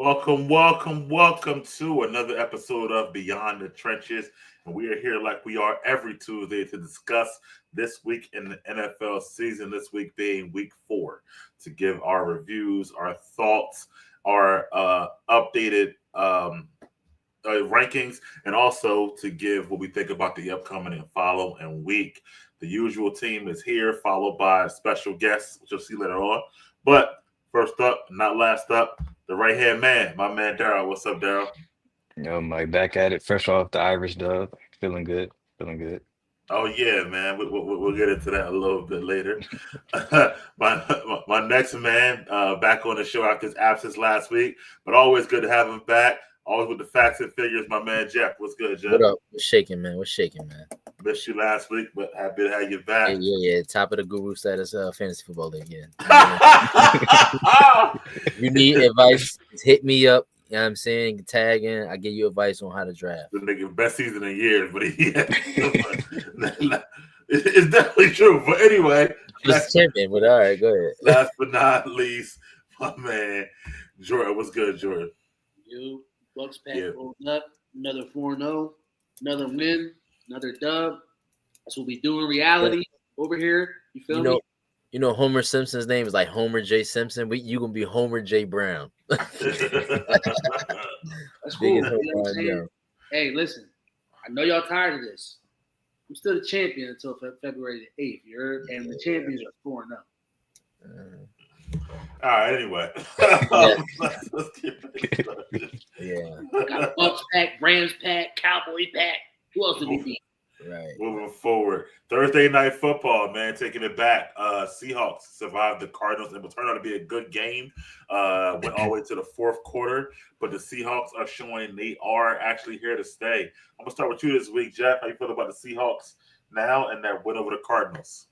Welcome to another episode of Beyond the Trenches. And we are here like we are every Tuesday to discuss this week in the NFL season, this week being week 4, to give our reviews, our thoughts, our updated rankings, and also to give what we think about the upcoming and following week. The usual team is here, followed by special guests, which you'll see later on. But first up, not last up, the right hand man, my man Daryl. What's up, Daryl? Mike, back at it, fresh off the Irish dub. Feeling good, feeling good. Oh yeah, man. We'll get into that a little bit later. my next man back on the show after his absence last week, but always good to have him back. Always with the facts and figures, my man Jeff. What's good, Jeff? What up? What's shaking, man? What's shaking, man? Missed you last week, but happy to have you Yeah, back. yeah. Top of the guru status fantasy football league. Yeah. You need advice? Hit me up. You know what I'm saying? Tag in. I give you advice on how to draft. The nigga best season in years, but it's definitely true. But anyway, Just champion, but all right, go ahead. last but not least, my man Jordan. What's good, Jordan? You Bucks pack rolled up, another 4-0, another win, another dub. That's what we do in reality over here. You feel me? You know Homer Simpson's name is like Homer J. Simpson. You gonna be Homer J. Brown. That's cool. You know what I'm saying? Hey, listen, I know y'all tired of this. I'm still the champion until February the 8th. You heard? And the champions are 4-0. All right, anyway. Let's get started. Yeah. Got a Bucks pack, Rams pack, Cowboy pack. Who else did we beat? Right. Moving forward, Thursday night football, man, taking it back. Seahawks survived the Cardinals. It will turn out to be a good game. Went all the way to the fourth quarter, but the Seahawks are showing they are actually here to stay. I'm gonna start with you this week, Jeff. How you feel about the Seahawks now and that win over the Cardinals?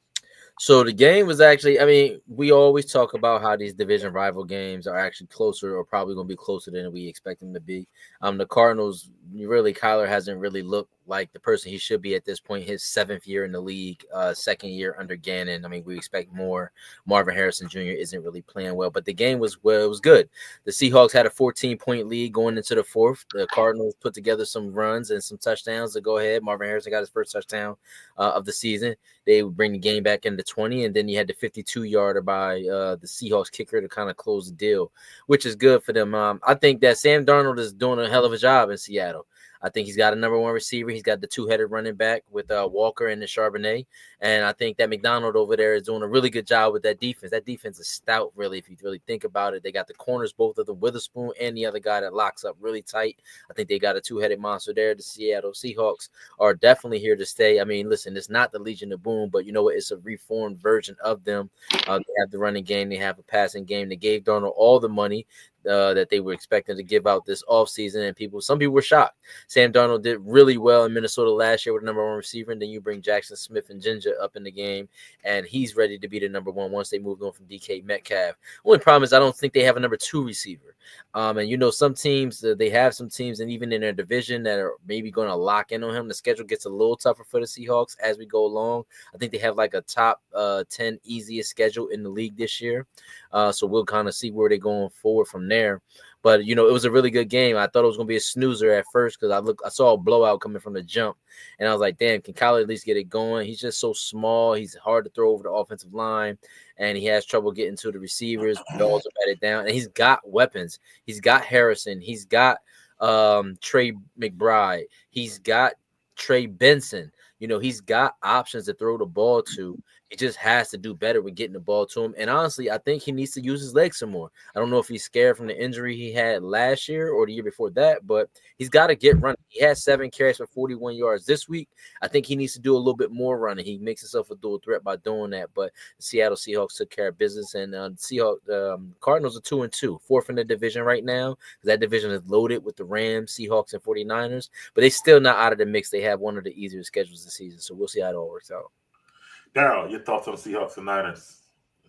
So the game was actually, I mean, we always talk about how these division rival games are actually closer or probably going to be closer than we expect them to be. The Cardinals, really, Kyler hasn't really looked like the person he should be at this point. His 7th year in the league, 2nd year under Gannon. I mean, we expect more. Marvin Harrison Jr. isn't really playing well, but the game was it was good. The Seahawks had a 14-point lead going into the fourth. The Cardinals put together some runs and some touchdowns to go ahead. Marvin Harrison got his first touchdown of the season. They would bring the game back into 20, and then you had the 52-yarder by the Seahawks kicker to kind of close the deal, which is good for them. I think that Sam Darnold is doing a hell of a job in Seattle. I think he's got a number 1 receiver. He's got the 2-headed running back with Walker and the Charbonnet. And I think that McDonald over there is doing a really good job with that defense. That defense is stout, really, if you really think about it. They got the corners, both of them, Witherspoon and the other guy that locks up really tight. I think they got a 2-headed monster there. The Seattle Seahawks are definitely here to stay. I mean, listen, it's not the Legion of Boom, but you know what? It's a reformed version of them. They have the running game. They have a passing game. They gave Darnold all the money that they were expecting to give out this offseason, and some people were shocked. Sam Darnold did really well in Minnesota last year with the number 1 receiver, and then you bring Jackson Smith and Ginger up in the game, and he's ready to be the number 1 once they moved on from DK Metcalf. Only problem is I don't think they have a number 2 receiver. And some teams, they have some teams, and even in their division that are maybe going to lock in on him. The schedule gets a little tougher for the Seahawks as we go along. I think they have like a top 10 easiest schedule in the league this year. So we'll kind of see where they're going forward from there. But, it was a really good game. I thought it was going to be a snoozer at first because I saw a blowout coming from the jump. And I was like, damn, can Kyler at least get it going? He's just so small. He's hard to throw over the offensive line. And he has trouble getting to the receivers. Balls are batted down. And he's got weapons. He's got Harrison. He's got Trey McBride. He's got Trey Benson. He's got options to throw the ball to. He just has to do better with getting the ball to him. And honestly, I think he needs to use his legs some more. I don't know if he's scared from the injury he had last year or the year before that, but he's got to get running. He has 7 carries for 41 yards this week. I think he needs to do a little bit more running. He makes himself a dual threat by doing that. But the Seattle Seahawks took care of business, and Cardinals are 2-2, 4th in the division right now. That division is loaded with the Rams, Seahawks, and 49ers, but they're still not out of the mix. They have one of the easier schedules this season, so we'll see how it all works out. Daryl, your thoughts on the Seahawks and Niners?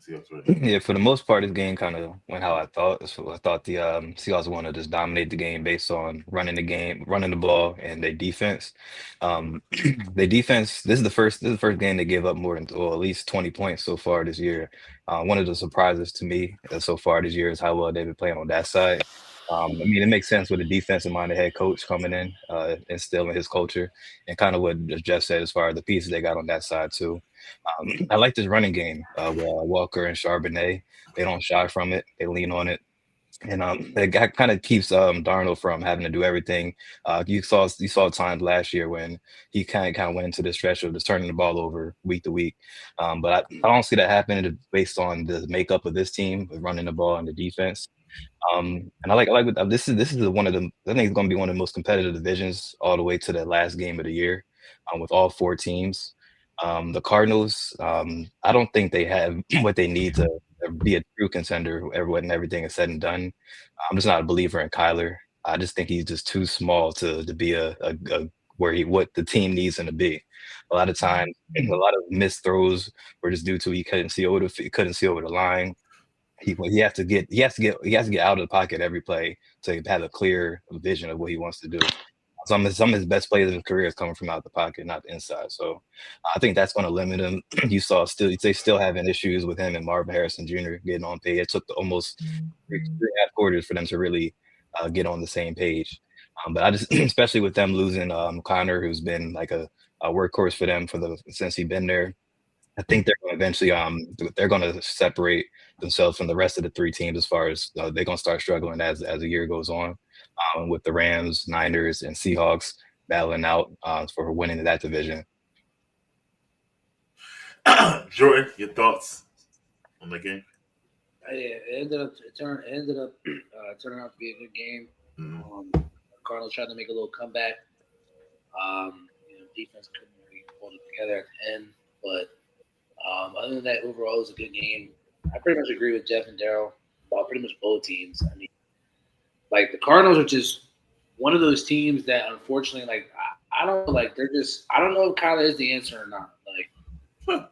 Yeah, for the most part, this game kind of went how I thought. So I thought the Seahawks wanted to just dominate the game based on running the ball, and their defense. Their defense. This is the first game they gave up more than, or at least 20 points so far this year. One of the surprises to me so far this year is how well they've been playing on that side. I mean, it makes sense with a defensive-minded head coach coming in, instilling his culture, and kind of what Jeff said as far as the pieces they got on that side too. I like this running game with Walker and Charbonnet. They don't shy from it; they lean on it. And that kind of keeps Darnold from having to do everything. You saw times last year when he kind of went into the stretch of just turning the ball over week to week. But I don't see that happening based on the makeup of this team with running the ball and the defense. And I like this is one of the I think it's going to be one of the most competitive divisions all the way to the last game of the year, with all four teams. The Cardinals, I don't think they have what they need to be a true contender when everything is said and done. I'm just not a believer in Kyler. I just think he's just too small to be a what the team needs him to be. A lot of times, a lot of missed throws were just due to he couldn't see over the line. He has to get out of the pocket every play to have a clear vision of what he wants to do. Some of his best plays in his career is coming from out the pocket, not the inside. So I think that's going to limit him. They still having issues with him and Marvin Harrison Jr. getting on page. It took almost 3.5 quarters for them to really get on the same page. But I just, especially with them losing Connor, who's been like a workhorse for them since he's been there. I think they're going to eventually they're going to separate themselves from the rest of the three teams as far as they're going to start struggling as the year goes on, with the Rams, Niners, and Seahawks battling out for winning that division. Jordan, your thoughts on the game? Yeah, it ended up turning out to be a good game. Cardinals tried to make a little comeback. Defense couldn't really hold it together at the end, but other than that, overall, it was a good game. I pretty much agree with Jeff and Daryl about pretty much both teams. I mean, like the Cardinals are just one of those teams that, unfortunately, like I don't know, like I don't know if Kyler is the answer or not. Like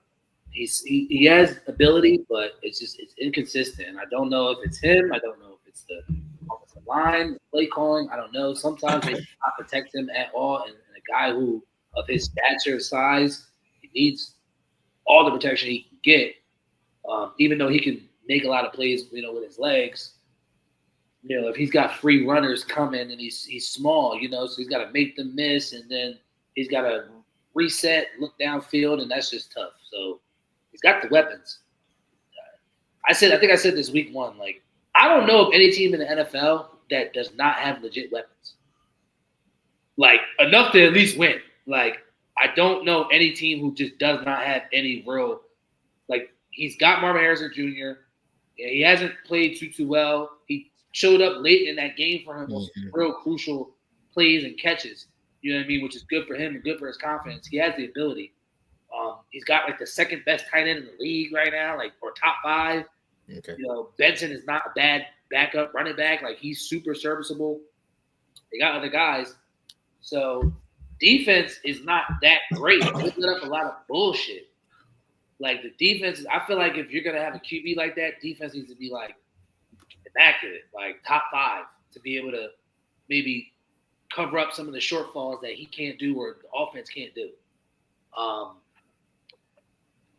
he has ability, but it's inconsistent. And I don't know if it's him. I don't know if it's the offensive line, the play calling. I don't know. Sometimes they cannot protect him at all. And a guy who of his stature, size, he needs all the protection he can get, even though he can make a lot of plays, with his legs. If he's got free runners coming and he's small, so he's got to make them miss, and then he's got to reset, look downfield, and that's just tough. So he's got the weapons. I think I said this week one, like I don't know of any team in the NFL that does not have legit weapons, like enough to at least win. Like I don't know any team who just does not have any real, like he's got Marvin Harrison Jr. He hasn't played too well. He showed up late in that game for him on real crucial plays and catches. You know what I mean? Which is good for him and good for his confidence. He has the ability. He's got like the second best tight end in the league right now, like or top 5. Okay. Benson is not a bad backup running back. Like he's super serviceable. They got other guys. So defense is not that great. They put up a lot of bullshit. Like the defense, I feel like if you're gonna have a QB like that, defense needs to be like immaculate, like top 5 to be able to maybe cover up some of the shortfalls that he can't do or the offense can't do.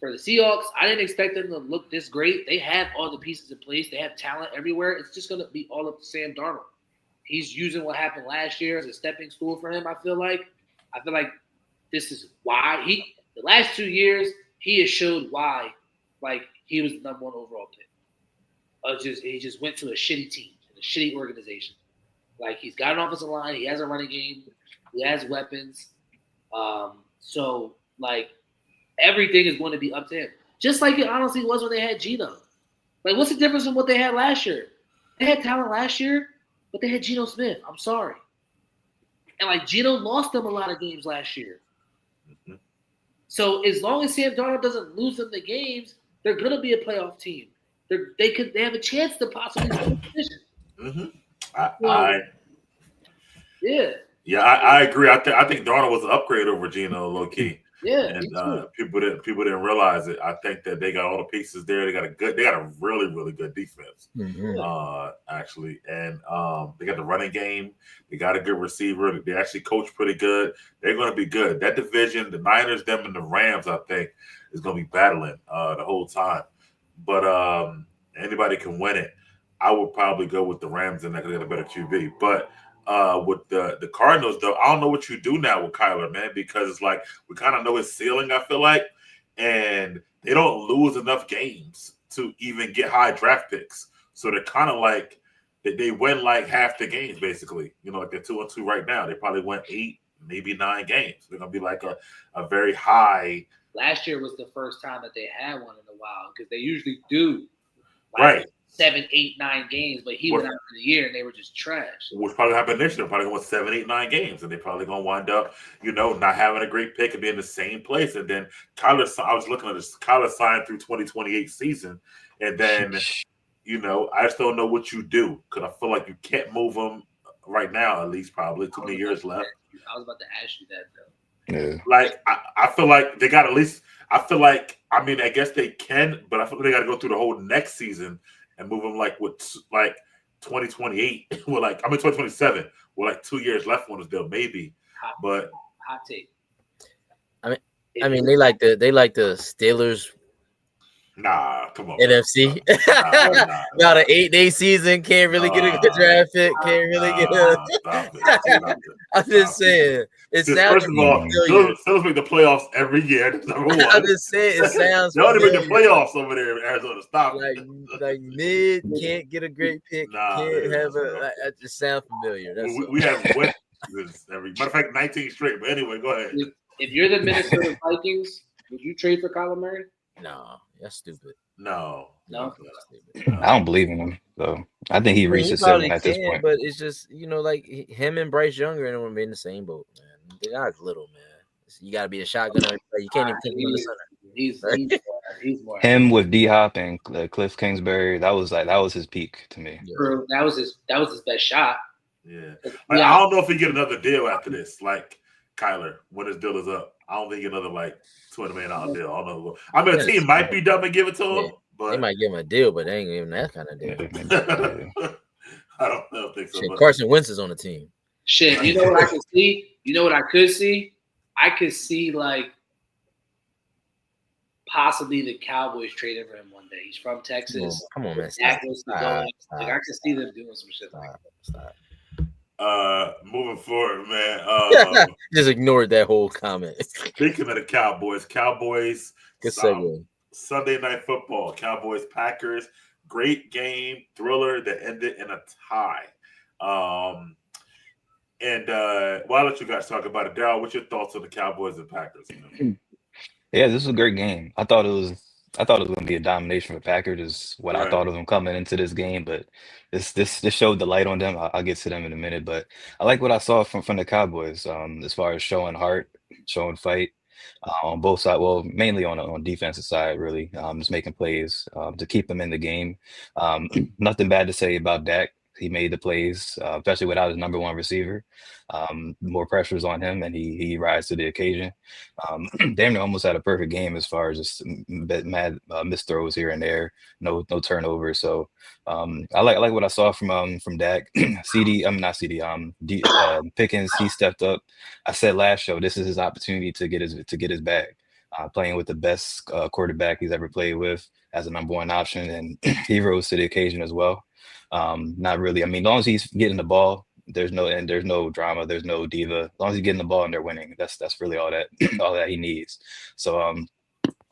For the Seahawks, I didn't expect them to look this great. They have all the pieces in place. They have talent everywhere. It's just gonna be all up to Sam Darnold. He's using what happened last year as a stepping stool for him. I feel like this is why the last 2 years he has showed why, like he was the number 1 overall pick. He just went to a shitty team, a shitty organization. Like he's got an offensive line, he has a running game, he has weapons. So like everything is going to be up to him. Just like it honestly was when they had Geno. Like what's the difference in what they had last year? They had talent last year, but they had Geno Smith. I'm sorry. And like Geno lost them a lot of games last year. Mm-hmm. So as long as Sam Darnold doesn't lose them the games, they're going to be a playoff team. They have a chance to possibly win the division. Mm-hmm. Yeah, I agree. I think Darnold was an upgrade over Geno, low key. Yeah, and people didn't realize it. I think that they got all the pieces there. They got a really, really good defense, actually, and they got the running game. They got a good receiver. They actually coach pretty good. They're going to be good. That division, the Niners, them, and the Rams, I think, is going to be battling the whole time. But anybody can win it. I would probably go with the Rams and they're gonna get a better QB. But with the Cardinals, though, I don't know what you do now with Kyler, man, because it's like we kind of know his ceiling, I feel like, and they don't lose enough games to even get high draft picks. So they're kind of like they win like half the games, basically. You know, like they're 2-2 right now. They probably win 8, maybe 9 games. They're gonna be like a very high. Last year was the first time that they had one in a while because they usually do Right. 7, 8, 9 games, but he went out for the year and they were just trash. Which probably happened this year. Probably going to win 7, 8, 9 games, and they're probably going to wind up, not having a great pick and be in the same place. And then Kyler, I was looking at this. Kyler signed through 2028 season, and then I just don't know what you do because I feel like you can't move him right now. At least probably too many years left. I was about to ask you that though. Yeah. Like I feel like they got at least. I feel like I guess they can, but I feel like they got to go through the whole next season and move them like with 2028 with 2027 with like 2 years left on his deal, maybe. But hot take. I mean they like the Steelers. Nah, come on. NFC. Now the 8-day season can't really get a good draft pick. Can't really get a. Stop it. I'm just saying. It sounds. First of all, Steelers make the playoffs every year. That's number one. I'm just saying. It sounds. They already make the playoffs over there in Arizona. Stop it. Like mid can't get a great pick. Can't have a. That just sounds familiar. That's we have went every. Matter of fact, 19 straight. But anyway, go ahead. If you're the Minnesota Vikings, would you trade for Kyler Murray? No, that's stupid. No. I don't believe in him, though. I think he reached his ceiling at this point. But it's just like him and Bryce Younger and them in the same boat, man. The guy's little, man. You got to be a shotgunner. You can't even put him in the center. He's more. Him with D Hop and Cliff Kingsbury, that was his peak to me. Yeah. That was his best shot. Yeah. I don't know if he get another deal after this, like Kyler, when his deal is up. I don't think he get another $200 million deal. I don't know. I mean, a team might be dumb and give it to him, but they might give him a deal, but they ain't giving that kind of deal. I don't think so. Shit, Carson Wentz is on the team. Shit, you know what I can see? You know what I could see? I could see possibly the Cowboys trading for him one day. He's from Texas. Come on, man. I could see them doing some shit like that. Stop. Moving forward, man. Just ignored that whole comment. Speaking of the Cowboys, Good segue. Sunday Night Football, Cowboys Packers, great game, thriller that ended in a tie. I'll let you guys talk about it. Darryl, what's your thoughts on the Cowboys and Packers? Yeah, this was a great game. I thought it was going to be a domination for Packers. Is what I thought of them coming into this game, but this showed the light on them. I'll get to them in a minute, but I like what I saw from the Cowboys as far as showing heart, showing fight on both sides. Well, mainly on defensive side, really, just making plays to keep them in the game. Nothing bad to say about Dak. He made the plays, especially without his number one receiver. More pressures on him, and he rises to the occasion. Damn near almost had a perfect game as far as just mad missed throws here and there, no turnovers. So I like what I saw from Dak. Pickens, he stepped up. I said last show, this is his opportunity to get his bag. Playing with the best quarterback he's ever played with as a number one option, and he rose to the occasion as well. Not really. I mean, as long as he's getting the ball, there's no drama, there's no diva. As long as he's getting the ball and they're winning, that's really all that he needs. So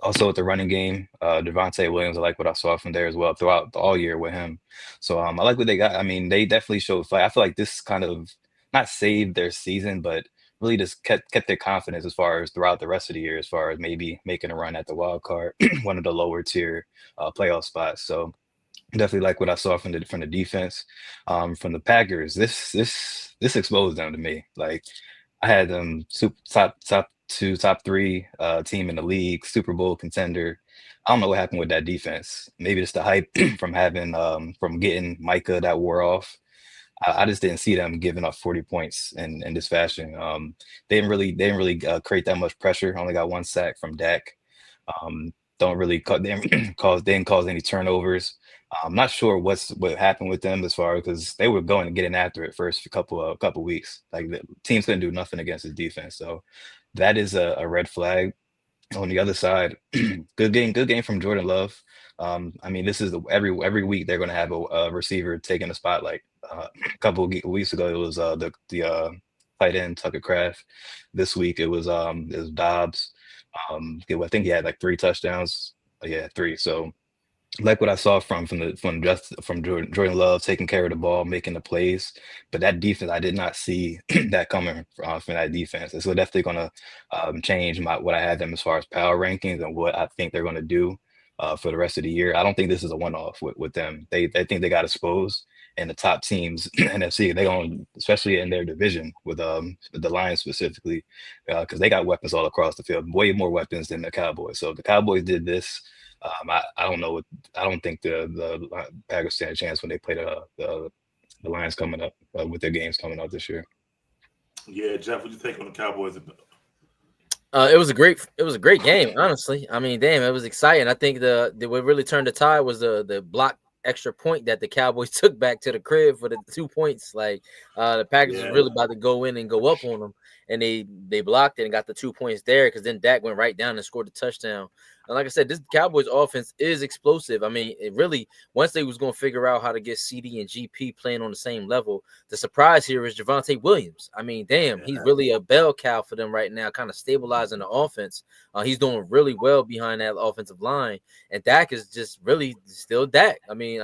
also with the running game, Devontae Williams, I like what I saw from there as well throughout all year with him. So I like what they got. I mean, they definitely showed fight. I feel like this kind of not saved their season, but really just kept their confidence as far as throughout the rest of the year, as far as maybe making a run at the wild card, one of the lower tier playoff spots. So definitely like what I saw from the defense. From the Packers, this exposed them to me. Like I had them top 2, top 3 team in the league, Super Bowl contender. I don't know what happened with that defense. Maybe it's the hype from getting Micah that wore off. I just didn't see them giving up 40 points in this fashion. They didn't really create that much pressure. Only got 1 sack from Dak. Didn't cause any turnovers. I'm not sure what happened with them as far because they were going and getting after it first couple weeks. Like the teams couldn't do nothing against his defense. So that is a red flag. On the other side, good game from Jordan Love. I mean, this is every week they're going to have a receiver taking a spotlight. A couple of weeks ago, it was the tight end Tucker Craft. This week it was Dobbs. I think he had like 3 touchdowns. Yeah, 3. So like what I saw from Jordan Love taking care of the ball, making the plays, but that defense I did not see that coming from that defense, and so definitely going to change what I had them as far as power rankings and what I think they're going to do for the rest of the year. I don't think this is a one-off with them. They think they got exposed, and the top teams NFC they going, especially in their division with the Lions specifically, because they got weapons all across the field, way more weapons than the Cowboys. So if the Cowboys did this. I don't know. I don't think the Packers stand a chance when they play the Lions coming up with their games coming up this year. Yeah, Jeff, what you think on the Cowboys? It was a great game, honestly. I mean, damn, it was exciting. I think the what really turned the tide was the block extra point that the Cowboys took back to the crib for the 2 points. Like the Packers was really about to go in and go up on them, and they blocked it and got the 2 points there because then Dak went right down and scored the touchdown. And like I said, this Cowboys offense is explosive. I mean, it really, once they was going to figure out how to get CD and GP playing on the same level, the surprise here is Javonte Williams. I mean, damn, he's really a bell cow for them right now, kind of stabilizing the offense. He's doing really well behind that offensive line. And Dak is just really still Dak. I mean,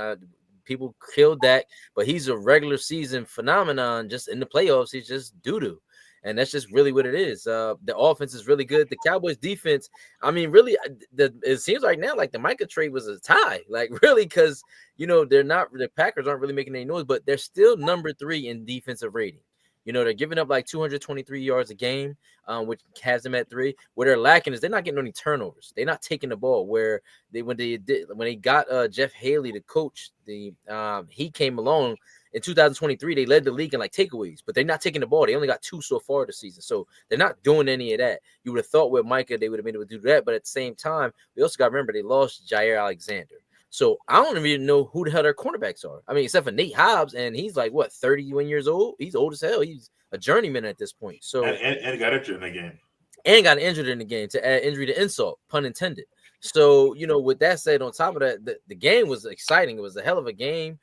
people killed Dak, but he's a regular season phenomenon. Just in the playoffs, he's just doo-doo. And that's just really what it is. The offense is really good. The Cowboys defense, I mean, really, it seems right now like the Micah trade was a tie. Like, really, because, the Packers aren't really making any noise, but they're still number 3 in defensive rating. They're giving up like 223 yards a game, which has them at 3. What they're lacking is they're not getting any turnovers. They're not taking the ball. When they got Jeff Haley to coach, he came along. In 2023, they led the league in like takeaways, but they're not taking the ball. They only got 2 so far this season, so they're not doing any of that. You would have thought with Micah they would have been able to do that, but at the same time, we also got to remember they lost Jair Alexander. So I don't even know who the hell their cornerbacks are. I mean, except for Nate Hobbs, and he's like what 31 years old. He's old as hell. He's a journeyman at this point. So and got injured in the game. And got injured in the game to add injury to insult, pun intended. So with that said, on top of that, the game was exciting. It was a hell of a game.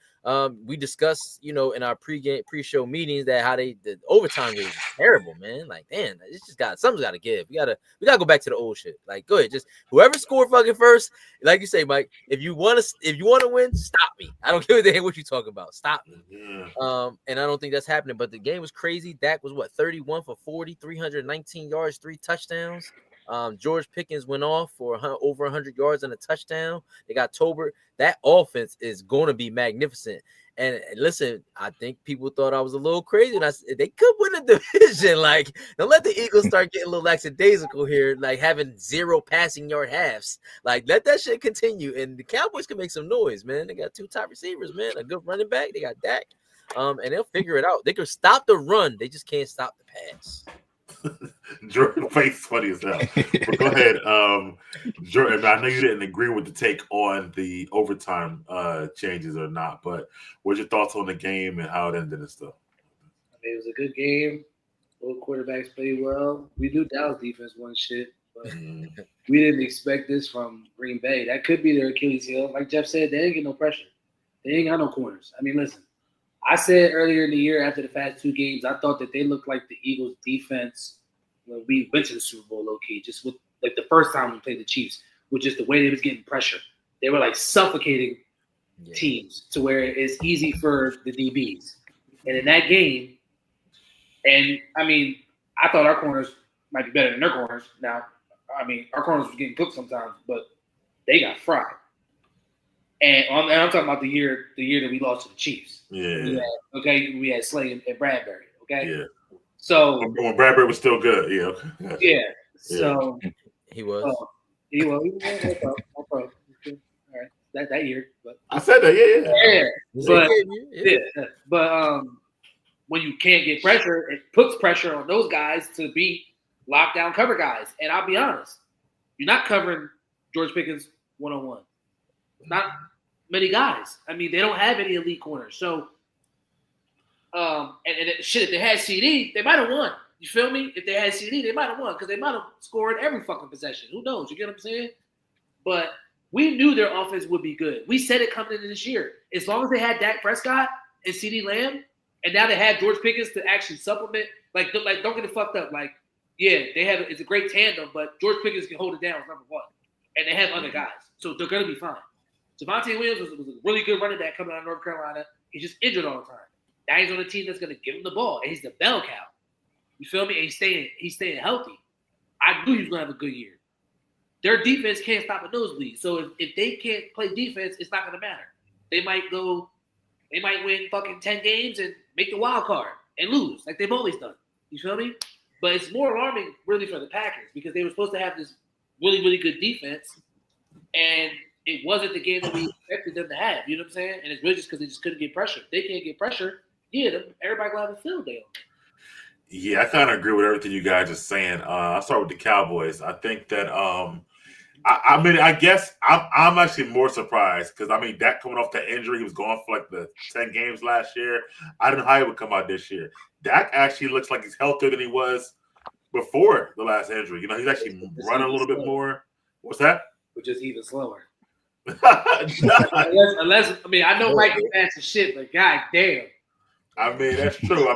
We discussed, in our pre-show meetings that how the overtime was terrible, man. Like, damn, it's just something's got to give. We gotta go back to the old shit. Like, go ahead, just whoever scored fucking first, like you say, Mike. If you want to win, stop me. I don't give a damn what you talking about. Stop me. Yeah. And I don't think that's happening. But the game was crazy. Dak was 31 for 40, 319 yards, 3 touchdowns. George Pickens went off for over 100 yards and a touchdown. They got Tolbert. That offense is going to be magnificent. And listen, I think people thought I was a little crazy, and I said they could win the division. Like, don't let the Eagles start getting a little lackadaisical here, like having 0 passing yard halves. Like, let that shit continue, and the Cowboys can make some noise, man. They got 2 top receivers, man, a good running back. They got Dak, and they'll figure it out. They can stop the run. They just can't stop the pass. Jordan face funny as hell. But go ahead, Jordan. I know you didn't agree with the take on the overtime changes or not, but what's your thoughts on the game and how it ended and stuff? I mean, it was a good game. Both quarterbacks played well. We knew Dallas defense won shit, but we didn't expect this from Green Bay. That could be their Achilles heel. Like Jeff said, they ain't get no pressure. They ain't got no corners. I mean, listen. I said earlier in the year after the past 2 games, I thought that they looked like the Eagles defense when we went to the Super Bowl, low-key, just with like the first time we played the Chiefs, with just the way they was getting pressure. They were like suffocating teams to where it's easy for the DBs. And in that game, and I mean, I thought our corners might be better than their corners. Now, I mean, our corners were getting cooked sometimes, but they got fried. And I'm talking about the year that we lost to the Chiefs. Yeah. We had Slay and Bradbury. Okay. Yeah. So when Bradbury was still good. Yeah. Yeah. So he was. He was. All right. That year. But I said that. Yeah. But when you can't get pressure, it puts pressure on those guys to be lockdown cover guys. And I'll be honest, you're not covering George Pickens one-on-one. Not many guys. I mean, they don't have any elite corners. So, if they had CD, they might have won. You feel me? If they had CD, they might have won because they might have scored every fucking possession. Who knows? You get what I'm saying? But We knew their offense would be good. We said it coming into this year. As long as they had Dak Prescott and CeeDee Lamb, and now they had George Pickens to actually supplement. Like don't get it fucked up. Like, yeah, it's a great tandem, but George Pickens can hold it down as number one, and they have other guys, so they're gonna be fine. Javonte Williams was a really good running back coming out of North Carolina. He's just injured all the time. Now he's on a team that's gonna give him the ball, and he's the bell cow. You feel me? And he's staying healthy. I knew he was gonna have a good year. Their defense can't stop a nosebleed. So if they can't play defense, it's not gonna matter. They might win fucking 10 games and make the wild card and lose, like they've always done. You feel me? But it's more alarming really for the Packers because they were supposed to have this really, really good defense, and it wasn't the game that we expected them to have. You know what I'm saying? And it's really just because they just couldn't get pressure. If they can't get pressure, everybody will have a field day on them. Yeah, I kind of agree with everything you guys are saying. I'll start with the Cowboys. I think that I guess I'm actually more surprised because Dak coming off that injury, he was going for like the 10 games last year. I didn't know how he would come out this year. Dak actually looks like he's healthier than he was before the last injury. You know, he's actually running a little bit more. What's that? Which is even slower. unless, I know Mike is fast as shit, but god damn. That's true.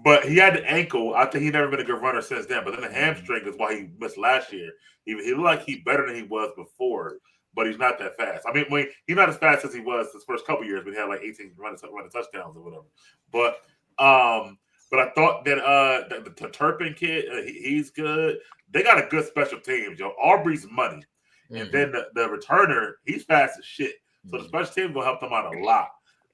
But he had the ankle. I think he's never been a good runner since then. But then the hamstring is why he missed last year. He looked like he's better than he was before, but he's not that fast. He's not as fast as he was his first couple years, but he had like 18 running touchdowns or whatever. But I thought that the Turpin kid, he's good. They got a good special teams, yo. Aubrey's money. Mm-hmm. And then the returner, he's fast as shit. So the special team will help them out a lot.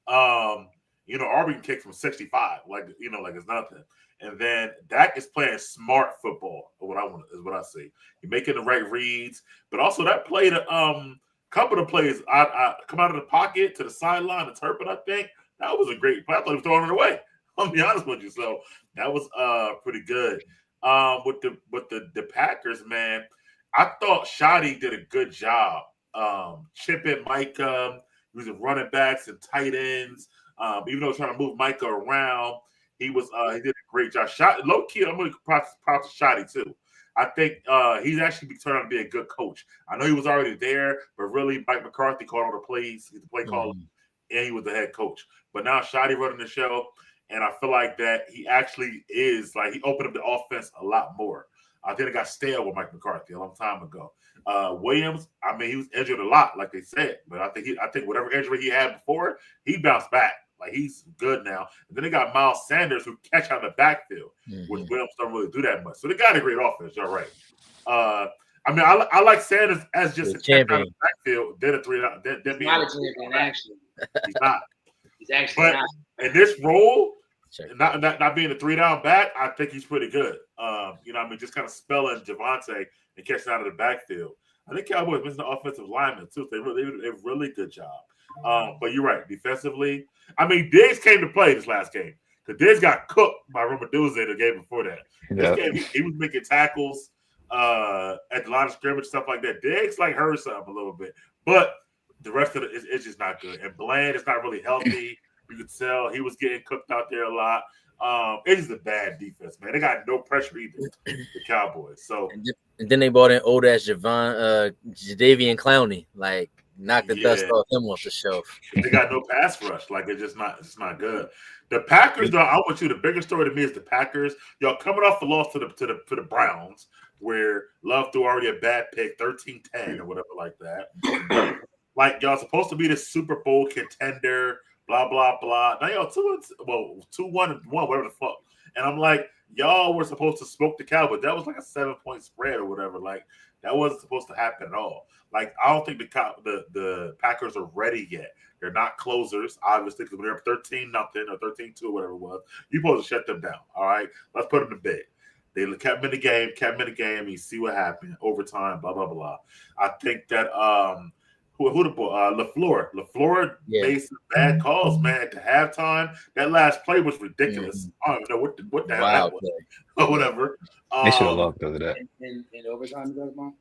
Aubrey can kick from 65, like it's nothing. And then Dak is playing smart football. What I see. He's making the right reads, but also that play, couple of plays, I come out of the pocket to the sideline and Turpin. I think that was a great play. I thought he was throwing it away. I'll be honest with you. So that was pretty good. With the Packers, man, I thought Shoddy did a good job. Chipping Micah, using running backs and tight ends. Even though trying to move Micah around, he did a great job. Low key, I'm going to props to Shoddy too. I think he's actually turned out to be a good coach. I know he was already there, but really Mike McCarthy called all the plays. He's the play caller, and he was the head coach. But now Shoddy running the show, and I feel like that he actually is he opened up the offense a lot more. I think it got stale with Mike McCarthy a long time ago. Williams, he was injured a lot, like they said, but I think whatever injury he had before, he bounced back. Like he's good now. And then they got Miles Sanders who catch out the backfield, which Williams don't really do that much. So they got a great offense. You're right. I like Sanders as just a champion out of the backfield. Then a three. He's not a champion, actually. He's not. He's actually not. In this role, not being a 3-down back, I think he's pretty good. Just kind of spelling Javonte and catching out of the backfield. I think Cowboys missing the offensive lineman too. They did a really good job. But you're right. Defensively, Diggs came to play this last game because Diggs got cooked by Romaduzzi the game before that. This game, he was making tackles at the line of scrimmage, stuff like that. Diggs hurt something a little bit, but the rest of it's just not good. And Bland is not really healthy. You could tell he was getting cooked out there a lot. It's just a bad defense, man. They got no pressure either, the Cowboys. So and then they brought in old ass Jadeveon Clowney, knock the dust off him off the shelf. They got no pass rush. It's not good. The Packers, though, I want you. The bigger story to me is the Packers. Y'all coming off the loss to the Browns, where Love threw already a bad pick, 13-10 or whatever like that. Y'all supposed to be the Super Bowl contender. Blah blah blah. Now y'all 2-1-1, whatever the fuck. And I'm like, y'all were supposed to smoke the Cowboys. That was like a 7-point spread or whatever. That wasn't supposed to happen at all. I don't think the Packers are ready yet. They're not closers, obviously, because when they're up 13-0 or 13-2, whatever it was, you're supposed to shut them down. All right, let's put them to bed. They kept them in the game. You see what happened, overtime, blah blah blah. I think that LaFleur made some bad calls, man. At the halftime, that last play was ridiculous. I don't even know what the hell that was, or whatever. They should have loved over that. In overtime,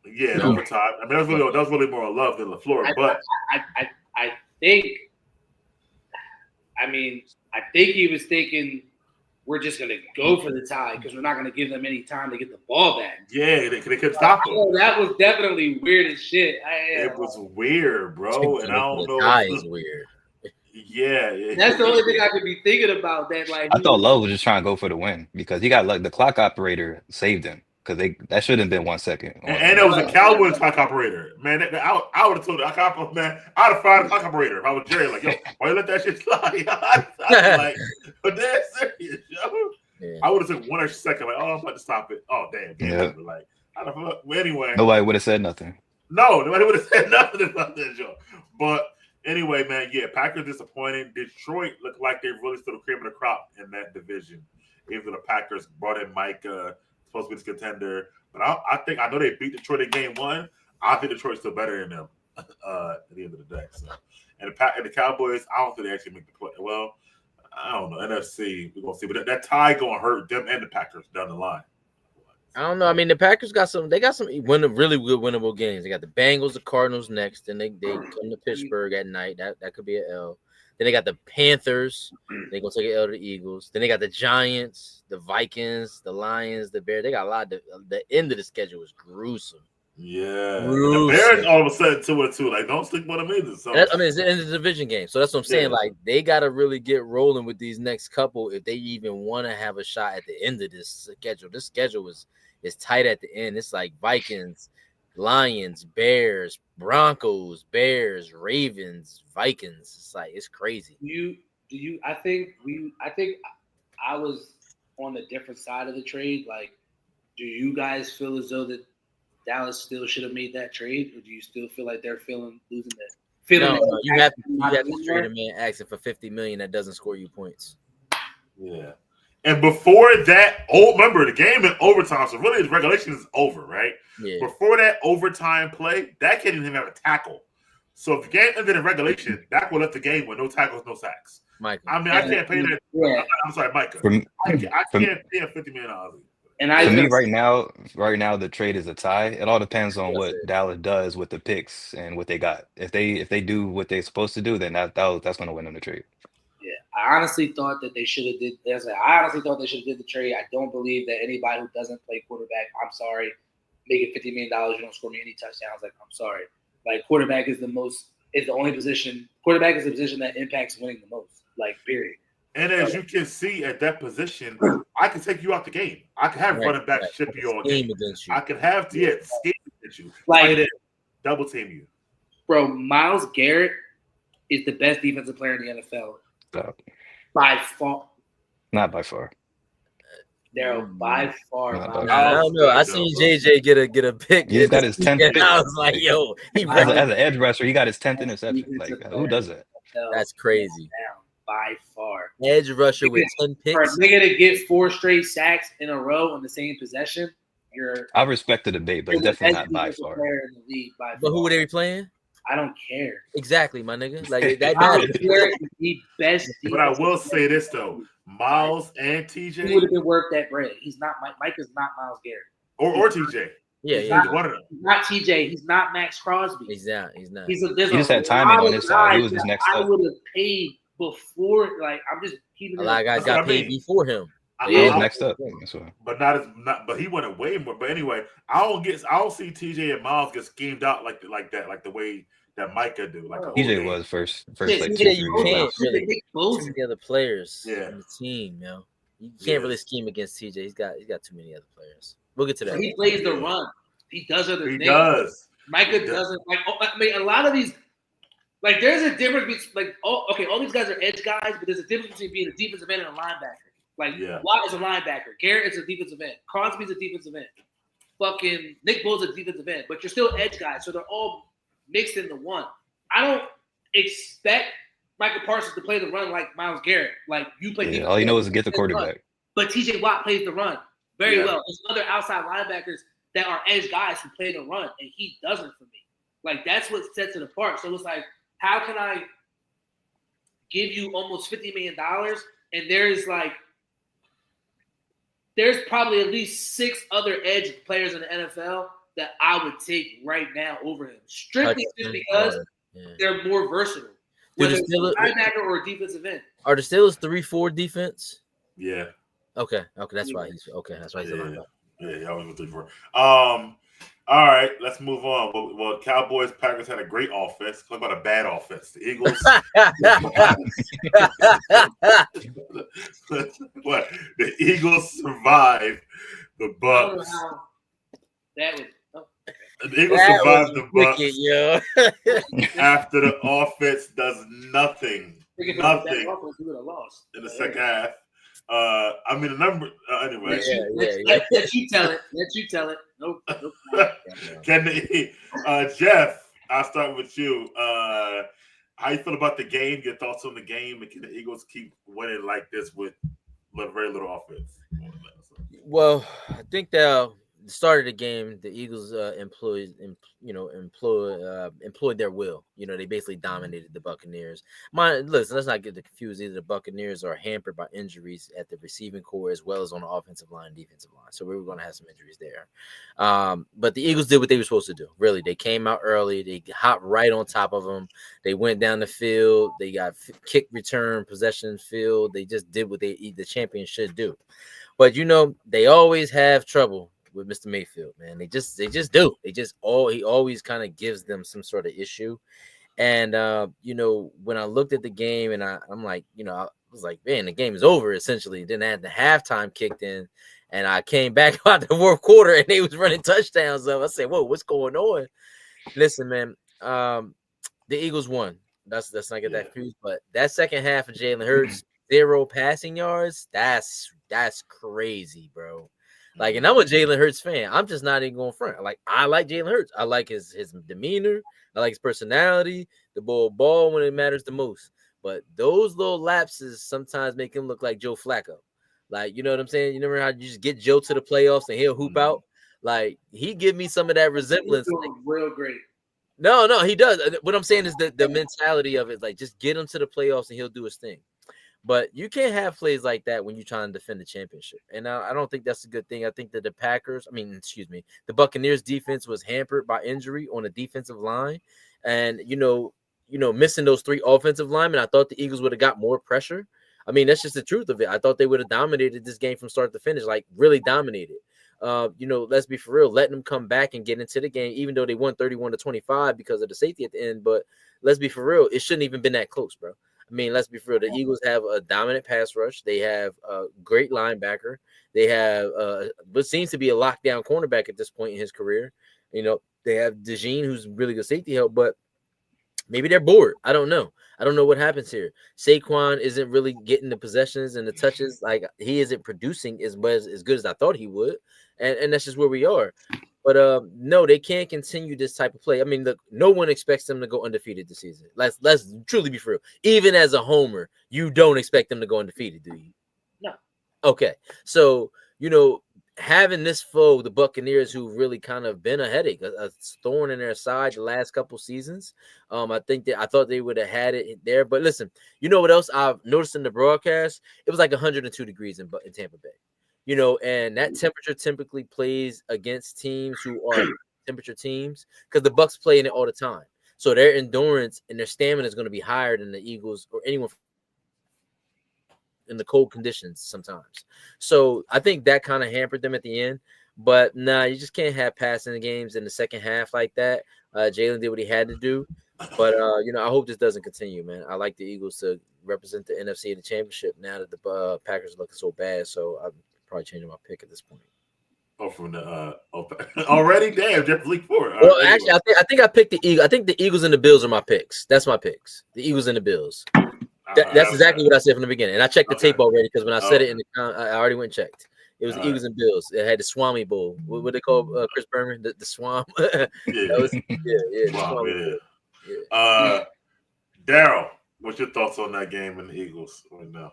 yeah, in overtime. That was really more love than LaFleur. But I think he was thinking we're just going to go for the tie because we're not going to give them any time to get the ball back. Yeah, they couldn't stop them. Oh, that was definitely weird as shit. It was weird, bro, and I don't know. Tie is weird. Yeah, that's the only thing I could be thinking about. That like I thought Love was just trying to go for the win because he got like the clock operator saved him because that should have been 1 second. And it was a Cowboys clock operator, man. I would have told the clock man, I'd have fired the clock operator if I was Jerry. Like, yo, why you let that shit slide? Like, but that's serious, yo. Yeah. I would have took 1 extra second, like, oh, I'm about to stop it. Oh, damn. Yeah. Like, I don't know. Well, anyway, nobody would have said nothing. No, nobody would have said nothing about that, Joe. But anyway, man, yeah, Packers disappointing. Detroit looked like they really stood the cream of the crop in that division. Even though the Packers brought in Micah, supposed to be this contender. But I know they beat Detroit in game 1. I think Detroit's still better than them at the end of the day. So, and the Cowboys, I don't think they actually make the play. Well, I don't know. NFC, we're gonna see. But that tie gonna hurt them and the Packers down the line. I don't know. I mean, the Packers got some really good winnable games. They got the Bengals, the Cardinals next, then they come to Pittsburgh at night. That could be an L. Then they got the Panthers. They're gonna take an L to the Eagles. Then they got the Giants, the Vikings, the Lions, the Bears. They got a lot. The end of the schedule is gruesome. Yeah, the Bears all of a sudden 2-2. Like, don't stick with them either. So I mean, it's the end of the division game, so that's what I'm saying. Yeah. Like, they got to really get rolling with these next couple if they even want to have a shot at the end of this schedule. This schedule is tight at the end. It's like Vikings, Lions, Bears, Broncos, Bears, Ravens, Vikings. It's like it's crazy. I think I was on a different side of the trade. Like, do you guys feel as though that Dallas still should have made that trade, or do you still feel like they're losing that? No, you have to trade a man asking for $50 million that doesn't score you points. Yeah. And before that, remember the game in overtime, so really the regulation is over, right? Yeah. Before that overtime play, Dak didn't even have a tackle. So if the game ended in regulation, Dak would left the game with no tackles, no sacks. Micah. I mean, I can't pay that. Yeah. I'm sorry, Micah. I can't pay him $50 million. And for me, right now, the trade is a tie. It all depends on what Dallas does with the picks and what they got. If they do what they're supposed to do, then that's going to win them the trade. Yeah, I honestly thought that they should have did. I honestly thought they should have did the trade. I don't believe that anybody who doesn't play quarterback. I'm sorry, making $50 million, you don't score me any touchdowns. Like, I'm sorry. Like, quarterback is the only position. Quarterback is the position that impacts winning the most. Like, period. And as you can see at that position, I can take you out the game. I can have running back ship you all game. I can have scheme against you. Like, double team you. Bro, Myles Garrett is the best defensive player in the NFL. By far. Not by far. Daryl, by far. I don't know. I seen JJ get a pick. He's got his 10th pick. I was like, yo. As an edge rusher, he got his 10th interception. Like, who does that? That's crazy. By far. Edge rusher with 10 picks. For a nigga to get 4 straight sacks in a row on the same possession, I respect the debate, but it's definitely not by far. But who would they be playing? I don't care. Exactly, my nigga. Like that. The best. But I will say this though, Miles and TJ. He would have been worth that bread. He's not. Mike is not Myles Garrett. Or TJ. Yeah, he's one of them. Not TJ. He's not Max Crosby. He's not. He just had timing on his side. He was his next I would have paid before. Like, I'm just keeping. A lot of guys got paid before him. He was next up. But he went way more. But anyway, I don't see TJ and Miles get schemed out like that, like the way that Micah do. Like TJ was first like 2-3 you can't really see the other players on the team, yo. You can't really scheme against TJ. He's got too many other players. We'll get to that. He plays the run. He does other things. He does. Micah doesn't. Like, I mean, a lot of these. Like, there's a difference between, like, all these guys are edge guys, but there's a difference between being a defensive end and a linebacker. Like, Watt is a linebacker. Garrett is a defensive end. Crosby's a defensive end. Fucking Nick Bosa's a defensive end. But you're still edge guys, so they're all mixed into one. I don't expect Michael Parsons to play the run like Myles Garrett. Like, you play defense. All he knows is get the quarterback. But TJ Watt plays the run very well. There's other outside linebackers that are edge guys who play the run, and he doesn't for me. Like, that's what sets it apart. So it's like, how can I give you almost $50 million and there's probably at least 6 other edge players in the NFL that I would take right now over him, strictly just because they're more versatile, whether it's a linebacker or a defensive end. Are the Steelers 3-4 defense? Yeah. Okay, that's why he's That's why he's a Yeah, linebacker. yeah, he always was 3-4. All right, let's move on. Well, Cowboys Packers had a great offense. Talk about a bad offense. The Eagles. What? The Eagles survived the I don't know Bucks. how that was. The Eagles That survived was the wicked, Bucks yo. after the offense does nothing We would have lost in the second half. I mean, the number anyway. Let you tell it. Let you tell it. Nope. Can Jeff? I'll start with you. How you feel about the game? Your thoughts on the game, and can the Eagles keep winning like this with very little offense? Well, I think that the start of the game, the Eagles employed their will. They basically dominated the Buccaneers. Listen, let's not get confused. Either the Buccaneers are hampered by injuries at the receiving core as well as on the offensive line and defensive line. So we were going to have some injuries there. But the Eagles did what they were supposed to do. Really, they came out early. They hopped right on top of them. They went down the field. They got kick return, possession field. They just did what the champions should do. But they always have trouble with Mr. Mayfield, man. They just do. He always kind of gives them some sort of issue. And when I looked at the game and I'm like, I was like, man, the game is over essentially. Then the halftime kicked in and I came back out the fourth quarter and they was running touchdowns up. I said, whoa, what's going on? Listen, man, the Eagles won. Let's not get that confused. But that second half of Jalen Hurts, 0 passing yards, that's crazy, bro. Like, and I'm a Jalen Hurts fan. I'm just not even going front. Like, I like Jalen Hurts. I like his demeanor. I like his personality. The ball when it matters the most. But those little lapses sometimes make him look like Joe Flacco. Like, you know what I'm saying? You remember how you just get Joe to the playoffs and he'll hoop out? Like, he give me some of that resemblance. He's doing real great. No, he does. What I'm saying is the mentality of it. Like, just get him to the playoffs and he'll do his thing. But you can't have plays like that when you're trying to defend the championship. And I don't think that's a good thing. I think that the Buccaneers defense was hampered by injury on the defensive line. And, missing those 3 offensive linemen, I thought the Eagles would have got more pressure. I mean, that's just the truth of it. I thought they would have dominated this game from start to finish, like really dominated. Let's be for real, letting them come back and get into the game, even though they won 31-25 because of the safety at the end. But let's be for real, it shouldn't even been that close, bro. I mean, let's be for real. The Eagles have a dominant pass rush. They have a great linebacker. They have what seems to be a lockdown cornerback at this point in his career. They have DeJean, who's really good safety help, but maybe they're bored. I don't know. I don't know what happens here. Saquon isn't really getting the possessions and the touches. Like, he isn't producing as good as I thought he would. And that's just where we are. But no, they can't continue this type of play. I mean, look, no one expects them to go undefeated this season. Let's truly be for real. Even as a homer, you don't expect them to go undefeated, do you? No. Okay. So, having this foe, the Buccaneers, who really kind of been a headache, a thorn in their side the last couple seasons. I thought they would have had it there. But listen, you know what else I've noticed in the broadcast? It was like 102 degrees in Tampa Bay. And that temperature typically plays against teams who are temperature teams because the Bucs play in it all the time. So their endurance and their stamina is going to be higher than the Eagles or anyone in the cold conditions sometimes. So I think that kind of hampered them at the end. But nah, you just can't have passing games in the second half like that. Jalen did what he had to do. But, I hope this doesn't continue, man. I like the Eagles to represent the NFC in the championship now that the Packers are looking so bad. So I'm probably changing my pick at this point. Oh, from the already? Damn, just leak 4. Well, actually, I think I picked the Eagles. I think the Eagles and the Bills are my picks. That's my picks. The Eagles and the Bills. That's exactly what I said from the beginning. And I checked the tape already because when I said it I already went and checked. It was the Eagles and Bills. It had the Swami Bowl. What they call Chris Berman? The Swam. Daryl, what's your thoughts on that game and the Eagles right now?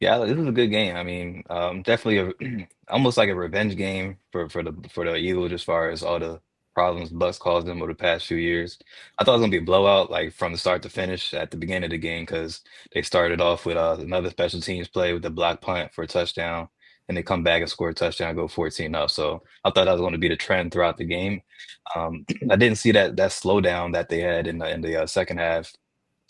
Yeah, this is a good game. I mean, definitely almost like a revenge game for the Eagles as far as all the problems Bucks caused them over the past few years. I thought it was gonna be a blowout, like from the start to finish at the beginning of the game, because they started off with another special teams play with the block punt for a touchdown, and they come back and score a touchdown, go 14 up. So I thought that was going to be the trend throughout the game. I didn't see that slowdown that they had in the second half.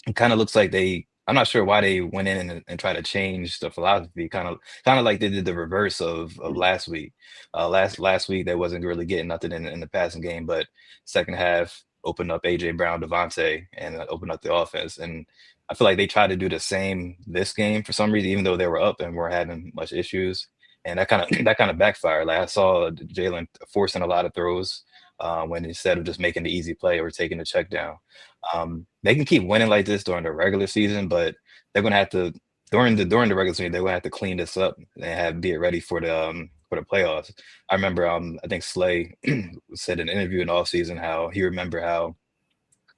It kind of looks like they I'm not sure why they went in and tried to change the philosophy, kind of like they did the reverse of last week. Last week they wasn't really getting nothing in the passing game, but second half opened up AJ Brown, Devontae, and opened up the offense. And I feel like they tried to do the same this game for some reason, even though they were up and were having much issues. And that kind of that kind of backfired. Like I saw Jalen forcing a lot of throws when instead of just making the easy play or taking the check down. They can keep winning like this during the regular season, but they're gonna have to during the regular season they're gonna have to clean this up and have be ready for the playoffs. I remember I think Slay said in an interview in the offseason how he remember how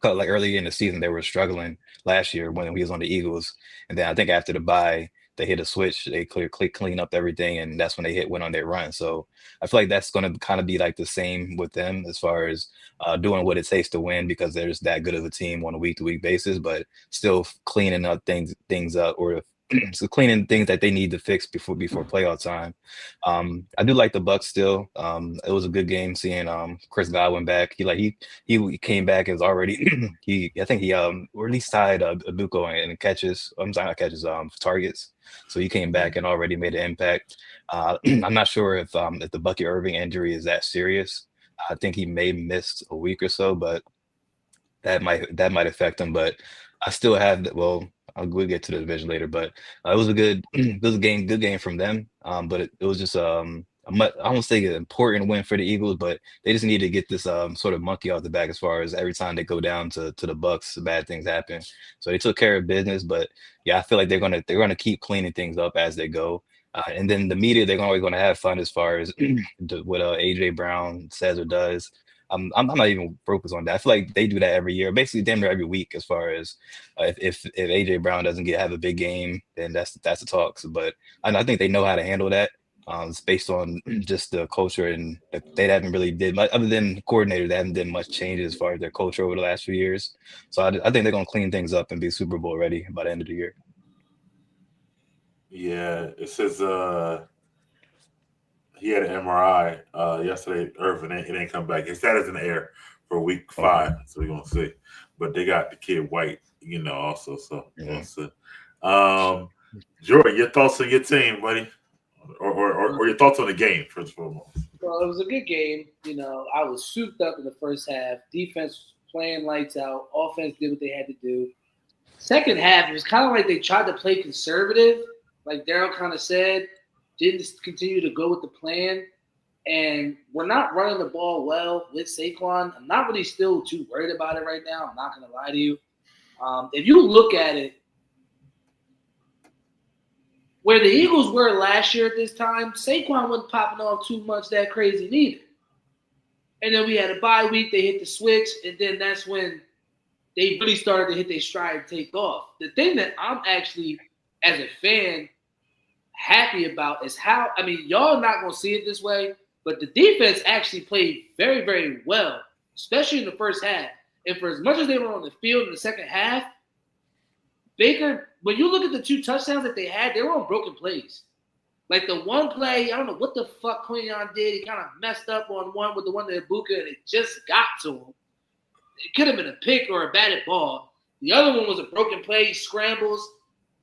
like early in the season they were struggling last year when he was on the Eagles, and then I think after the bye they hit a switch, they clean up everything, and that's when they went on their run. So I feel like that's going to kind of be like the same with them as far as doing what it takes to win because they're just that good of a team on a week to week basis, but still cleaning up things up or so cleaning things that they need to fix before playoff time. I do like the Bucks still. It was a good game seeing Chris Godwin back. He came back as already I think he or at least tied Abuko in catches. I'm sorry, not catches, targets. So he came back and already made an impact. I'm not sure if the Bucky Irving injury is that serious. I think he may miss a week or so, but that might affect him. But I still have we'll get to the division later, but it was a good good game from them. But it was just I won't say an important win for the Eagles, but they just need to get this sort of monkey off the back as far as every time they go down to the Bucks, bad things happen. So they took care of business, but yeah, I feel like they're gonna keep cleaning things up as they go. And then the media, they're always going to have fun as far as what AJ Brown says or does. I'm not even focused on that. I feel like they do that every year, basically damn near every week. As far as if AJ Brown doesn't have a big game, then that's the talks. But I think they know how to handle that. It's based on just the culture, and they haven't really did much other than coordinator. They haven't done much changes as far as their culture over the last few years. So I think they're going to clean things up and be Super Bowl ready by the end of the year. Yeah, it says he had an MRI yesterday. Irvin, it ain't come back. His status in the air for week 5, so we're gonna see. But they got the kid White, also. So we'll see. Jordan, your thoughts on your team, buddy, or your thoughts on the game first and foremost. Well, it was a good game. I was souped up in the first half. Defense playing lights out. Offense did what they had to do. Second half, it was kind of like they tried to play conservative, like Daryl kind of said. Didn't continue to go with the plan, and we're not running the ball well with Saquon. I'm not really still too worried about it right now. I'm not going to lie to you. If you look at it, where the Eagles were last year at this time, Saquon wasn't popping off too much that crazy neither. And then we had a bye week. They hit the switch, and then that's when they really started to hit their stride and take off. The thing that I'm actually, as a fan, happy about is how, y'all not going to see it this way, but the defense actually played very, very well, especially in the first half. And for as much as they were on the field in the second half, Baker, when you look at the 2 touchdowns that they had, they were on broken plays. Like the one play, I don't know what the fuck Quinion did. He kind of messed up on one with the one to Ibuka, and it just got to him. It could have been a pick or a batted ball. The other one was a broken play. He scrambles.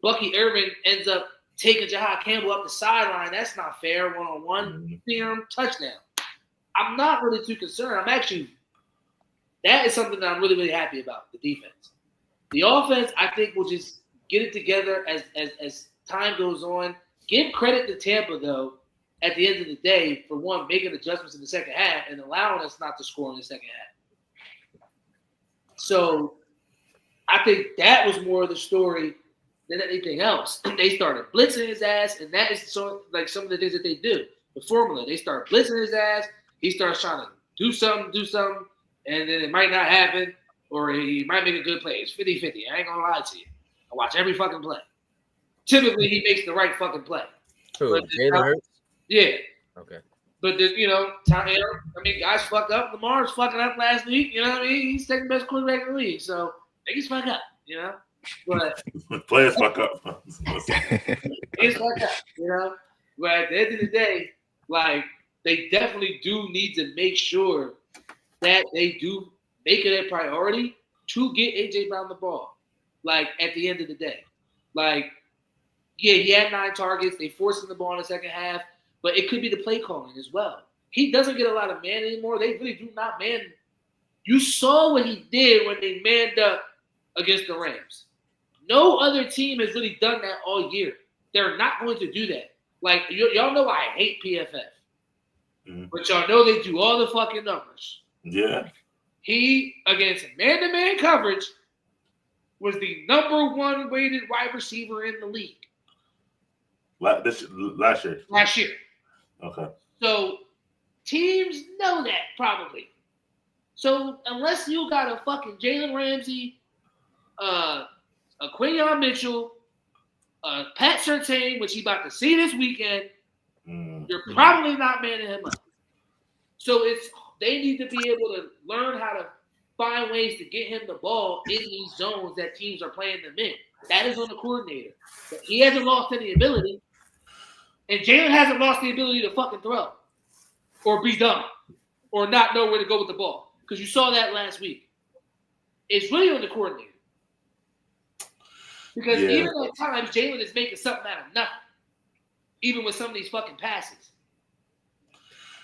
Bucky Irving ends up taking Jahad Campbell up the sideline. That's not fair. One-on-one. Touchdown. I'm not really too concerned. That is something that I'm really, really happy about, the defense. The offense, I think, will just get it together as time goes on. Give credit to Tampa, though, at the end of the day, for one, making adjustments in the second half and allowing us not to score in the second half. So I think that was more of the story than anything else. They started blitzing his ass, and that is some of the things that they do. The formula, they start blitzing his ass. He starts trying to do something, and then it might not happen, or he might make a good play. It's 50-50. I ain't going to lie to you. I watch every fucking play. Typically, he makes the right fucking play. Who, Jalen Hurts? Yeah. Okay. But there's, guys fuck up. Lamar's fucking up last week. You know what I mean? He's second best quarterback in the league. So niggas fuck up, But players fuck up. It's fuck up, But at the end of the day, they definitely do need to make sure that they do make it a priority to get AJ Brown the ball. At the end of the day. Like, yeah, he had 9 targets. They forced him the ball in the second half, but it could be the play calling as well. He doesn't get a lot of man anymore. They really do not man. You saw what he did when they manned up against the Rams. No other team has really done that all year. They're not going to do that. Like, y'all know I hate PFF. But y'all know they do all the fucking numbers. Yeah. He, against man-to-man coverage, was the number 1 weighted wide receiver in the league. Last year. Last year. Okay. So teams know that probably. So unless you got a fucking Jalen Ramsey, a Quinyon Mitchell, Pat Surtain, which he about to see this weekend, you're probably not manning him up. So they need to be able to learn how to find ways to get him the ball in these zones that teams are playing them in. That is on the coordinator. But he hasn't lost any ability. And Jalen hasn't lost the ability to fucking throw or be dumb or not know where to go with the ball. Because you saw that last week. It's really on the coordinator. Because even at times, Jalen is making something out of nothing. Even with some of these fucking passes.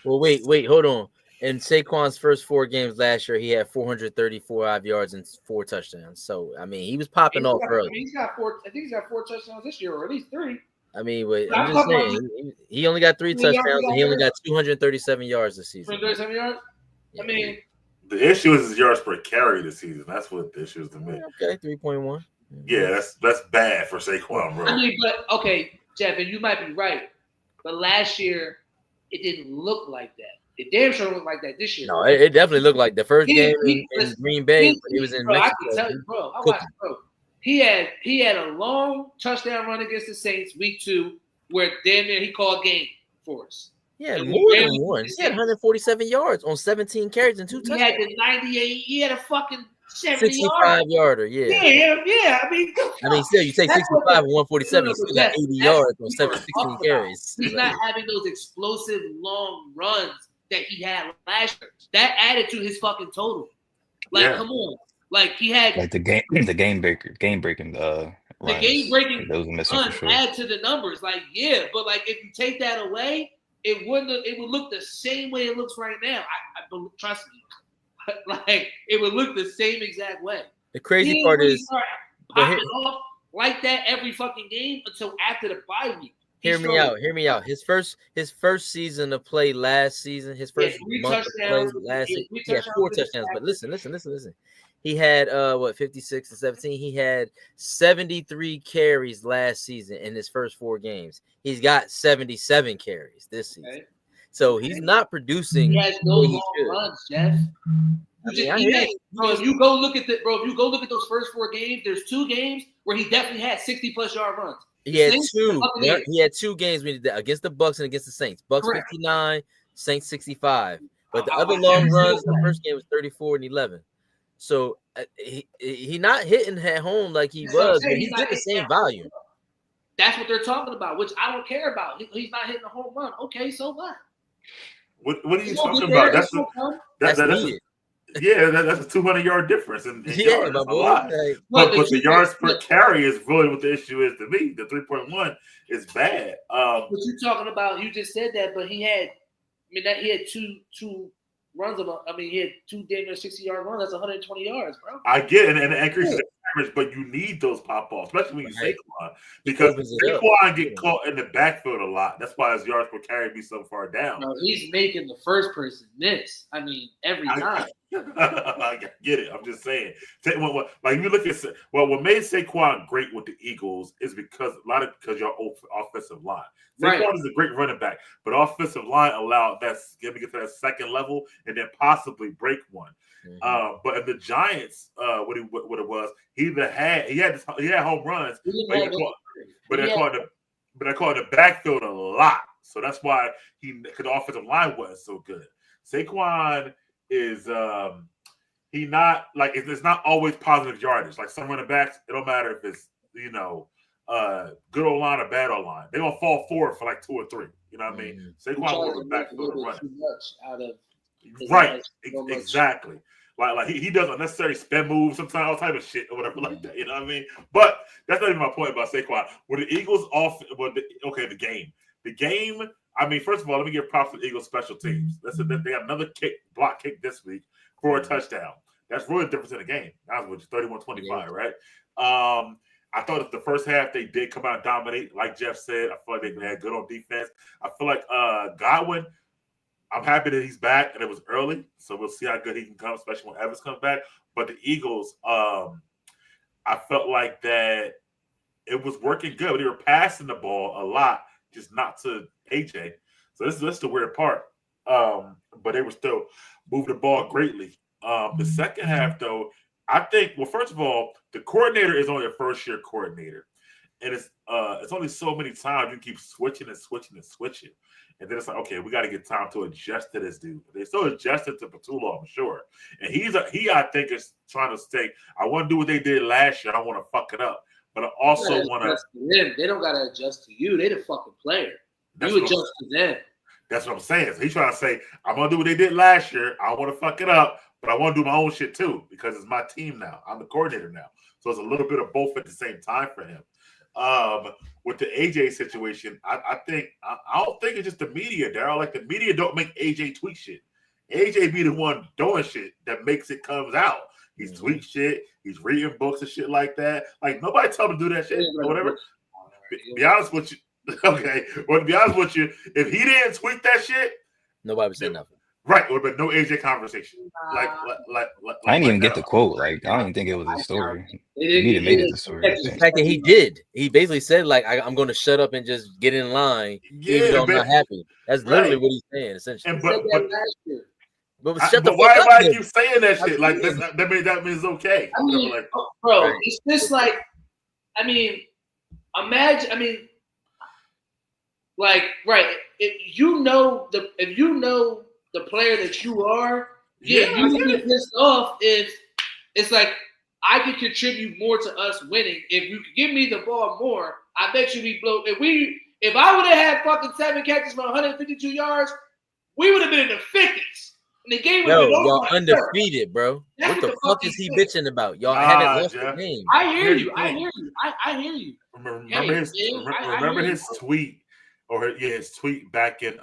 Well, wait, hold on. In Saquon's first 4 games last year, he had 434 yards and 4 touchdowns. So, I mean, he was popping off early. He's got 4. I think he's got 4 touchdowns this year, or at least 3. I mean, I'm just saying, he only got 3 touchdowns, and he only got 237 yards this season. 237 yards? Yeah. I mean, the issue is his yards per carry this season. That's what the issue is to me. Okay, 3.1. Yeah, that's bad for Saquon, bro. I mean, but okay, Jeff, and you might be right, but last year it didn't look like that. It damn sure looked like that this year. No, it definitely looked like the first game in Green Bay. It was in Mexico. I can tell you, bro. I watched, bro. He had a long touchdown run against the Saints week 2, where damn near he called game for us. Yeah, more than one. He had 147 yards on 17 carries and 2 touchdowns. He had the 98. He had a fucking 65 yarder. Yeah. I mean, still, you take 65 and 147, you still got 80 yards on 16 carries. He's not having those explosive long runs that he had last year. That added to his fucking total. Like, come on. Like, he had like the game breaking the game breaking those are missing for sure. Add to the numbers. Like, yeah, but like if you take that away, it would look the same way it looks right now. I trust me. Like, it would look the same exact way. The crazy part is popping off like that every fucking game until after the bye week. Hear me out. His first season of play last season, his first month of play last season, he had 4 touchdowns. But listen. He had 56 and 17. He had 73 carries last season in his first 4 games. He's got 77 carries this season. Okay. So he's not producing. He has no long runs, Jeff. If you go look at those first 4 games, there's 2 games where he definitely had 60+ yard runs. He had 2. He had 2 games against the Bucs and against the Saints. Bucs 59, Saints 65. But the other long runs, the first game was 34 and 11. So he not hitting at home like he was, but he's getting the same volume. That's what they're talking about, which I don't care about. He's not hitting a home run. Okay, so what? What are you talking about? That's a 200-yard difference. That's a lot. But the yards per carry is really what the issue is to me. The 3.1 is bad. What you talking about? You just said that, but he had two runs he had 2 damn near 60-yard runs. That's 120 yards, bro. I get it, and it increases the average, but you need those pop-offs, especially when you Saquon, because Saquon get caught in the backfield a lot. That's why his yards per carry be so far down. No, he's making the first person miss. I mean, every time. I get it. I'm just saying. Like you look at what made Saquon great with the Eagles is because your offensive line. Saquon is a great running back, but offensive line allowed that to get to that second level and then possibly break one. Mm-hmm. But in the Giants, what it was, he had home runs, but they caught the backfield a lot. So that's why the offensive line wasn't so good. Saquon is he not like it's not always positive yardage. Like some running backs, it don't matter if it's good old line or bad old line. They're gonna fall forward for like 2 or 3. You know what I mean? Saquon was backfield running. Too much out of right, exactly. Like he does unnecessary spin moves sometimes, all type of shit or whatever like that. You know what I mean? But that's not even my point about Saquon. When the Eagles the game. I mean, first of all, let me give props to the Eagles special teams. They have another block kick this week for a touchdown. That's really the difference in the game. That was 31-25, right? I thought that the first half they did come out and dominate, like Jeff said. I feel like they had good on defense. I feel like Godwin. I'm happy that he's back, and it was early, so we'll see how good he can come, especially when Evans comes back. But the Eagles, I felt like that it was working good. They were passing the ball a lot, just not to AJ. So this is the weird part. But they were still moving the ball greatly. The second half, though, I think, well, first of all, the coordinator is only a first-year coordinator. And it's only so many times you keep switching and switching and switching. And then it's like, okay, we got to get time to adjust to this dude. They still adjusted to Patullo, I'm sure. And he I think, is trying to say, I want to do what they did last year. I want to fuck it up. But I also want to. They don't got to adjust to you. They the fucking player. You adjust to them. That's what I'm saying. So he's trying to say, I'm going to do what they did last year. I want to fuck it up, but I want to do my own shit too because it's my team now. I'm the coordinator now. So it's a little bit of both at the same time for him. With the AJ situation, I don't think it's just the media, Daryl. Like the media don't make AJ tweet shit. AJ be the one doing shit that makes it comes out. He's tweet shit. He's reading books and shit like that. Like nobody tell him to do that shit or whatever. Be honest with you. Okay. Well, to be honest with you, if he didn't tweet that shit, nobody would say nothing. Right, would have been no AJ conversation. Like I didn't even get the quote. Like I don't even think it was a story. He made it the story. The fact that he did, he basically said like, "I'm going to shut up and just get in line, even though I'm not happy." That's literally what he's saying, essentially. But shut the fuck up. Why everybody keep saying that shit? Like that means okay. I mean, bro, it's just like, I mean, imagine. I mean, like, right? If you know the player that you are, you would get pissed off if it's like I could contribute more to us winning. If you could give me the ball more, I bet you we blow. If I would have had fucking 7 catches for 152 yards, we would have been in the 50s. And the game would have been over. Y'all undefeated, bro. What the fuck is he bitching about? Y'all haven't lost the game. I hear you. I hear you. Remember his tweet. His tweet back in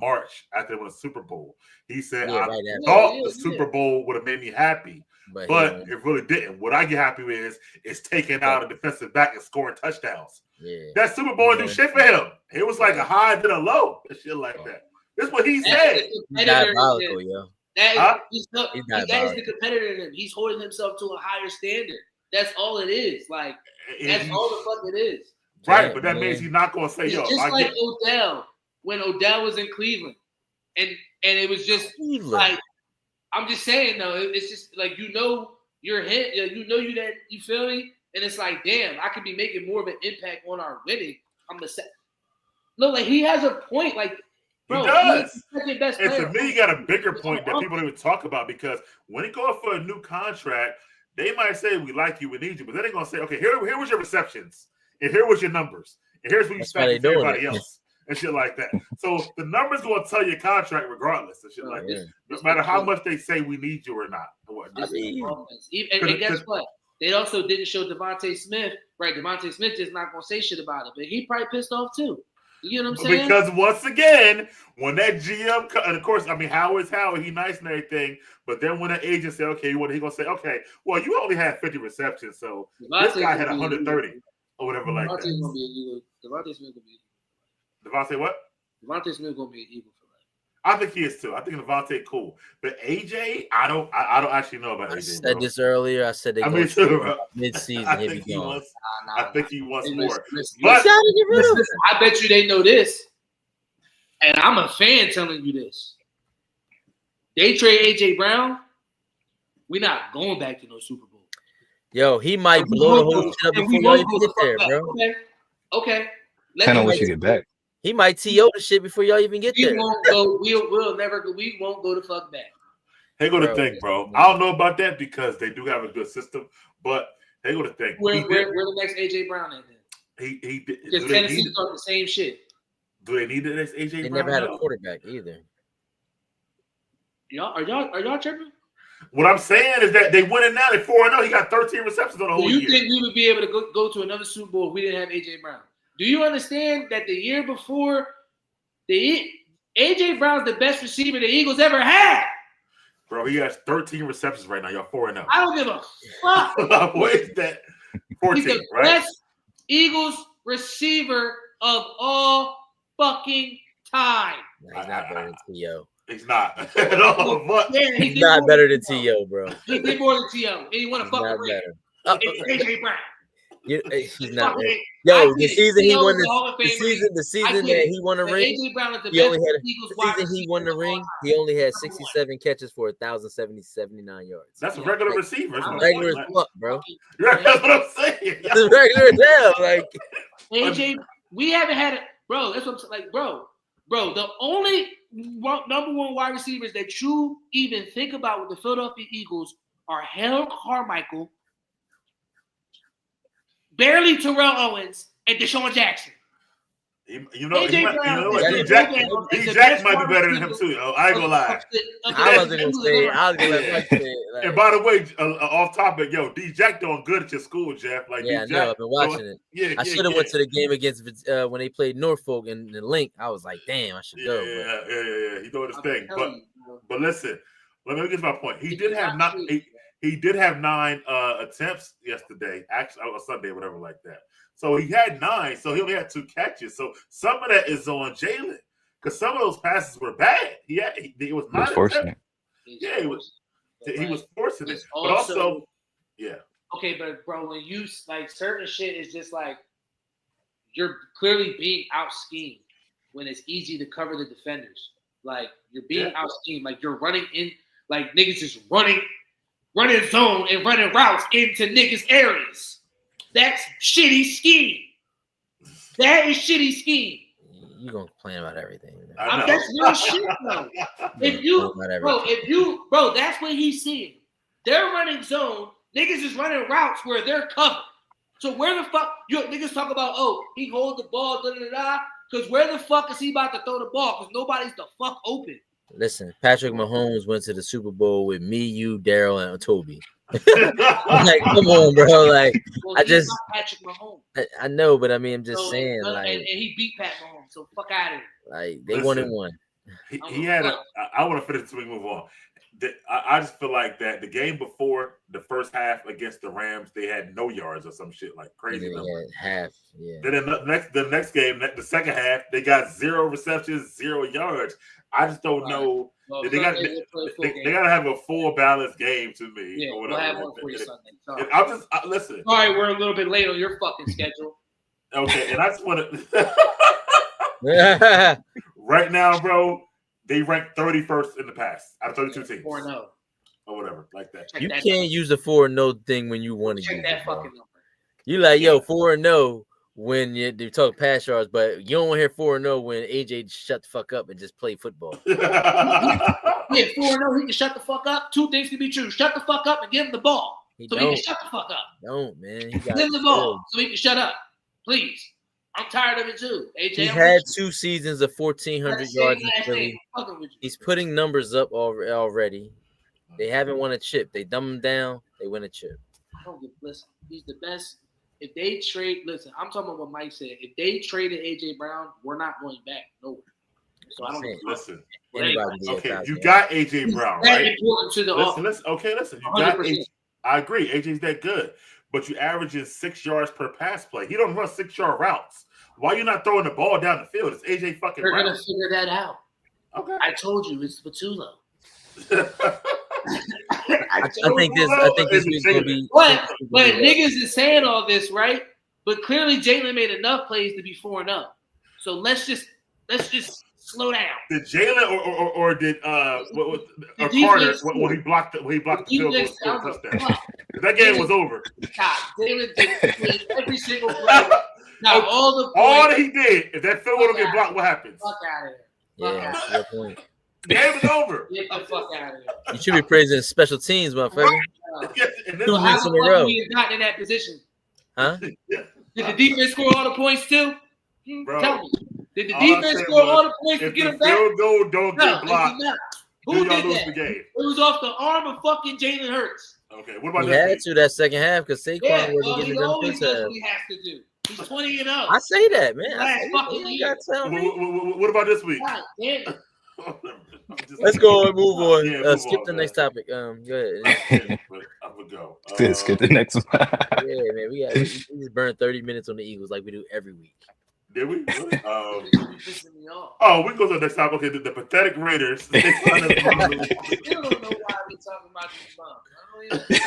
March after they won the Super Bowl. He said, I thought the Super Bowl would have made me happy, but it really didn't. What I get happy with is taking out a defensive back and scoring touchdowns. Yeah. That Super Bowl didn't do shit for him. It was like a high and then a low and shit like that. That's what he said. He's diabolical, yo. That is the competitor in him. He's holding himself to a higher standard. That's all it is. Like, that's all the fuck it is. Right, but that means he's not going to say, "Yo." Just like Odell, when Odell was in Cleveland, and it was just like, I'm just saying though, it's just like you're hit, you feel me, and it's like, damn, I could be making more of an impact on our winning. Like he has a point, like. Bro, he does. And to me, he got a bigger point that people don't even talk about because when he goes for a new contract, they might say, "We like you, we need you," but then they're going to say, "Okay, here was your receptions. And here was your numbers. And here's what you spent for everybody else." And shit like that. So the numbers going to tell your contract regardless and shit like that. No matter how much they say we need you or not. And guess what? They also didn't show Devontae Smith. Right, Devontae Smith is not going to say shit about it. But he probably pissed off too. You know what I'm saying? Because once again, when that GM, and of course, I mean, Howard's Howard, he nice and everything. But then when that agent said, "Okay, what he going to say? Okay, well, you only had 50 receptions. So this guy had 130. Or whatever like that. Gonna be an Eagle. Devontae Smith gonna be. Devontae what? Devontae Smith gonna be an Eagle for life. I think he is too. I think Devontae cool, but AJ, I don't actually know about AJ. I said this earlier. I said they go mid-season. I think he wants more. But I bet you they know this, and I'm a fan telling you this. They trade AJ Brown. We're not going back to no Super Bowl. Yo, he might blow the whole shit up before y'all even get there, bro. Okay. Depending on what you get back. He might TO the shit before y'all even get there. We won't go. We won't go the fuck back. They go to think, bro. I don't know about that because they do have a good system, but they go to think. Where the next AJ Brown at then? He did. Because Tennessee's talking the same shit. Do they need the next AJ Brown? They never had a quarterback either. Are y'all tripping? What I'm saying is that they winning now. They 4-0. He got 13 receptions on the whole Do you year. think we would be able to go to another Super Bowl if we didn't have AJ Brown? Do you understand that the year before, AJ Brown's the best receiver the Eagles ever had? Bro, he has 13 receptions right now. Y'all 4-0. I don't give a fuck. What is that? 14, He's the right? best Eagles receiver of all fucking time. He's not better than T.O. He's not at all. But Yeah, he He's did not more better than than T.O., bro. He did more than T.O. And he won a He's fucking not ring. better. It's AJ Brown. He's not better. Fucking- Yo, I the get it. season he T.O. won is a Hall of the Famer. season get that it. he won the But ring, AJ Brown is the he best only had Eagles the wide season he won the receiver of all ring, time. he only had 67 catches for 1,079 yards. that's a regular receiver. That's I'm what I'm Regular as saying. fuck, bro. That's what I'm saying. That's regular as hell. Like, AJ, we haven't had it, bro. That's what I'm saying. Like, bro. The only number one wide receivers that you even think about with the Philadelphia Eagles are Harold Carmichael, barely Terrell Owens, and Deshaun Jackson. You know AJ what? Brown D-Jack might be better than him too. Yo. I ain't gonna lie. I wasn't gonna say it. I was gonna let Mike say it. Like, And by the way, off topic, yo, D-Jack doing good at your school, Jeff. Like, yeah, I D-Jack, know. I've been watching it. Yeah, I should have went to the game against when they played Norfolk in the Link. I was like, damn, I should go. Yeah. He doing his thing. telling you, But listen, let me get to my point. He did have 9 attempts yesterday, actually, or Sunday, whatever like that. So he had 9, so he only had 2 catches. So some of that is on Jalen, because some of those passes were bad. It was He was 9 forcing attempts. it. Yeah, he was forcing it. It's But also, yeah. Okay, but bro, when you like certain shit is just like you're clearly being out schemed when it's easy to cover the defenders. Like you're being out schemed. Like you're running in, like niggas is running zone and running routes into niggas' areas. That's shitty scheme. That is shitty scheme. You gonna complain about everything? That's real shit, though. Bro, that's what he's seeing. They're running zone. Niggas is running routes where they're covered. So where the fuck you niggas talk about? Oh, he hold the ball, Because where the fuck is he about to throw the ball? Because nobody's the fuck open. Listen, Patrick Mahomes went to the Super Bowl with me, you, Daryl, and Toby. Like, come on, bro. Like, well, I just not Patrick Mahomes. I know, but I mean, I'm just saying, like, and he beat Pat Mahomes. So fuck out of here. Like they won and won. He had. I want to finish so we move on. I just feel like that the game before the first half against the Rams, they had no yards or some shit like crazy. Half, yeah. Then the next game, the second half, they got 0 receptions, 0 yards. I just don't know. Well, they got to have a full balanced game to me. Yeah, or we'll have one for you Sunday. Sorry. I'm just listen. Sorry, we're a little bit late on your fucking schedule. Okay, and I just want to. Right now, bro, they rank 31st in the pass out of 32 teams. 4-0. Or whatever, like that. You can't use the 4-0 thing when you want to check use that it, fucking number. You like, yo, 4-0 when you talk pass yards, but you don't want to hear 4-0 when AJ shut the fuck up and just play football. Yeah, 4-0, he can shut the fuck up. 2 things can be true. Shut the fuck up and give him the ball. He can shut the fuck up. Don't, man. Give him the ball so he can shut up. Please. I'm tired of it too. AJ, he had 2 seasons of 1,400 yards in Philly. He's putting numbers up already. They haven't won a chip. They dumb him down. They win a chip. Listen, he's the best. If they trade, listen, I'm talking about what Mike said. If they traded AJ Brown, we're not going back nowhere. So I don't listen. Okay, you got AJ Brown, right? Important to the listen. You got AJ. I agree. AJ's that good, but you averaging 6 yards per pass play. He don't run 6-yard routes. Why you not throwing the ball down the field? It's AJ fucking. We're gonna figure that out. Okay. I told you it's Patullo. I think this week's gonna be. But niggas is saying all this, right? But clearly Jalen made enough plays to be 4-0. So let's just slow down. Did Jalen or did Carter when he blocked the field goal score touchdown? That game was over. God, Jalen did every single play. Now all that he did, if that field goal don't get blocked, what happens? Fuck out of here. Yeah, that's your point. The game is over. Get the fuck out of here. You should be praising special teams, motherfucker. And 2 weeks in a row. We not in that position. Huh? Did the defense score all the points too? Bro, tell me. Did the defense score all the points to get them back? Field goal don't get blocked. Do Who y'all did lose that? the game? It was off the arm of fucking Jalen Hurts. Okay, what about He this had week? to that second half because Saquon Yeah, wasn't well, getting he it done always first does half. what he has to do. He's 20-0. I say that, man. I Last say fucking it. You year. got to tell me. What about this week? God damn it. Let's go and move on. Yeah, move Skip on, the man. next topic. Go ahead. Yeah, but I'm gonna go. Let's get the next one. Yeah, man. We just burned 30 minutes on the Eagles like we do every week. Did we? Really? You're pissing me off. Oh, we go to the next topic. Okay, the pathetic Raiders. They find us- You don't know why we talking about these bums. I don't even.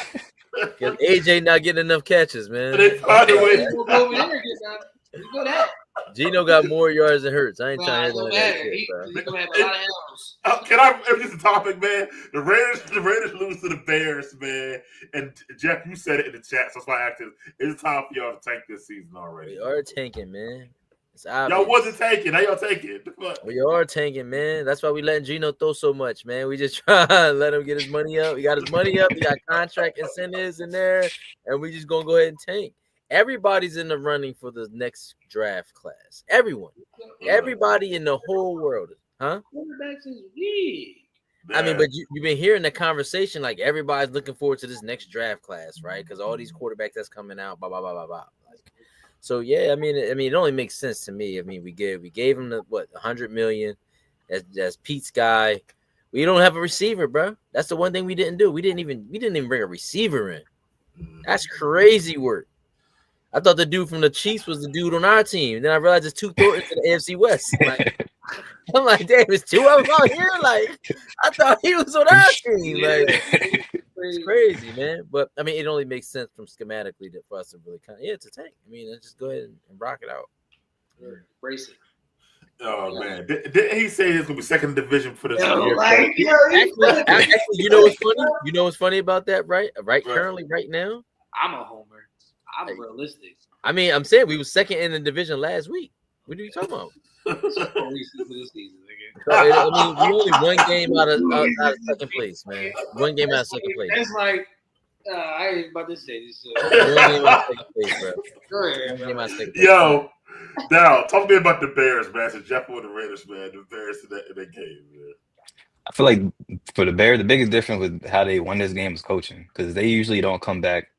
Because AJ not getting enough catches, man. They find a way. We'll go over there and get that. You know that. Gino got more yards than Hurts. I ain't Nah, trying it to don't hear that matter. shit, bro. He's gonna have a lot of L's. Can I? If this is a topic, man. The Raiders lose to the Bears, man. And Jeff, you said it in the chat, so that's why I asked it. It's time for y'all to tank this season already. We are tanking, man. It's obvious. Y'all wasn't tanking. Now y'all taking. We are tanking, man. That's why we letting Gino throw so much, man. We just try to let him get his money up. He got his money up. He got contract incentives in there, and we just gonna go ahead and tank. Everybody's in the running for the next draft class. Everyone, everybody in the whole world, huh? Quarterbacks is weak. I mean, but you've been hearing the conversation like everybody's looking forward to this next draft class, right? Because all these quarterbacks that's coming out, blah blah blah blah blah. Like, so yeah, I mean, it only makes sense to me. I mean, we gave him the what 100 million. That's Pete's guy. We don't have a receiver, bro. That's the one thing we didn't do. We didn't even bring a receiver in. That's crazy work. I thought the dude from the Chiefs was the dude on our team. Then I realized it's two Thorntons in the AFC West. Like, I'm like, damn, it's two of them out here. Like, I thought he was on our team. Like, it's crazy, man. But I mean, it only makes sense from schematically for us to really it's a tank. I mean, let's just go ahead and rock it out. Brace it. Oh man, didn't he say it's gonna be second division for this year? Actually, you know what's funny? You know what's funny about that, right? Currently, right now, I'm a homer. I'm realistic. I mean, I'm saying we were second in the division last week. What are you talking about? I mean, we only one game out of second place, man. One game out of second place. That's like I ain't about to say this. One game out of second place, bro. Go ahead, One game out of second place. Yo, now talk to me about the Bears, man. So Jeff with the Raiders, man. The Bears in that game, man. I feel like for the Bears, the biggest difference with how they won this game is coaching, because they usually don't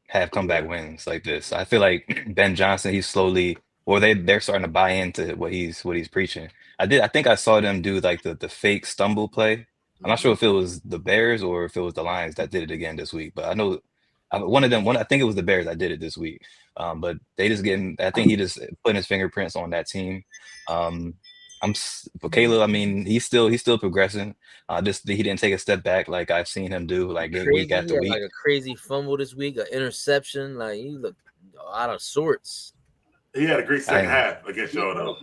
have comeback wins like this. I feel like Ben Johnson, he's slowly, or they're starting to buy into what he's preaching. I think I saw them do like the fake stumble play. I'm not sure if it was the Bears or if it was the Lions that did it again this week, but I know one of them. I think it was the Bears that did it this week. But they just I think he just putting his fingerprints on that team. For Caleb, I mean, he's still progressing. He didn't take a step back like I've seen him do, like week after week. Like a crazy fumble this week, an interception. Like he looked out of sorts. He had a great second half against y'all, though.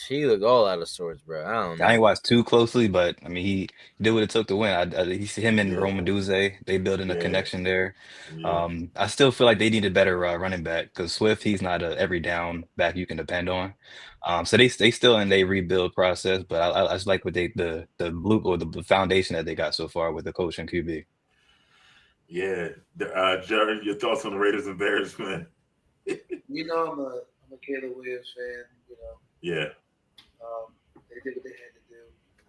He looked all out of sorts, bro. I don't know. I ain't watched too closely, but I mean, he did what it took to win. Him and Roman Duze, they building a connection there. Yeah. I still feel like they need a better running back because Swift, he's not a every down back you can depend on. So they still in their rebuild process, but I just like what the loop or the foundation that they got so far with the coach and QB. Yeah, Jared, your thoughts on the Raiders and Bears, man? You know, I'm a Caleb Williams fan. You know. Yeah. They did what they had to do.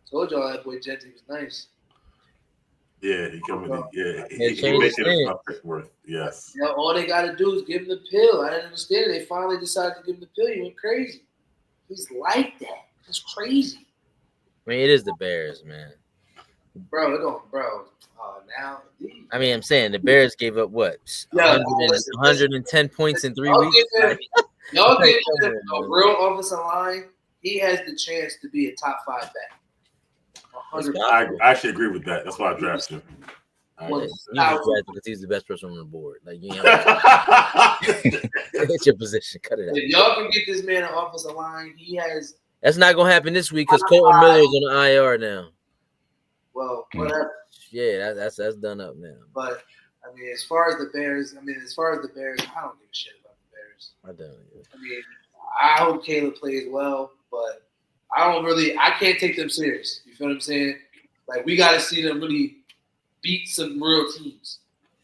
Told y'all that boy Genty was nice. Yeah, he coming. Yeah, he changed making his it up worth. Yes. You know, all they got to do is give him the pill. I didn't understand it. They finally decided to give him the pill. He went crazy. He's like that. It's crazy. I mean, it is the Bears, man. Bro. Now. I mean, I'm saying the Bears gave up what? Yeah, 110 points in 3 weeks. Y'all get a real offensive line. He has the chance to be a top 5 back. 100%. I actually agree with that. That's why I drafted him. Because he's the best person on the board. Like, you know, it's your position. Cut it out. If y'all can get this man an offensive line, he has. That's not gonna happen this week because Colton Miller is on the IR now. Well, whatever. Yeah, that's done up now. But I mean, as far as the Bears, I don't give a shit about the Bears. I don't. I mean, I hope Caleb plays well, but I can't take them serious. You feel what I'm saying? Like, we got to see them really beat some real teams.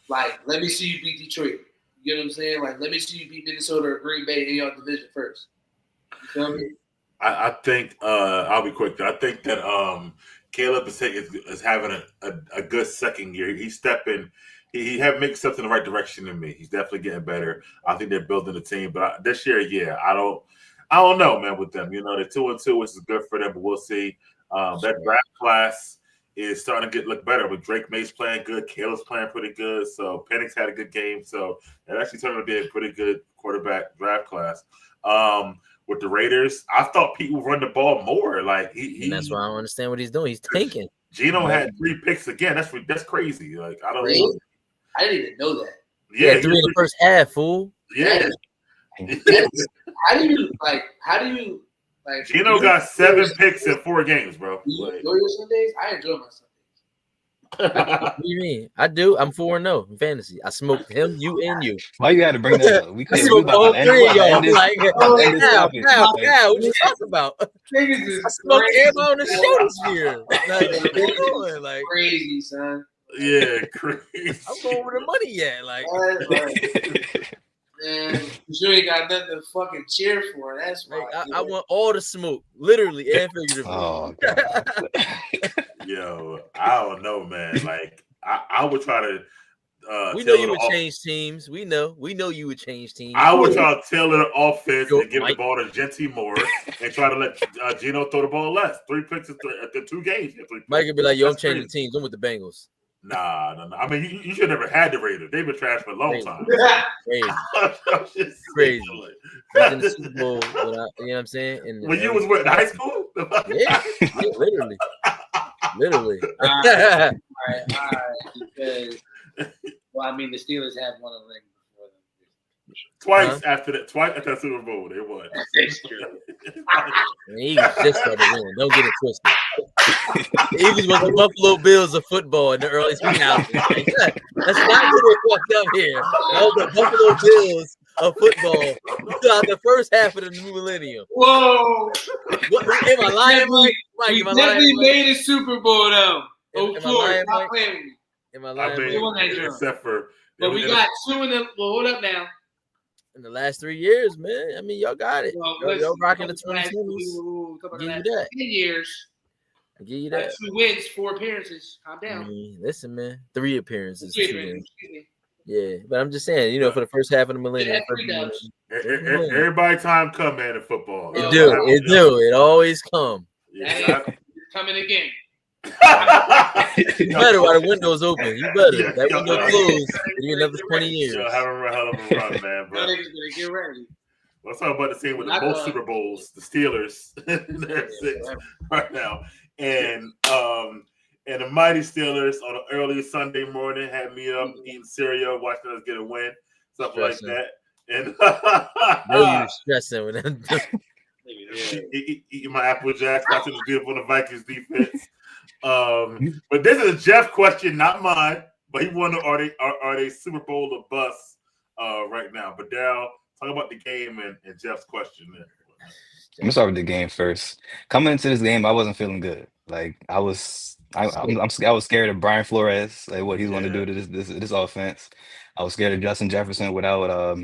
Like, let me see you beat Detroit. You know what I'm saying? Like, let me see you beat Minnesota or Green Bay in your division first. You feel me? I think I'll be quick. I think that Caleb is having a good second year. He's stepping. He makes steps in the right direction to me. He's definitely getting better. I think they're building the team, but this year, yeah, I don't know, man. With them, they're 2-2, which is good for them, but we'll see. That draft class is starting to look better. With Drake Mace playing good, Caleb's playing pretty good. So Penix had a good game. So it actually turned out to be a pretty good quarterback draft class. With the Raiders, I thought Pete would run the ball more. Like and that's why I don't understand what he's doing. He's tanking. Geno had 3 picks again. That's crazy. Like I don't Really? know. I didn't even know that. Yeah, 3 in the first half, fool. Yeah. How do you like? Geno got 7 picks in 4 games, bro. Do you Like, enjoy your Sundays? I enjoy my Sundays. What do you mean? I do. I'm 4-0 in fantasy. I smoked him, you, and you. Why you had to bring that up? We I couldn't. We smoked about all to end 3 of y'all. end this- Like, end this now, topic. what you talking about? Niggas is I smoked crazy. everybody on the show this year. Like, what's going on? Like, Crazy, son. yeah, crazy. I'm going where the money yet. Like, Man, you sure you got nothing to fucking cheer for. That's why. I want all the smoke, literally and figuratively. Oh God. Yo, I don't know, man. Like I would try to We know tailor you would the change teams. We know you would change teams. I would try to tailor the offense Yo, and give the Mike. ball to Genty more and try to let Geno throw the ball less. 3 picks at the 2 games. Mike would be like, "Yo, I'm That's changing crazy. teams. I'm with the Bengals." Nah. I mean, you should have never had the Raiders. They've been trash for a long Crazy. time. Crazy. Just Crazy. ridiculous. Was in the Super Bowl, you know what I'm saying? And When you was what, in high school? yeah, literally. All right. Because, well, I mean, the Steelers have won a ring before them. Twice after that Super Bowl, they won. That's true. And the Eagles just started winning. Don't get it twisted. The Eagles was the Buffalo Bills of football in the early 2000s. That's not what they fucked up here. That was the Buffalo Bills of football throughout the first half of the new millennium. Whoa! Am I lying, Mike? Mike, We am I definitely lying? Mike? made a Super Bowl though. Am I 04. lying, Stop Mike? playing with me. Am I I lying? mean, Mike? won that joint. except for But we got 2 in the. Well, hold up now. In the last 3 years, man. I mean, y'all got it. Well, Y'all rocking the last 2020s. Talk about Give the you last that. 10 years. I give you Got that. 2 wins, 4 appearances. Calm I down. mean, listen, man. 3 appearances. 3 2 appearances, games. excuse me. Yeah, but I'm just saying, for the first half of the millennium, Yeah, $3. everybody time come, man, in football. it Oh, do. It always come. Yeah, It's coming again. You better while the window's open. You better. Yeah, That yeah. window closed. It'll be another 20 years. Yo, having a hell of a run, man. Y'all But niggas better get ready. let's talk about the team with the Not most going. Super Bowls, the Steelers. They're 6 right now, and the mighty Steelers on an early Sunday morning had me up eating cereal, watching us get a win, stuff like Stressing. that. And No, you stressing with them. eating my Apple Jacks, watching the beautiful the Vikings defense. But this is a Jeff question, not mine. But he wonder are they Super Bowl or bust right now? But Darryl, talk about the game and Jeff's question there. I'm gonna start with the game first. Coming into this game, I wasn't feeling good. Like I was scared of Brian Flores, like what he's going to do to this offense. I was scared of Justin Jefferson without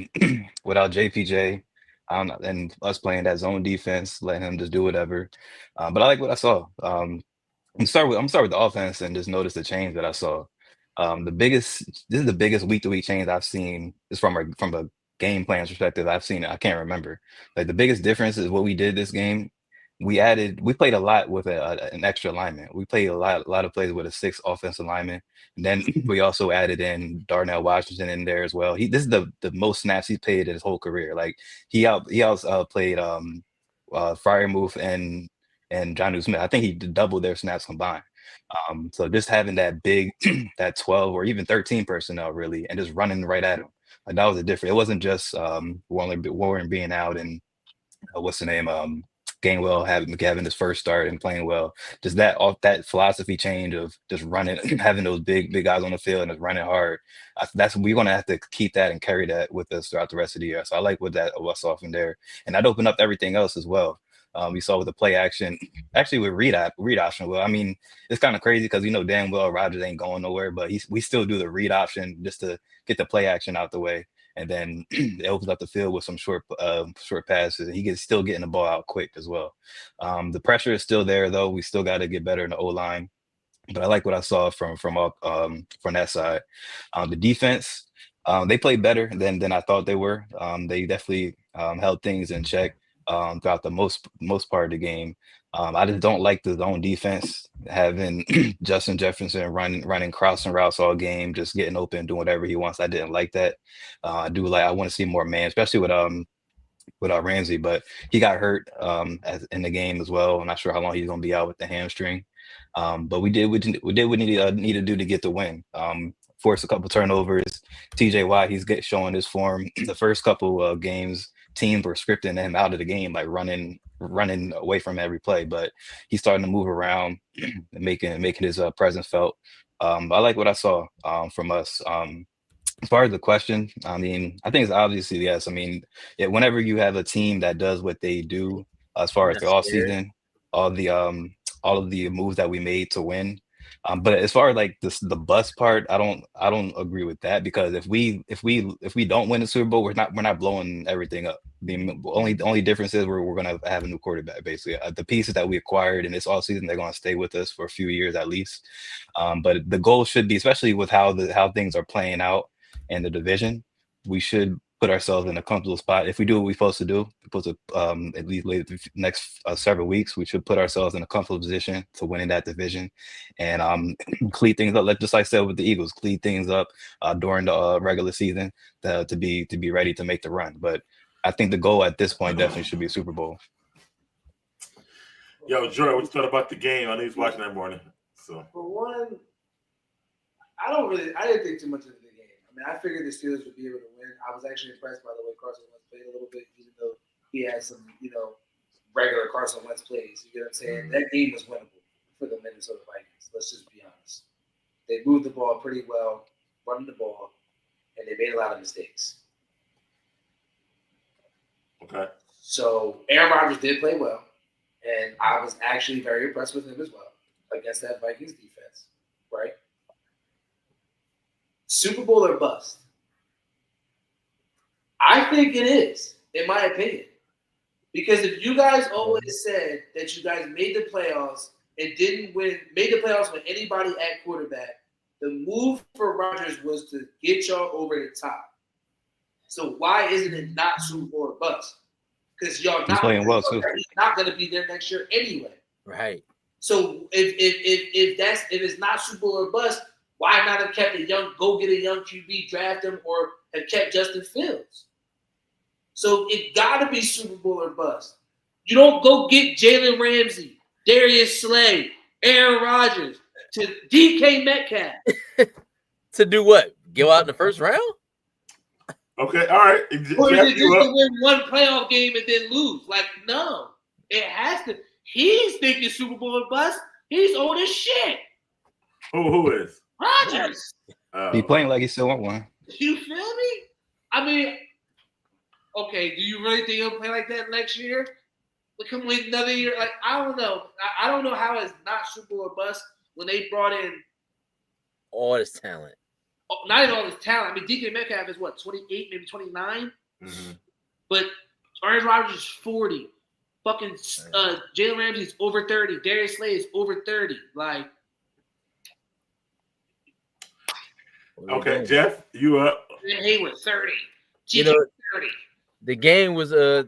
without JPJ, and us playing that zone defense, letting him just do whatever. But I like what I saw. I'm gonna start with the offense and just notice the change that I saw. This is the biggest week-to-week change I've seen. Is from a game plan perspective. I've seen it. I can't remember. Like the biggest difference is what we did this game. We played a lot with an extra lineman. We played a lot of plays with a 6 offensive lineman. And then we also added in Darnell Washington in there as well. This is the most snaps he's played in his whole career. Like he played Freiermuth and Jonnu Smith. I think he doubled their snaps combined. So just having that big that 12 or even 13 personnel really and just running right at him. Like that was a different. It wasn't just Warren being out and what's the name? Gainwell having his first start and playing well. Just that philosophy change of just running, having those big guys on the field and just running hard. We're gonna have to keep that and carry that with us throughout the rest of the year. So I like what I saw from there, and that opened up everything else as well. We saw with the play action, actually with read option. Well, I mean, it's kind of crazy because damn well Rodgers ain't going nowhere, but we still do the read option just to get the play action out the way. and then it opens up the field with some short passes, and he gets still getting the ball out quick as well. The pressure is still there though. We still got to get better in the O-line, but I like what I saw from that side. The defense, they played better than I thought they were. They definitely held things in check throughout the most part of the game. I just don't like the zone defense, having Justin Jefferson running crossing routes all game, just getting open, doing whatever he wants. I didn't like that. I want to see more man, especially with Ramsey, but he got hurt in the game as well. I'm not sure how long he's going to be out with the hamstring. But we did what we need to do to get the win. Force a couple turnovers. TJ Watt, he's showing his form. The first couple of games, teams were scripting him out of the game, like running away from every play. But he's starting to move around, and making his presence felt. I like what I saw from us. As far as the question, I mean, I think it's obviously yes. I mean, whenever you have a team that does what they do, as far as the off season, all of the moves that we made to win. But as far as like the bust part, I don't agree with that, because if we don't win the Super Bowl, we're not blowing everything up. The only difference is we're gonna have a new quarterback basically. The pieces that we acquired in this offseason, they're gonna stay with us for a few years at least. But the goal should be, especially with how things are playing out in the division, we should put ourselves in a comfortable spot. If we do what we're supposed to do, at least the next several weeks, we should put ourselves in a comfortable position to winning that division, and clean things up. Just like I said with the Eagles, clean things up during the regular season to be ready to make the run. But I think the goal at this point definitely should be a Super Bowl. Yo, Joy, what you thought about the game? I know he's watching that morning. So for one, I didn't think too much of the game. I mean, I figured the Steelers would be able to win. I was actually impressed by the way Carson Wentz played a little bit, even though he had some, regular Carson Wentz plays. You get what I'm saying? Mm-hmm. That game was winnable for the Minnesota Vikings. Let's just be honest. They moved the ball pretty well, running the ball, and they made a lot of mistakes. Okay. So Aaron Rodgers did play well, and I was actually very impressed with him as well against that Vikings defense, right? Super Bowl or bust? I think it is, in my opinion. Because if you guys always said that you guys made the playoffs and didn't win, made the playoffs with anybody at quarterback, the move for Rodgers was to get y'all over the top. So why isn't it not Super Bowl or bust? Because y'all not playing well too. He's not going to be there next year anyway. Right. So if it's not Super Bowl or bust, why not have kept go get a young QB, draft him, or have kept Justin Fields? So it got to be Super Bowl or bust. You don't go get Jalen Ramsey, Darius Slay, Aaron Rodgers, to DK Metcalf. To do what? Go out in the first round? Okay, all right. Or is it just to win one playoff game and then lose? Like, no. It has to. He's thinking Super Bowl or bust. He's old as shit. Who is? Rodgers. He playing like he still want one. You feel me? I mean, okay, do you really think he'll play like that next year? Come wait another year? Like, I don't know. I don't know how it's not Super Bowl or bust when they brought in all this talent. Not even all this talent. I mean, DK Metcalf is what, 28, maybe 29? Mm-hmm. But Aaron Rodgers is 40. Fucking Jalen Ramsey's over 30. Darius Slay is over 30. Like, okay, Jeff, you up? Hayward 30. You know, 30. The game was it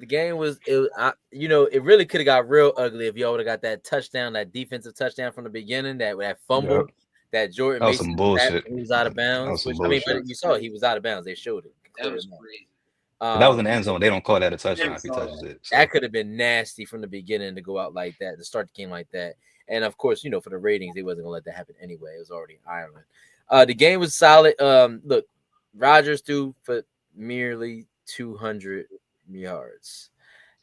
really could have got real ugly if y'all would have got that touchdown, that defensive touchdown from the beginning, that fumble. Yep. That Jordan Mason some bullshit. He was out of bounds. But you saw it. He was out of bounds. They showed it. That was crazy. That was an end zone. They don't call that a touchdown if he touches it. So. That could have been nasty from the beginning to go out like that, to start the game like that. And of course, for the ratings, they wasn't gonna let that happen anyway. It was already in Ireland. The game was solid. Look, Rodgers threw for merely 200 yards.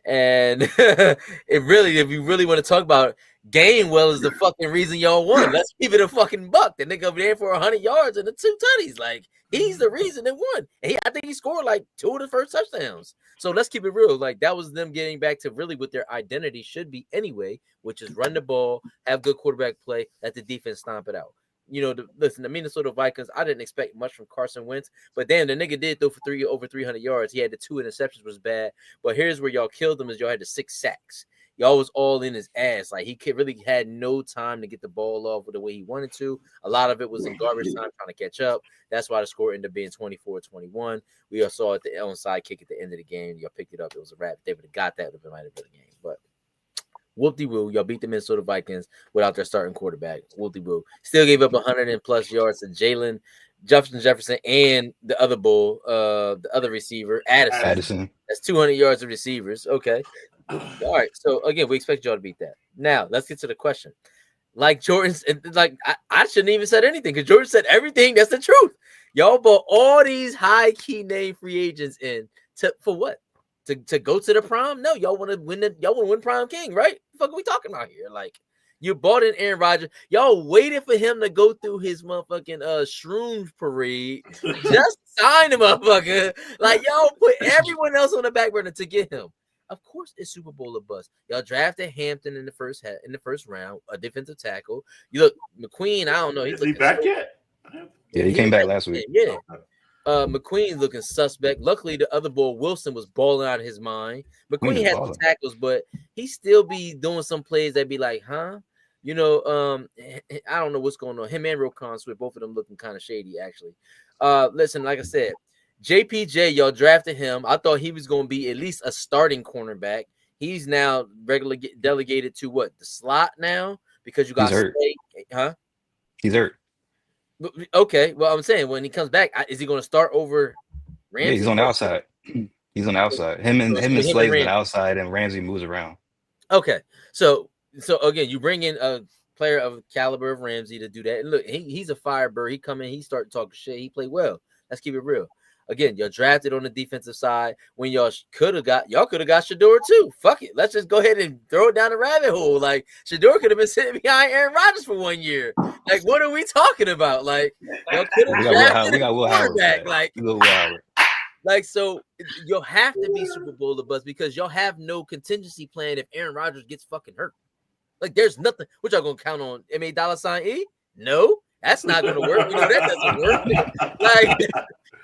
And it really, if you really want to talk about Gainwell is the fucking reason y'all won. Let's keep it a fucking buck. The nigga over there for 100 yards and the 2 tutties. Like, he's the reason they won. And I think he scored like 2 of the first touchdowns. So let's keep it real. Like, that was them getting back to really what their identity should be anyway, which is run the ball, have good quarterback play, let the defense stomp it out. listen, the Minnesota Vikings, I didn't expect much from Carson Wentz, but damn, the nigga did throw for over 300 yards. He had the 2 interceptions, was bad. But here's where y'all killed him: is y'all had the 6 sacks. Y'all was all in his ass. Like, he really had no time to get the ball off the way he wanted to. A lot of it was in garbage time trying to catch up. That's why the score ended up being 24-21. We all saw it the onside kick at the end of the game. Y'all picked it up. It was a wrap. If they would have got that, it might have been a game. But whoop-de-woo, y'all beat the Minnesota Vikings without their starting quarterback. Whoop-de-woo. Still gave up 100 and plus yards to Justin Jefferson and the other bull, the other receiver, Addison. That's 200 yards of receivers. Okay. All right. So, again, we expect y'all to beat that. Now, let's get to the question. Like Jordan's, like I shouldn't even said anything because Jordan said everything. That's the truth. Y'all bought all these high-key name free agents in for what? To go to the prom? No, y'all want to win prom king, right? What the fuck are we talking about here? Like, you bought in Aaron Rodgers. Y'all waited for him to go through his motherfucking shrooms parade. Just sign him, motherfucker. Like, y'all put everyone else on the back burner to get him. Of course, it's Super Bowl or bust. Y'all drafted Hampton in the first round, a defensive tackle. You look, McQueen. I don't know. Is he back yet? Yeah, he came back last week. Yeah. McQueen's looking suspect. Luckily, the other boy, Wilson, was balling out of his mind. McQueen had some tackles, but he still be doing some plays that be like, huh? I don't know what's going on. Him and Roquan Swift, both of them looking kind of shady, actually. Listen, like I said, JPJ, y'all drafted him. I thought he was going to be at least a starting cornerback. He's now regularly delegated to what? The slot now? Because you got hurt. Huh? He's hurt. Okay. Well, I'm saying when he comes back, is he going to start over Ramsey? Yeah, he's on the outside. He's on the outside. Him and Slade's on the outside, and Ramsey moves around. Okay. So again, you bring in a player of caliber of Ramsey to do that. And look, he's a firebird. He come in, he started talking shit. He played well. Let's keep it real. Again, you're drafted on the defensive side when y'all could have got Shedeur too. Fuck it. Let's just go ahead and throw it down the rabbit hole. Like, Shedeur could have been sitting behind Aaron Rodgers for 1 year. Like, what are we talking about? Like, y'all could have drafted we got Will Howard. Like, so you'll have to be Super Bowl or bust because y'all have no contingency plan if Aaron Rodgers gets fucking hurt. Like, there's nothing. What y'all gonna count on? $$E? No, that's not gonna work. That doesn't work. Like,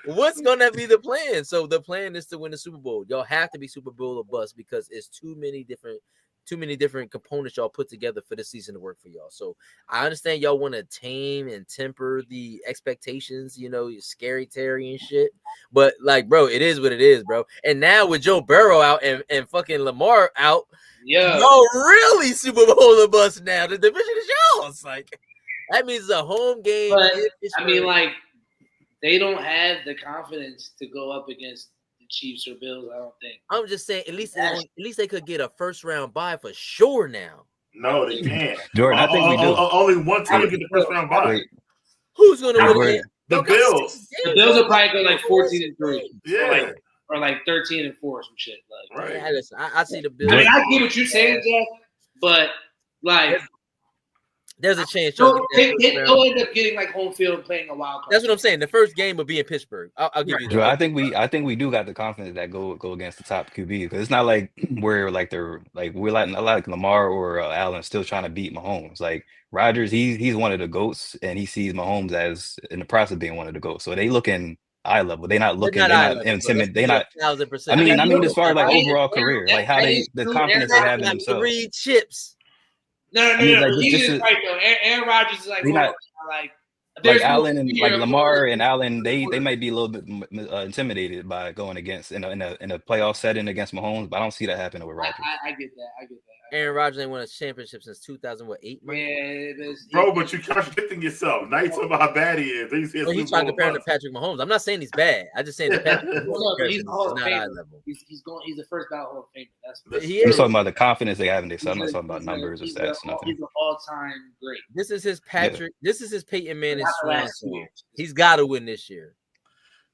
what's gonna be the plan? So the plan is to win the Super Bowl. Y'all have to be Super Bowl or bust because it's too many different components y'all put together for the season to work for y'all. So I understand y'all want to tame and temper the expectations, scary Terry and shit. But like, bro, it is what it is, bro. And now with Joe Burrow out and fucking Lamar out, y'all really Super Bowl or bust now. The division is y'all's. Like, that means it's a home game. But I mean, like, they don't have the confidence to go up against the Chiefs or Bills. I don't think. I'm just saying, at least they could get a first round bye for sure now. No, they can't. Jordan, I think we do. Only one team get the first round bye. Who's gonna win? The Bills. The Bills will probably go like 14-3. Yeah. Or like 13-4 or some shit. Like, right. Yeah, listen, I see the Bills. I mean, I get what you're saying, Jeff, but like. There's a chance. They'll end up getting like home field and playing a wild card. That's what I'm saying. The first game will be in Pittsburgh. I'll give you that. I think we do got the confidence that go against the top QB because it's not like we're like Lamar or Allen still trying to beat Mahomes. Like Rodgers, he's one of the GOATs and he sees Mahomes as in the process of being one of the GOATs. So they looking eye level. They're not intimidated. They're not 1,000%. I mean as far as like overall career, like how the confidence they have in themselves. 3 chips. No. He is right though. Aaron Rodgers is like, like Allen and like Lamar and Allen, they might be a little bit intimidated by going against in a playoff setting against Mahomes, but I don't see that happening with Rodgers. I get that. Aaron Rodgers ain't won a championship since 2008. Yeah, bro, but you're contradicting yourself. Now you talking about how bad he is. He's trying to compare him to Patrick Mahomes. I'm not saying he's bad. I just saying that Patrick Mahomes he's not high level. He's the first ballot Hall of Famer. I'm talking about the confidence they have in themselves. I'm not talking about numbers or stats. Nothing. He's an all-time great. This is his Patrick. Yeah. This is his Peyton Manning swan song. He's got to win this year.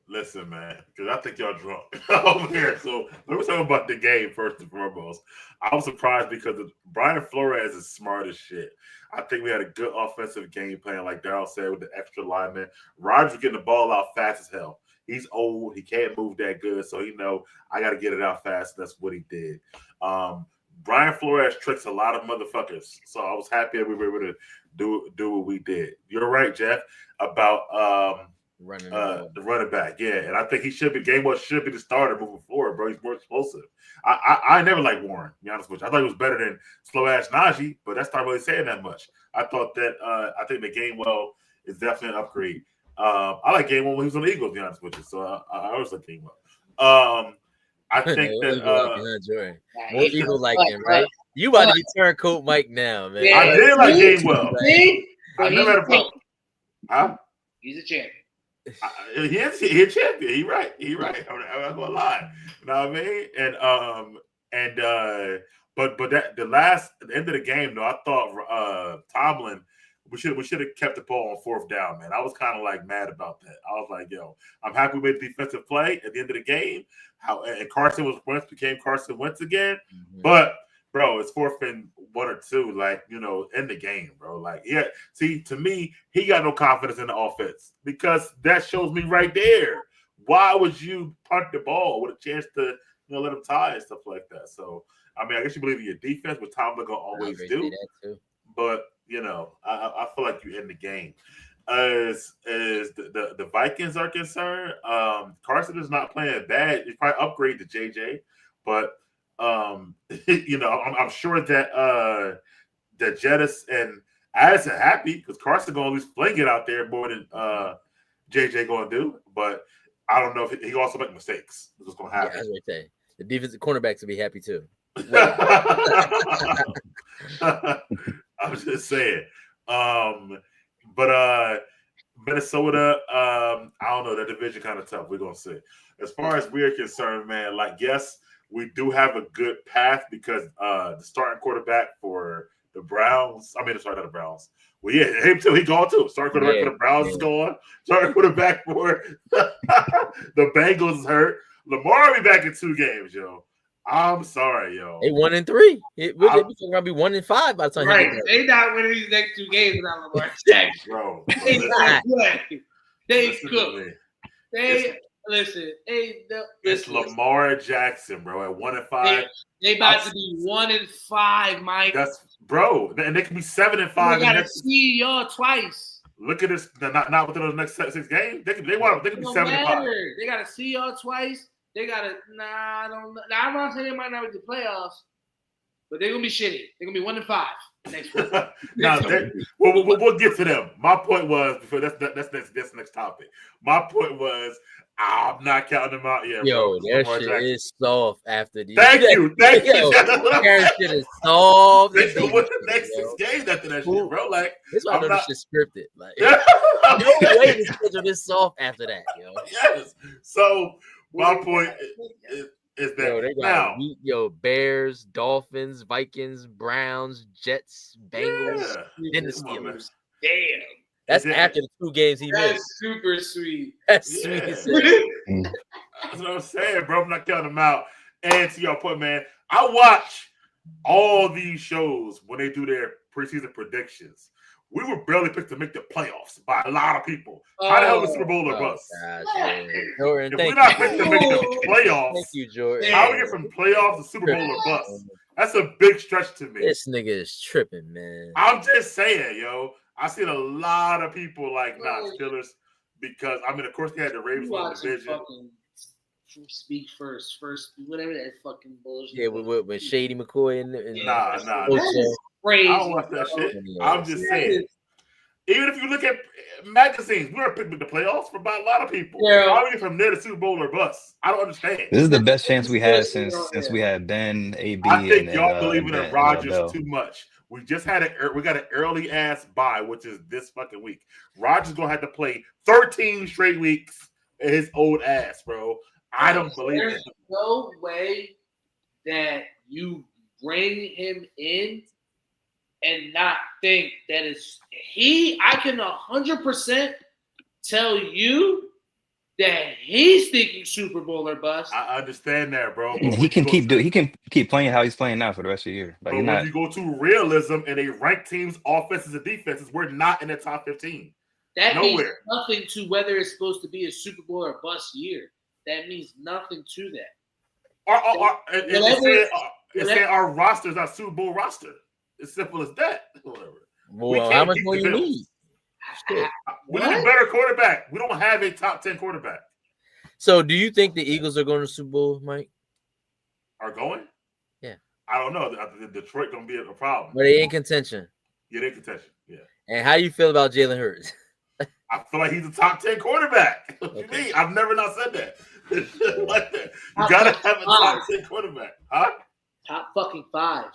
Listen, man, because I think y'all drunk over here. So let me talk about the game first and foremost. I was surprised because Brian Flores is smart as shit. I think we had a good offensive game plan, like Darryl said, with the extra linemen. Rodgers getting the ball out fast as hell. He's old. He can't move that good. So I got to get it out fast. That's what he did. Brian Flores tricks a lot of motherfuckers. So I was happy that we were able to do what we did. You're right, Jeff, about running the running back. Yeah, and I think he should be Gainwell should be the starter moving forward, bro. He's more explosive. I never liked Warren, to be honest with you. I thought he was better than slow ass Najee, but that's not really saying that much. I thought that I think that Gainwell is definitely an upgrade. I like Gainwell when he was on the Eagles, to be honest with you. So I always like Gainwell. I think that more Eagle like him, right? You about to be turncoat Mike now, man. Yeah, I did like Gainwell. I never had a problem. Huh? He's a champion. He's a champion. He right. I'm not gonna lie. You know what I mean? But that at the end of the game though, I thought Tomlin we should have kept the ball on fourth down, man. I was kind of like mad about that. I was like, yo, I'm happy we made the defensive play at the end of the game. And Carson Wentz became Carson Wentz again. Mm-hmm. But bro, it's 4th and 1 or 2, like, you know, in the game, bro. Like, yeah, see, to me, he got no confidence in the offense because that shows me right there. Why would you punt the ball with a chance to, you know, let him tie and stuff like that? So, I mean, I guess you believe in your defense, but Tomlin gonna always do. But, you know, I feel like you're in the game. As the Vikings are concerned, Carson is not playing bad. He's probably upgrade to JJ, but you know, I'm sure that that Jettis and Addison happy because Carson gonna at least fling it out there more than JJ gonna do. But I don't know if he also make mistakes. It's what's gonna happen. Yeah, that's what I say. The defensive cornerbacks will be happy too. I'm just saying. But Minnesota, I don't know. That division kind of tough. We're gonna see. As far as we're concerned, man, like yes, we do have a good path because the starting quarterback for the Browns. I mean, sorry, not the Browns. Well, yeah, him too. He gone too. Starting quarterback for the Browns is gone. Starting quarterback for the Bengals is hurt. Lamar will be back in 2 games, yo. I'm sorry, yo. They 1-3. They're gonna be 1-5 by the time. Right, they not winning these next 2 games without Lamar Jackson, bro. They not good. They cook. Listen. It's Lamar Jackson, bro. At 1-5, they about to be 1-5, Mike. That's bro, and they can be 7-5. They gotta see y'all twice. Look at this. Not within those next 6 games. They can be 7-5. They gotta see y'all twice. They gotta I don't know. Now I'm not saying they might not make the playoffs, but they're gonna be shitty. They're gonna be 1-5 next week. We'll get to them. My point was before that's next topic. My point was I'm not counting them out yet. Yo, their shit is soft after these. Thank you. Their shit is soft. What's the next 6 games after that shit, bro? Like this why I know this shit scripted. Like no way to schedule this soft after that, yo. Yes. So my point is that they got Bears, Dolphins, Vikings, Browns, Jets, Bengals, then the Steelers. Damn. That's after the 2 games he missed. That's super sweet. That's sweet. That's what I'm saying, bro. I'm not counting them out. And to your point, man, I watch all these shows when they do their preseason predictions. We were barely picked to make the playoffs by a lot of people. How the hell is Super Bowl or bust? Jordan, if we're not picked to make the playoffs, thank you, Jordan. How we get from playoffs to Super Bowl or bust? That's a big stretch to me. This nigga is tripping, man. I'm just saying, yo. I seen a lot of people like Steelers because I mean, of course, they had the Ravens in the division. Speak first, whatever that fucking bullshit. Yeah, with Shady McCoy and nah. I don't watch that shit. I'm just saying. Even if you look at magazines, we were picking the playoffs for about a lot of people. How we get from there to Super Bowl or bust? I don't understand. This is the best chance we had since we had Ben, AB. I think y'all believing in Rodgers too much. We just had we got an early ass bye, which is this fucking week. Rodgers gonna have to play 13 straight weeks at his old ass, bro. I don't believe it. There's no way that you bring him in and not think that it's he. I can 100% tell you that he's thinking Super Bowl or bust. I understand that, bro. He can keep playing how he's playing now for the rest of the year. But when you go to realism and they rank teams' offenses and defenses, we're not in the top 15. That means nothing to whether it's supposed to be a Super Bowl or bust year. That means nothing to that. Our roster is our Super Bowl roster. As simple as that. Whatever. Well, can't how much beat more the you Bills. need? Shit. We need a better quarterback. We don't have a top 10 quarterback. So, do you think the Eagles are going to Super Bowl, Mike? Are going? Yeah. I don't know. I think Detroit gonna be a problem. Are they in contention? Yeah, they contention. Yeah. And how do you feel about Jalen Hurts? I feel like he's a top 10 quarterback. What you Okay. mean? I've never not said that. Like that. You Top gotta five. have a top 10 quarterback. Huh? Top fucking 5.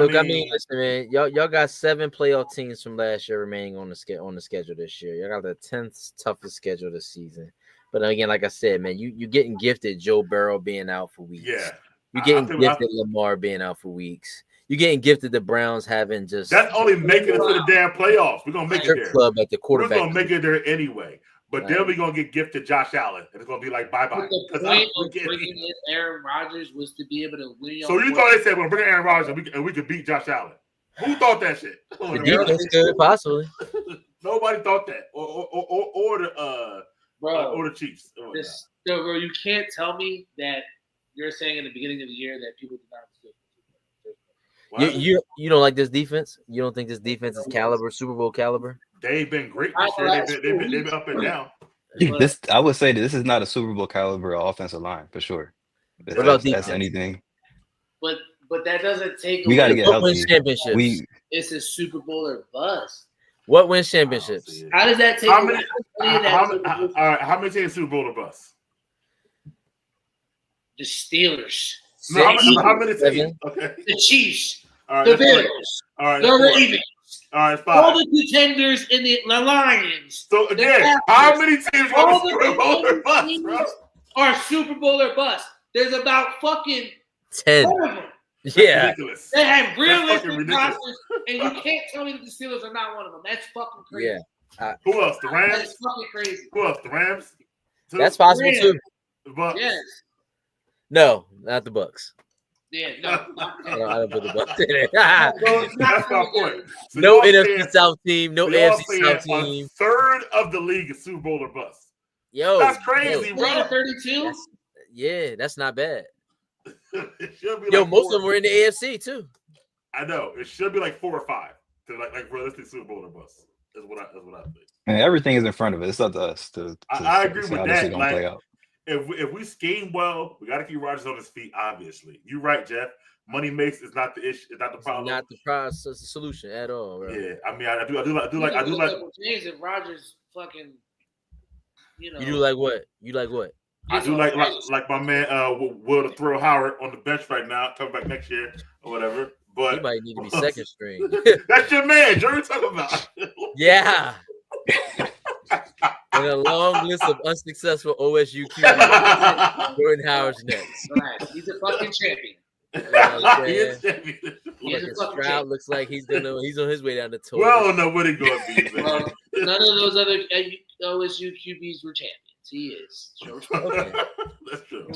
Look, I mean, listen, man, y'all got 7 playoff teams from last year remaining on the schedule this year. Y'all got the 10th toughest schedule this season. But again, like I said, man, you getting gifted Joe Burrow being out for weeks. yeah. You're getting gifted Lamar being out for weeks. You're getting gifted the Browns having just That's only making it to the damn playoffs. We're gonna make it strip there. club at the We're quarterback. gonna make it there anyway. But Right. then we're gonna get gifted Josh Allen, and it's gonna be like bye bye. The point of bringing in Aaron Rodgers was to be able to win. So you thought they said we're bringing Aaron Rodgers and we could beat Josh Allen? Who thought that shit? The defense could possibly. Nobody thought that, or the Chiefs. Bro, you can't tell me that you're saying in the beginning of the year that people did not. You don't like this defense? You don't think this defense is caliber, Super Bowl caliber? They've been great this year. They've been up and down. I would say that this is not a Super Bowl caliber offensive line for sure. What about that's anything. But that doesn't take. We got to get what healthy. wins championships? It's a Super Bowl or bust. What wins championships? How does that take? All right, how many teams Super Bowl or bust? The Steelers. No, how many teams? Okay. The Chiefs. All right, the Bears. All right, the Ravens. All right, all fine. the contenders in the Lions. So again, how many teams are Super Bowl or bust, bro? Are Super Bowl or bust? There's about fucking 10. Yeah, ridiculous. They have realistic rosters, and you can't tell me that the Steelers are not one of them. That's fucking crazy. Yeah. Who else? The Rams. That's fucking crazy. Who else? The Rams. That's possible too. The Bucks. Yes. No, not the Bucks. Yeah, no. I don't put the Bucks in it. That's my point. So no NFC South team. No AFC South team. A third of the league is Super Bowl or bust. Yo, that's crazy, bro. 32. That's not bad. It should be Yo, like most of them were in the AFC too. I know it should be like 4 or 5 to like realistic Super Bowl or bust. Is what I think. And everything is in front of us. It's up to us to I agree with that. Like, play out. If we scheme well, we got to keep Rodgers on his feet. Obviously, you're right, Jeff. Money makes is not the issue. It's not the problem. Not the process, the solution at all. Bro. Yeah, I mean, I do like. James and Rodgers fucking. You know. You do like what? You like what? I do like my man Will to throw Howard on the bench right now, coming back next year or whatever. But he might need to be second string. That's your man, Jerry. Talking about. Yeah. And a long list of unsuccessful OSU QBs. Jordan Howard's next. Right. He's a fucking champion. Stroud looks like he's on his way down the tour. Well, no, what he gonna be? Well, none of those other OSU QBs were champions. He is. Okay. That's true.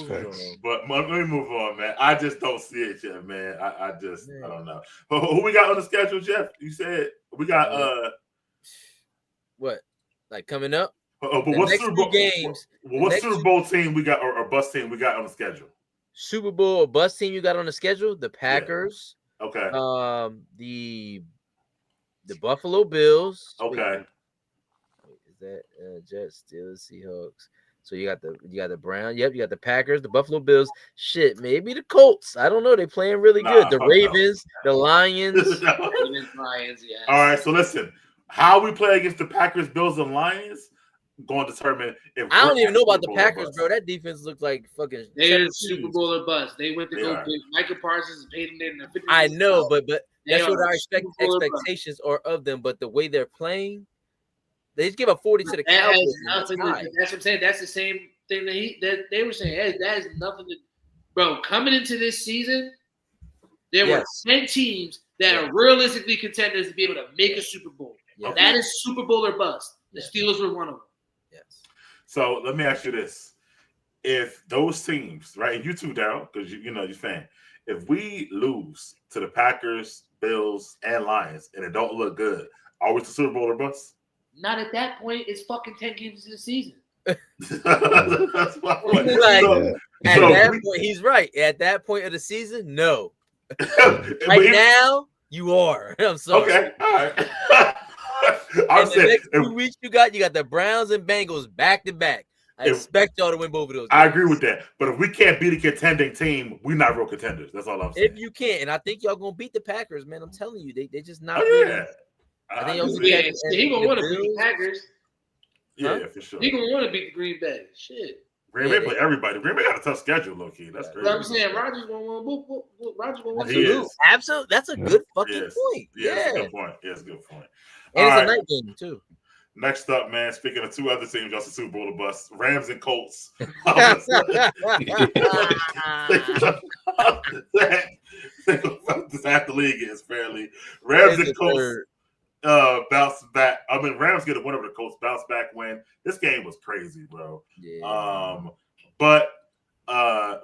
But let me move on, man. I just don't see it yet, man. I don't know. Who we got on the schedule, Jeff? You said we got what? Like coming up? But what Super Bowl games? What Super Bowl team we got or bus team we got on the schedule? Super Bowl or bus team you got on the schedule? The Packers. Yeah. Okay. The Buffalo Bills. Okay. Is that Jets, Steelers, Seahawks? So you got the Browns. Yep, you got the Packers, the Buffalo Bills. Shit, maybe the Colts. I don't know. They're playing really good. The Ravens, the Lions. Lions, yeah. All right. So listen, how we play against the Packers, Bills, and Lions going to determine if I don't even know about the Packers, bro. That defense looks like fucking. They're Super Bowl or bust. They went to go get Micah Parsons and paid him in the 50. I know, but that's what our expectations are of them. But the way they're playing, they just give up 40 to the Cowboys. That's what I'm saying. That's the same thing that they were saying. Hey, that has nothing to. Bro, coming into this season, there were 10 teams that are realistically contenders to be able to make a Super Bowl. Yeah. That is Super Bowl or bust. The Steelers were one of them. Yes. So let me ask you this: if those teams, right, and you too, Daryl, because you're a fan, if we lose to the Packers, Bills, and Lions, and it don't look good, are we the Super Bowl or bust? Not at that point. It's fucking 10 games into the season. That's my point. At that point, he's right. At that point of the season, no. Right now, You are. I'm sorry. Okay, all right. I'm And the saying next 2 weeks you got the Browns and Bengals back to back. I expect y'all to win both of those games. I agree with that. But if we can't beat a contending team, we're not real contenders. That's all I'm saying. If you can't, and I think y'all gonna beat the Packers, man. I'm telling you, they just not. Oh yeah. I think y'all he gonna want to beat the Packers. Yeah, for sure. He gonna want to beat the Green Bay. Shit. Green Bay play everybody. Green Bay got a tough schedule, low key. That's crazy. But I'm saying Rodgers gonna want. Rodgers gonna want to. Absolutely, that's a good fucking point. Yeah, that's a good point. Yeah, that's a good point. And it's a night game too. Next up, man. Speaking of two other teams, just the Super Bowl to bust, Rams and Colts. This half the league is fairly Rams and Colts bounce back. I mean, Rams get a win over the Colts, bounce back win. This game was crazy, bro. Yeah. But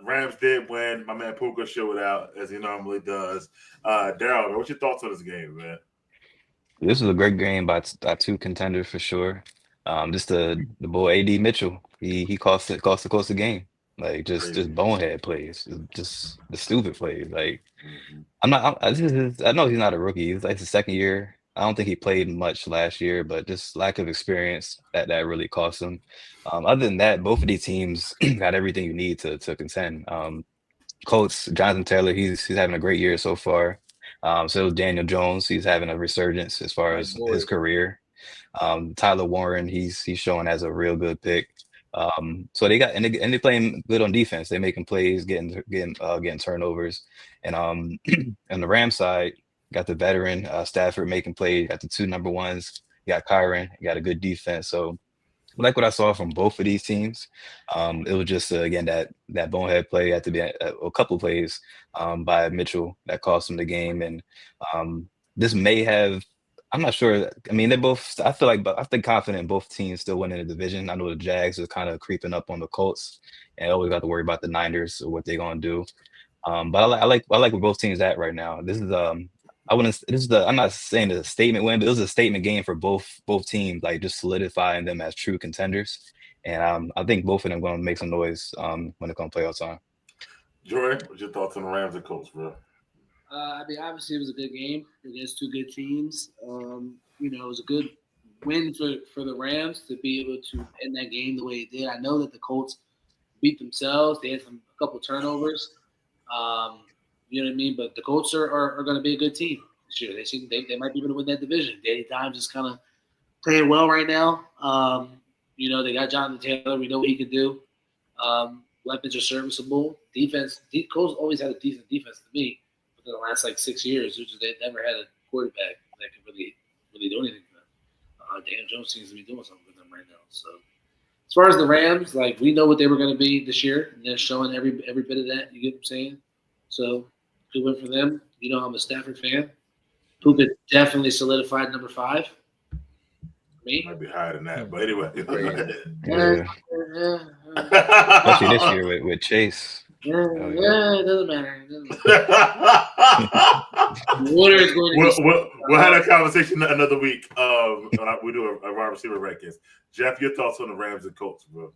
Rams did win. My man Puka showed out as he normally does. Daryl, what's your thoughts on this game, man? This was a great game by two contenders for sure. Just the boy AD Mitchell, he cost the Colts the game. Like just bonehead plays, just the stupid plays. Like I know he's not a rookie. It's like his second year. I don't think he played much last year, but just lack of experience that really cost him. Other than that, both of these teams got everything you need to contend. Colts, Jonathan Taylor, he's having a great year so far. So Daniel Jones, he's having a resurgence as far as his career. Tyler Warren, he's showing as a real good pick. So they got and they playing good on defense. They're making plays, getting turnovers, and on the Rams side, got the veteran Stafford making plays. Got the two number ones. You got Kyron. You got a good defense. So I like what I saw from both of these teams. It was just again that bonehead play had to be a couple plays by Mitchell that cost him the game, and this may have. I'm not sure. I mean, they both. I feel confident both teams still winning the division. I know the Jags are kind of creeping up on the Colts, and I always got to worry about the Niners or what they're gonna do. But I like where both teams at right now. This is I'm not saying it's a statement win, but it was a statement game for both teams, like just solidifying them as true contenders. And I think both of them going to make some noise when it comes playoff time. Joy, what's your thoughts on the Rams and Colts, bro? I mean, obviously it was a good game against two good teams. It was a good win for the Rams to be able to end that game the way it did. I know that the Colts beat themselves. They had a couple turnovers. You know what I mean? But the Colts are going to be a good team this year. They might be able to win that division. Danny Dimes is kind of playing well right now. They got Jonathan Taylor. We know what he can do. Weapons are serviceable. Defense. Colts always had a decent defense to me. In the last 6 years, they never had a quarterback that could really do anything for them. Daniel Jones seems to be doing something with them right now. So, as far as the Rams, we know what they were going to be this year, and they're showing every bit of that. You get what I'm saying? So, good win for them. I'm a Stafford fan. Who could definitely solidified number 5. Me might be higher than that, but anyway. Especially this year with Chase. It doesn't matter. Water is going to we'll have that conversation another week. We do a wide receiver rankings. Jeff, your thoughts on the Rams and Colts, bro?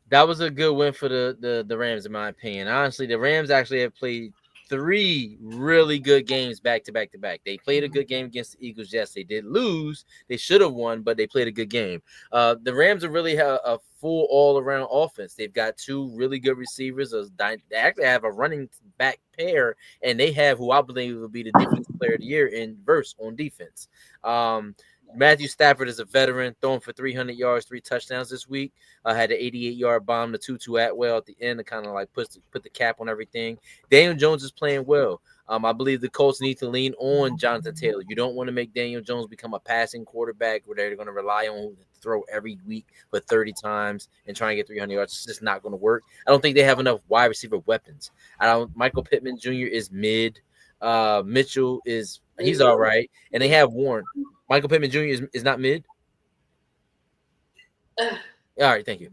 That was a good win for the Rams, in my opinion. Honestly, the Rams actually have played 3 really good games back to back to back. They played a good game against the Eagles. Yes, they did lose. They should have won, but they played a good game. The Rams are really a full all-around offense. They've got 2 really good receivers. They actually have a running back pair, and they have who I believe will be the defensive player of the year in verse on defense. Matthew Stafford is a veteran, throwing for 300 yards, 3 touchdowns this week. Had an 88-yard bomb to Tutu Atwell at the end to kind of put the cap on everything. Daniel Jones is playing well. I believe the Colts need to lean on Jonathan Taylor. You don't want to make Daniel Jones become a passing quarterback where they're going to rely on him to throw every week for 30 times and try and get 300 yards. It's just not going to work. I don't think they have enough wide receiver weapons. Michael Pittman Jr. is mid. Mitchell he's all right, and they have Warren. Michael Pittman Jr. is not mid. All right, thank you.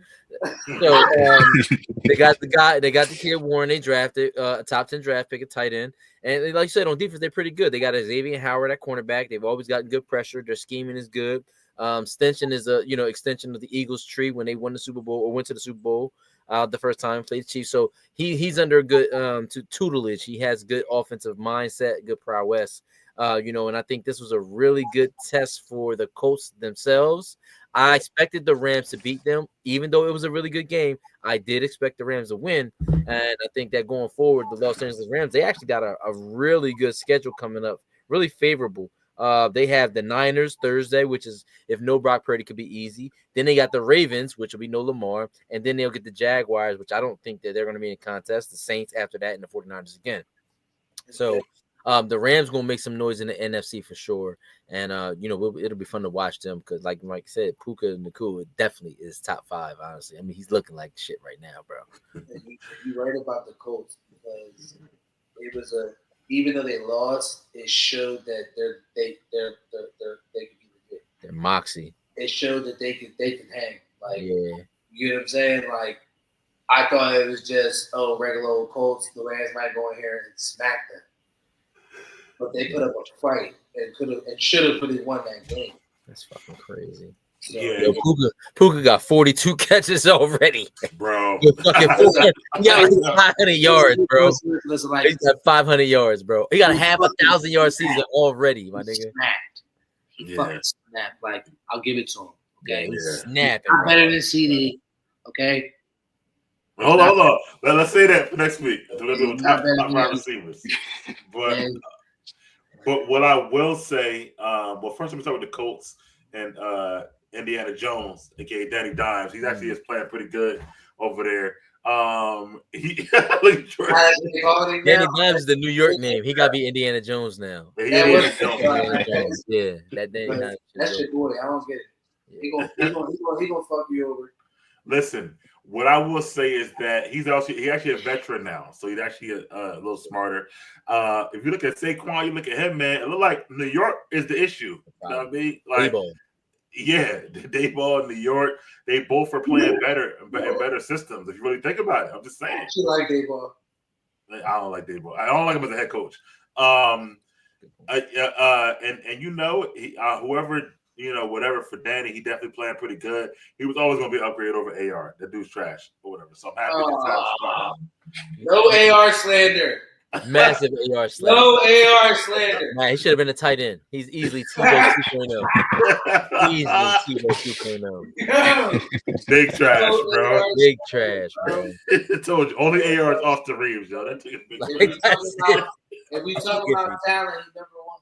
So they got the kid Warren. They drafted a top 10 draft pick, a tight end, and like you said, on defense they're pretty good. They got Xavier Howard at cornerback. They've always gotten good pressure. Their scheming is good. Stenson is a extension of the Eagles tree when they won the Super Bowl or went to the Super Bowl the first time, played Chiefs. So he's under a good tutelage. He has good offensive mindset, good prowess. And I think this was a really good test for the Colts themselves. I expected the Rams to beat them, even though it was a really good game. I did expect the Rams to win, and I think that going forward, the Los Angeles Rams, they actually got a really good schedule coming up, really favorable. They have the Niners Thursday, which is, if no Brock Purdy, could be easy. Then they got the Ravens, which will be no Lamar, and then they'll get the Jaguars, which I don't think that they're going to be in contest. The Saints after that, and the 49ers again. So the Rams going to make some noise in the NFC for sure. And, it'll be fun to watch them because, like Mike said, Puka Nacua definitely is top 5, honestly. I mean, he's looking like shit right now, bro. You're right about the Colts because it was even though they lost, it showed that they could be legit. Their moxie. It showed that they can hang. Like, yeah. You know what I'm saying? Like, I thought it was just, regular old Colts. The Rams might go in here and smack them. But they put up a fight and should have really won that game. That's fucking crazy. So, Yeah. Puka got 42 catches already. Bro. He got like 500 yards, bro. Listen, He's got 500 yards, bro. He got a half 1,000-yard season already, my nigga. Snapped. He fucking snapped. Like, I'll give it to him. Okay. He's snapping. I'm better than CD. Okay. Hold on. Let's say that for next week. Let's do top 5 receivers. But what I will say, first let me start with the Colts and Indiana Jones, aka Danny Dimes. He actually is playing pretty good over there. Danny Dimes is the New York name. He got to be Indiana Jones now. Yeah, that Danny Dimes. That's your boy. I don't get it. He gonna fuck you over. Listen, what I will say is that he's actually a veteran now, so he's actually a little smarter. If you look at Saquon, you look at him, man. It look like New York is the issue. You know what I mean? Like, Dayball, New York, they both are playing better and better systems. If you really think about it, I'm just saying. You like Dayball? I don't like Dayball. I don't like him as a head coach. Whoever. Whatever for Danny, he definitely playing pretty good. He was always going to be an upgrade over AR. That dude's trash or whatever. So I'm happy. No AR slander. Massive AR slander. No AR slander. Man, he should have been a tight end. He's easily Tebow 2.0. Easily Tebow 2.0. Big trash, bro. Big trash, bro. I told you, only AR is Austin Reeves, yo. That took a big. If we talk about talent, he's number one.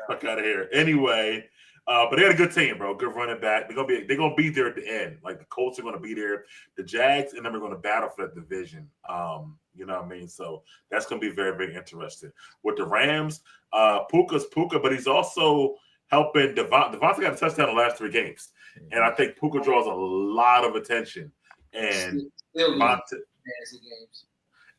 Fuck out of here. Anyway. But they got a good team, bro. Good running back. They're gonna be there at the end. Like the Colts are gonna be there. The Jags and them are gonna battle for that division. You know what I mean? So that's gonna be very, very interesting. With the Rams, Puka's Puka, but he's also helping Devontae got a touchdown in the last 3 games. And I think Puka draws a lot of attention. And Devontae,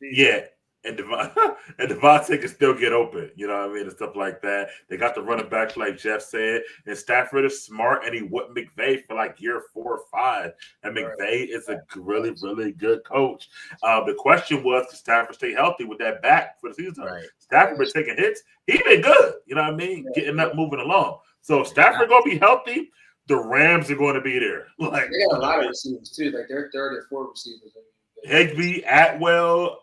yeah. And Devontae can still get open, you know what I mean, and stuff like that. They got the running backs, like Jeff said, and Stafford is smart, and he whooped McVay for like year 4 or 5. And McVay is a really, really good coach. The question was, can Stafford stay healthy with that back for the season? Right. Stafford been taking hits. He been good, you know what I mean, getting up, moving along. So if Stafford gonna be healthy, the Rams are going to be there. Like they got a lot of receivers too. Like they're 3rd or 4th receivers. Higbee, Atwell,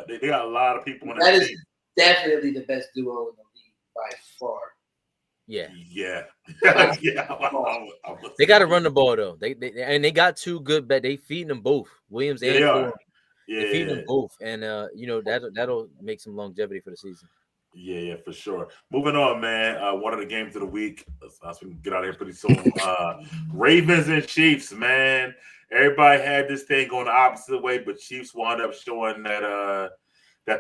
they got a lot of people in that is team. Definitely the best duo in the league by far. Yeah. They got to run the ball though. They got 2 good bet. They feeding them both, Williams and Ford. They feeding them both, and that'll make some longevity for the season. Yeah, for sure. Moving on, man. One of the games of the week. Let's get out of here pretty soon. Ravens and Chiefs, man. Everybody had this thing going the opposite way, but Chiefs wound up showing that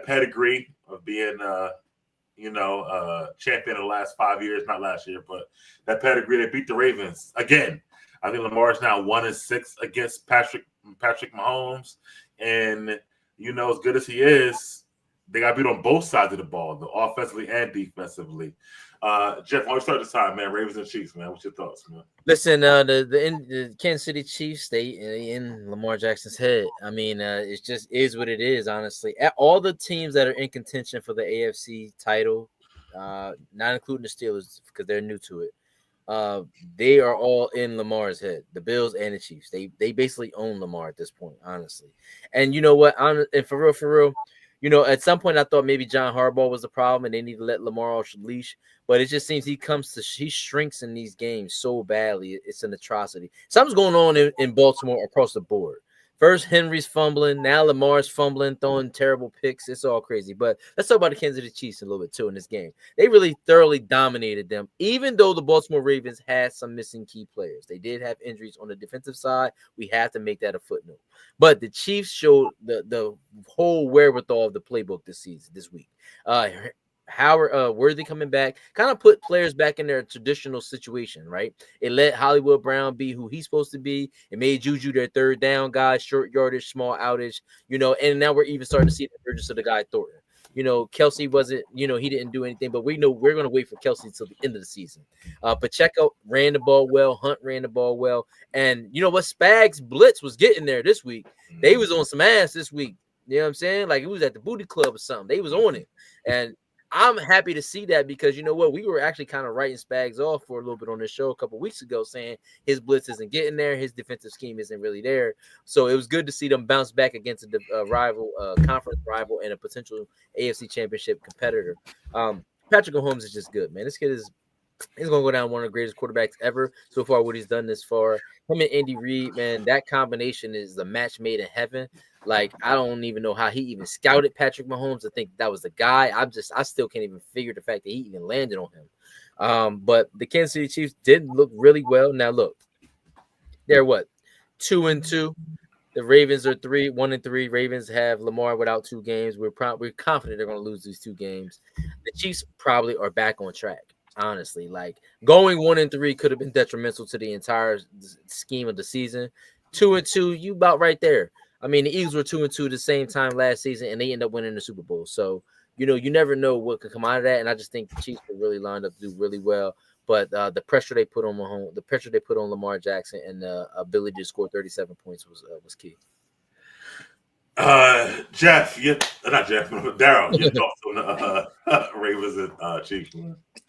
pedigree of being, champion in the last 5 years. Not last year, but that pedigree. They beat the Ravens again. I think Lamar is now 1-6 against Patrick Mahomes, and as good as he is, they got beat on both sides of the ball, offensively and defensively. Jeff, why don't we start this time, man? Ravens and Chiefs, man. What's your thoughts, man? Listen, the Kansas City Chiefs, they in Lamar Jackson's head. I mean, it just is what it is, honestly. All the teams that are in contention for the AFC title, not including the Steelers because they're new to it, they are all in Lamar's head. The Bills and the Chiefs, they basically own Lamar at this point, honestly. And you know what? And for real, At some point I thought maybe John Harbaugh was the problem and they need to let Lamar off the leash. But it just seems he shrinks in these games so badly. It's an atrocity. Something's going on in Baltimore across the board. First, Henry's fumbling. Now Lamar's fumbling, throwing terrible picks. It's all crazy. But let's talk about the Kansas City Chiefs a little bit, too, in this game. They really thoroughly dominated them, even though the Baltimore Ravens had some missing key players. They did have injuries on the defensive side. We have to make that a footnote. But the Chiefs showed the whole wherewithal of the playbook this week. Howard Worthy coming back kind of put players back in their traditional situation, right? It let Hollywood Brown be who he's supposed to be. It made Juju their third down guy, short yardage, small outage, and now we're even starting to see the emergence of the guy Thornton. Kelsey wasn't, he didn't do anything, but we know we're going to wait for Kelsey until the end of the season. Pacheco ran the ball well. Hunt ran the ball well. And you know what? Spags blitz was getting there this week. They was on some ass this week. You know what I'm saying? Like it was at the booty club or something. They was on it. And I'm happy to see that because you know what? We were actually kind of writing Spags off for a little bit on this show a couple of weeks ago saying his blitz isn't getting there. His defensive scheme isn't really there. So it was good to see them bounce back against a rival, conference rival, and a potential AFC championship competitor. Patrick Mahomes is just good, man. This kid he's going to go down one of the greatest quarterbacks ever so far, what he's done this far. Him and Andy Reid, man, that combination is the match made in heaven. Like, I don't even know how he even scouted Patrick Mahomes to think that was the guy. I still can't even figure the fact that he even landed on him. But the Kansas City Chiefs did look really well. Now, look, they're what? 2-2. The Ravens are 1-3. Ravens have Lamar without 2 games. We're confident they're going to lose these 2 games. The Chiefs probably are back on track. Honestly, like going 1-3 could have been detrimental to the entire scheme of the season. 2-2, you about right there. I mean, the Eagles were 2-2 the same time last season, and they end up winning the Super Bowl. So, you never know what could come out of that. And I just think the Chiefs are really lined up to do really well. But the pressure they put on Mahomes, the pressure they put on Lamar Jackson, and the ability to score 37 points was key. Jeff, not Jeff, Daryl, your thoughts on the Ravens and Chiefs?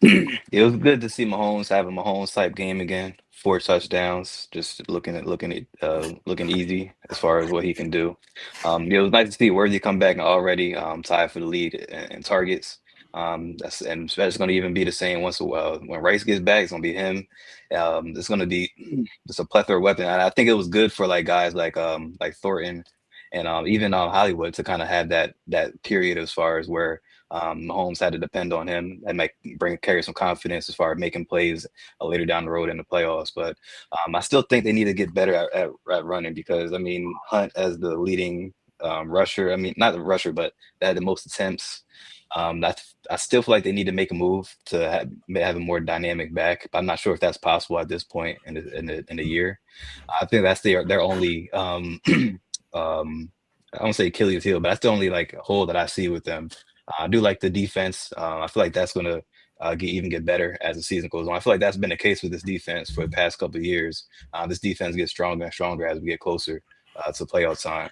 It was good to see Mahomes have a Mahomes type game again. 4 touchdowns, just looking easy as far as what he can do. It was nice to see Worthy come back and already tied for the lead in targets. That's going to even be the same once when Rice gets back. It's going to be him. It's going to be just a plethora of weapons. And I think it was good for like guys like Thornton and even Hollywood to kind of have that period as far as where Mahomes had to depend on him and carry some confidence as far as making plays later down the road in the playoffs. But I still think they need to get better at running because, I mean, Hunt as the leading rusher, I mean, not the rusher, but they had the most attempts. I still feel like they need to make a move to have a more dynamic back, but I'm not sure if that's possible at this point in the year. I think that's their only I won't say Achilles heel, but that's the only like hole that I see with them. I do like the defense. I feel like that's going to get better as the season goes on. I feel like that's been the case with this defense for the past couple of years. This defense gets stronger and stronger as we get closer to playoff time.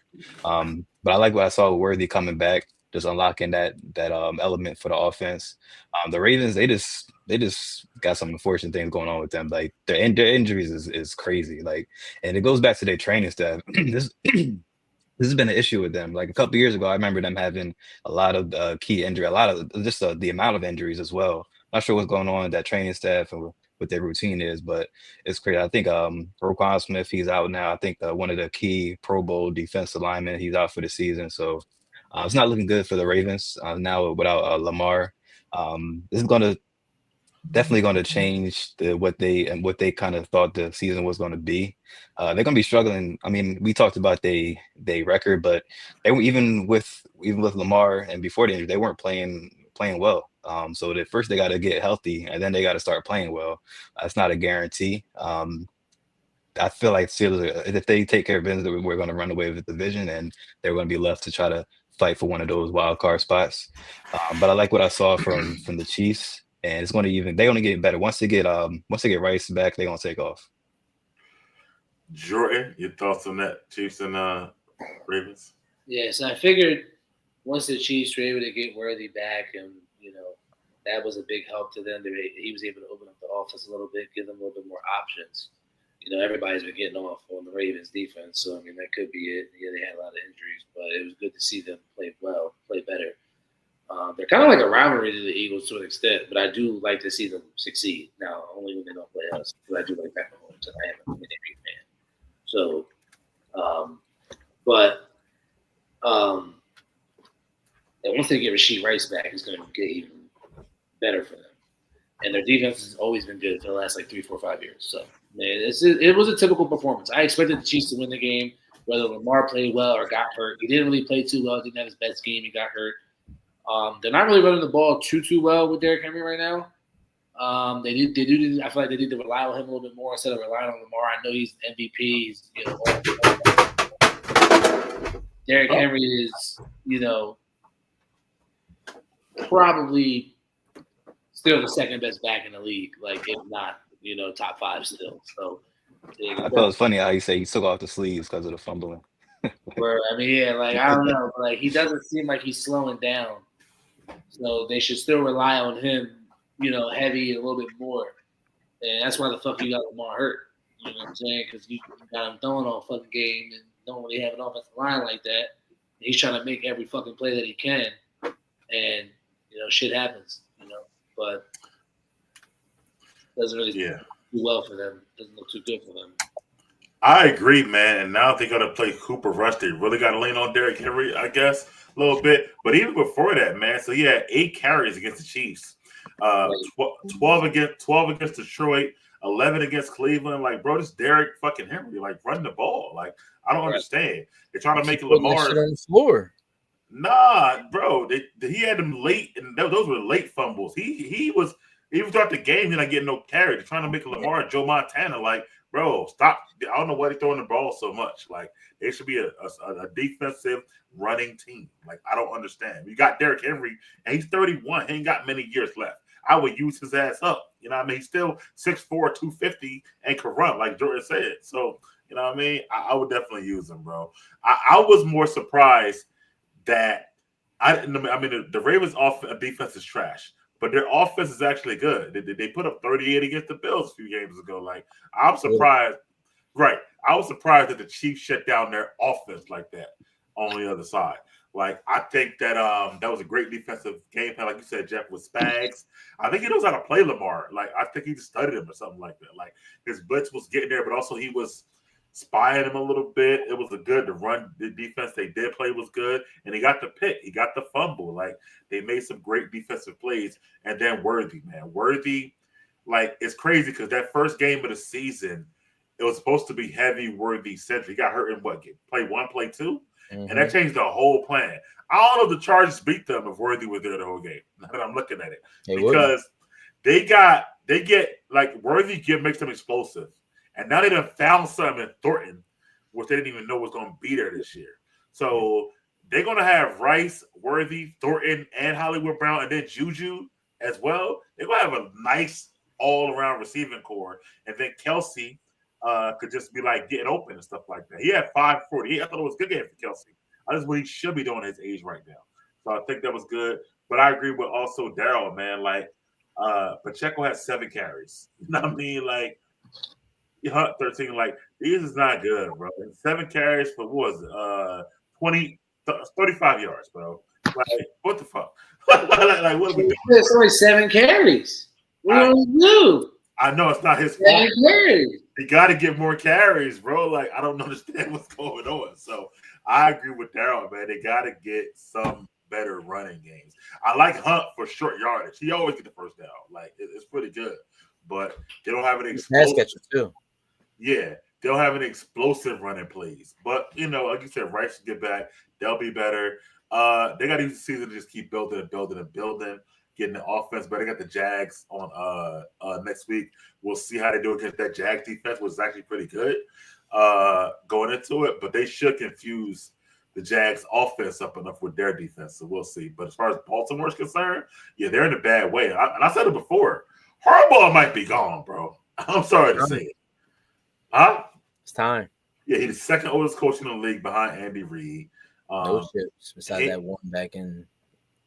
But I like what I saw with Worthy coming back, just unlocking that element for the offense. The Ravens, they just got some unfortunate things going on with them. Like their injuries is crazy. Like, and it goes back to their training staff. This has been an issue with them. Like a couple of years ago, I remember them having a lot of key injury, a lot of just the amount of injuries as well. Not sure what's going on with that training staff and what their routine is, but it's crazy. I think Roquan Smith, he's out now. I think one of the key Pro Bowl defensive linemen, he's out for the season. So it's not looking good for the Ravens now without Lamar. This is definitely going to change what they kind of thought the season was going to be. They're going to be struggling. I mean, we talked about they record, but they were even with Lamar and before the injury, they weren't playing well. So first they got to get healthy and then they got to start playing well. It's not a guarantee. I feel like Steelers, if they take care of business, we're going to run away with the division and they're going to be left to try to fight for one of those wild card spots. But I like what I saw from the Chiefs. And it's going to they're going to get better once they get Rice back. They're going to take off. Jordan, your thoughts on that, Chiefs and Ravens? Yeah, so I figured once the Chiefs were able to get Worthy back, and that was a big help to them. He was able to open up the offense a little bit, give them a little bit more options. Everybody's been getting off on the Ravens defense, so I mean that could be it. Yeah, they had a lot of injuries, but it was good to see them play well. play better. They're kind of like a rivalry to the Eagles to an extent, but I do like to see them succeed. Now, only when they don't play us, because I do like Pat Mahomes, and I am a Minute Maid fan. So, and once they get Rashee Rice back, it's going to get even better for them. And their defense has always been good for the last 3, 4, 5 years. So, man, it was a typical performance. I expected the Chiefs to win the game, whether Lamar played well or got hurt. He didn't really play too well. Didn't have his best game. He got hurt. They're not really running the ball too well with Derrick Henry right now. They do. I feel like they need to rely on him a little bit more instead of relying on Lamar. I know he's MVP. He's, Derrick Henry is, probably still the second best back in the league. If not, top 5 still. So I thought it was funny how you say he took off the sleeves because of the fumbling. I don't know. He doesn't seem like he's slowing down. So they should still rely on him, heavy a little bit more. And that's why the fuck you got Lamar hurt. You know what I'm saying? Because you got him throwing all fucking game and don't really have an offensive line like that. He's trying to make every fucking play that he can. And, shit happens, But doesn't really do well for them. Doesn't look too good for them. I agree, man. And now they're going to play Cooper Rush. They really got to lean on Derrick Henry, I guess, a little bit. But even before that, man, so he had 8 carries against the Chiefs, 12 against Detroit, 11 against Cleveland. Bro, this Derrick fucking Henry, run the ball. I don't understand. They're trying to make Lamar on the floor. Nah, bro. He had them late, and those were late fumbles. He was even throughout the game. He's not getting no carry. They're trying to make Lamar Joe Montana. Bro, stop. I don't know why they're throwing the ball so much. They should be a defensive running team. I don't understand. You got Derrick Henry, and he's 31. He ain't got many years left. I would use his ass up. You know what I mean? He's still 6'4", 250, and can run, like Jordan said. So, you know what I mean? I would definitely use him, bro. I was more surprised that the Ravens' defense is trash, but their offense is actually good. They put up 38 against the Bills a few games ago. I'm surprised. Right. I was surprised that the Chiefs shut down their offense like that on the other side. I think that that was a great defensive game plan, like you said, Jeff, with Spags. I think he knows how to play Lamar. I think he just studied him or something like that. His blitz was getting there, but also he was spying him a little bit. It was the run. The defense they did play was good, and he got the pick. He got the fumble. They made some great defensive plays, and then Worthy, it's crazy because that first game of the season, it was supposed to be heavy Worthy centric. He got hurt in what game? Play 1, play 2, and that changed the whole plan. I don't know if the Chargers beat them if Worthy was there the whole game. Now that I'm looking at it, because they get Worthy makes them explosive. And now they done found something in Thornton, which they didn't even know was going to be there this year. So they're going to have Rice, Worthy, Thornton, and Hollywood Brown, and then Juju as well. They're going to have a nice all-around receiving core. And then Kelsey could just be getting open and stuff like that. He had 548. I thought it was a good game for Kelsey. That's what he should be doing at his age right now. So I think that was good. But I agree with also Daryl, man. Pacheco had 7 carries. You know what I mean? Hunt 13. These is not good, bro. 7 carries for what was it? 35 yards, bro. What the fuck? What are we doing? It's only 7 carries. What do we do? I know it's not his fault. 7 carries. He got to get more carries, bro. I don't understand what's going on. So I agree with Daryl, man. They got to get some better running games. I like Hunt for short yardage. He always get the first down. It's pretty good, but they don't have an explosive. Pass catcher too. Yeah, they don't have any explosive running plays. But like you said, Rice should get back. They'll be better. They got to use the season to just keep building, getting the offense better. They got the Jags on next week. We'll see how they do against that Jags defense, which is actually pretty good going into it. But they should confuse the Jags offense up enough with their defense. So we'll see. But as far as Baltimore's concerned, yeah, they're in a bad way. And I said it before. Harbaugh might be gone, bro. I'm sorry to say it. Huh? It's time. Yeah, he's the second oldest coach in the league behind Andy Reid. No shit. Besides that one back in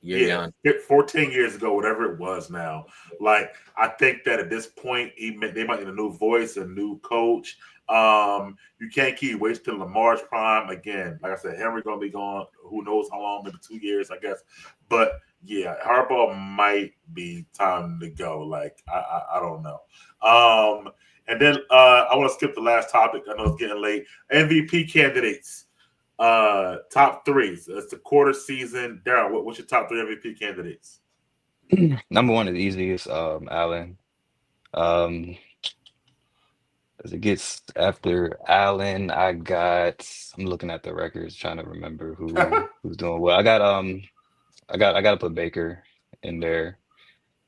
year 14 years ago, whatever it was now. I think that at this point, they might need a new voice, a new coach. You can't keep wasting Lamar's prime again. Like I said, Henry gonna be gone. Who knows how long? Maybe 2 years, I guess. But yeah, Harbaugh might be time to go. Like I don't know. And then I want to skip the last topic. I know it's getting late. MVP candidates. Top threes. It's the quarter season. Darryl, what's your top 3 MVP candidates? Number one is easiest, Allen. As it gets after Allen, I'm looking at the records, trying to remember who's doing well. I gotta put Baker in there,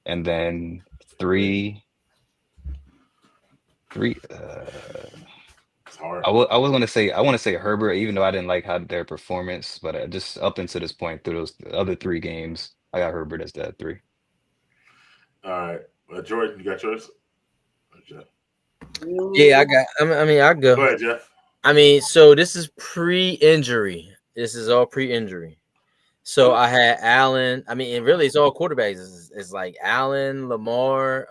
and then three. It's hard. I was gonna say I want to say Herbert, even though I didn't like how their performance, but just up until this point through those other 3 games, I got Herbert as that 3. All right, Jordan, you got yours? Jeff. Yeah, I got. I go. Go ahead, Jeff. So this is pre-injury. This is all pre-injury. So I had Allen. And really, it's all quarterbacks. It's like Allen, Lamar.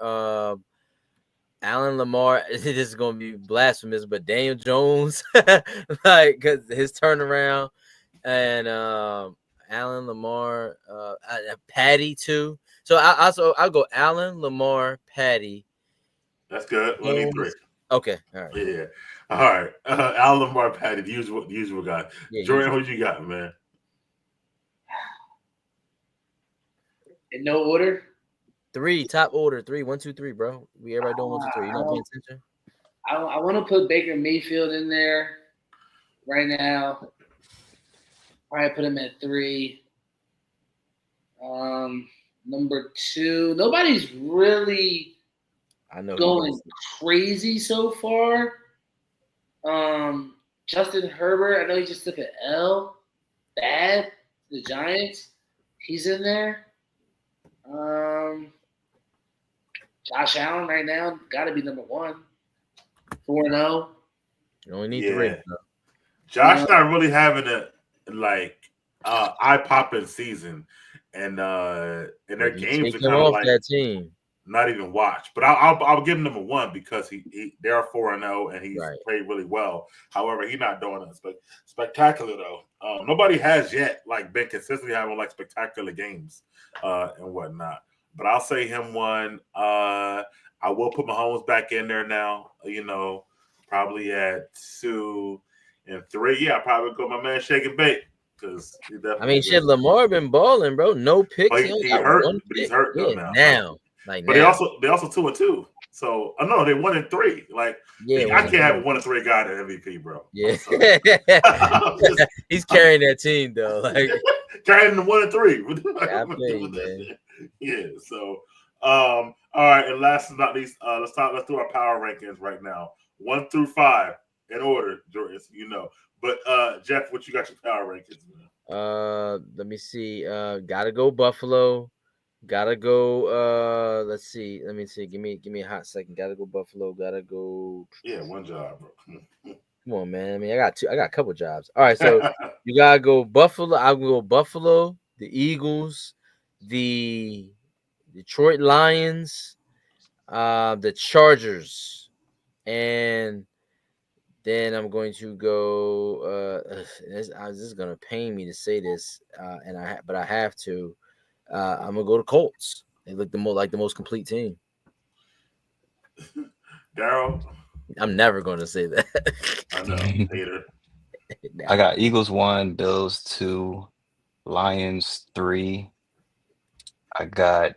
This is gonna be blasphemous, but Daniel Jones, like, because his turnaround, and Allen, Lamar, Patty too. So I'll go Allen, Lamar, Patty. That's good. Let me 3. Okay, all right. Yeah. All right. Al Lamar, Patty, the usual guy. Yeah, Jordan, what you got, man? In no order. 3, top order. 3, 1, 2, 3, bro. Everybody doing 1, 2, 3. You not paying attention? I want to put Baker Mayfield in there right now. Probably put him at 3. Number 2, nobody's really going crazy so far. Justin Herbert, I know he just took an L. Bad. The Giants. He's in there. Josh Allen right now got to be number 1. 4-0. You only need 3. Josh not really having a eye-popping season, and their games are kind of like that team. Not even watch. But I'll give him number 1 because they are 4-0 and he's played really well. However, he's not doing it spectacular though. Nobody has yet been consistently having spectacular games and whatnot. But I'll say him 1. I will put Mahomes back in there now. Probably at 2 and 3. Yeah, I'll probably go my man Shake and Bake. Lamar been balling, bro. No picks. He hurt, but he's hurt though now. But they also 2-2. So no, they 1 and 3. I can't have a 1 and 3 guy to MVP, bro. Yeah, he's carrying that team though. Carrying the 1 and 3. Man. Yeah. So all right, and last but not least, let's do our power rankings right now. 1 through 5 in order, Joris. But Jeff, what you got your power rankings, man? Let me see. Gotta go Buffalo. Gotta go. Let's see. Let me see. Give me a hot second. Gotta go Buffalo. Gotta go. Yeah, one job, bro. Come on, man. I got a couple jobs. All right, so you gotta go Buffalo. I'll go Buffalo, the Eagles, the Detroit Lions, the Chargers, and then I'm going to go. This is gonna pain me to say this, but I have to. I'm gonna go to Colts. They look the most complete team. Darryl, I'm never gonna say that. I know, hater. I got Eagles 1, Bills 2, Lions 3. I got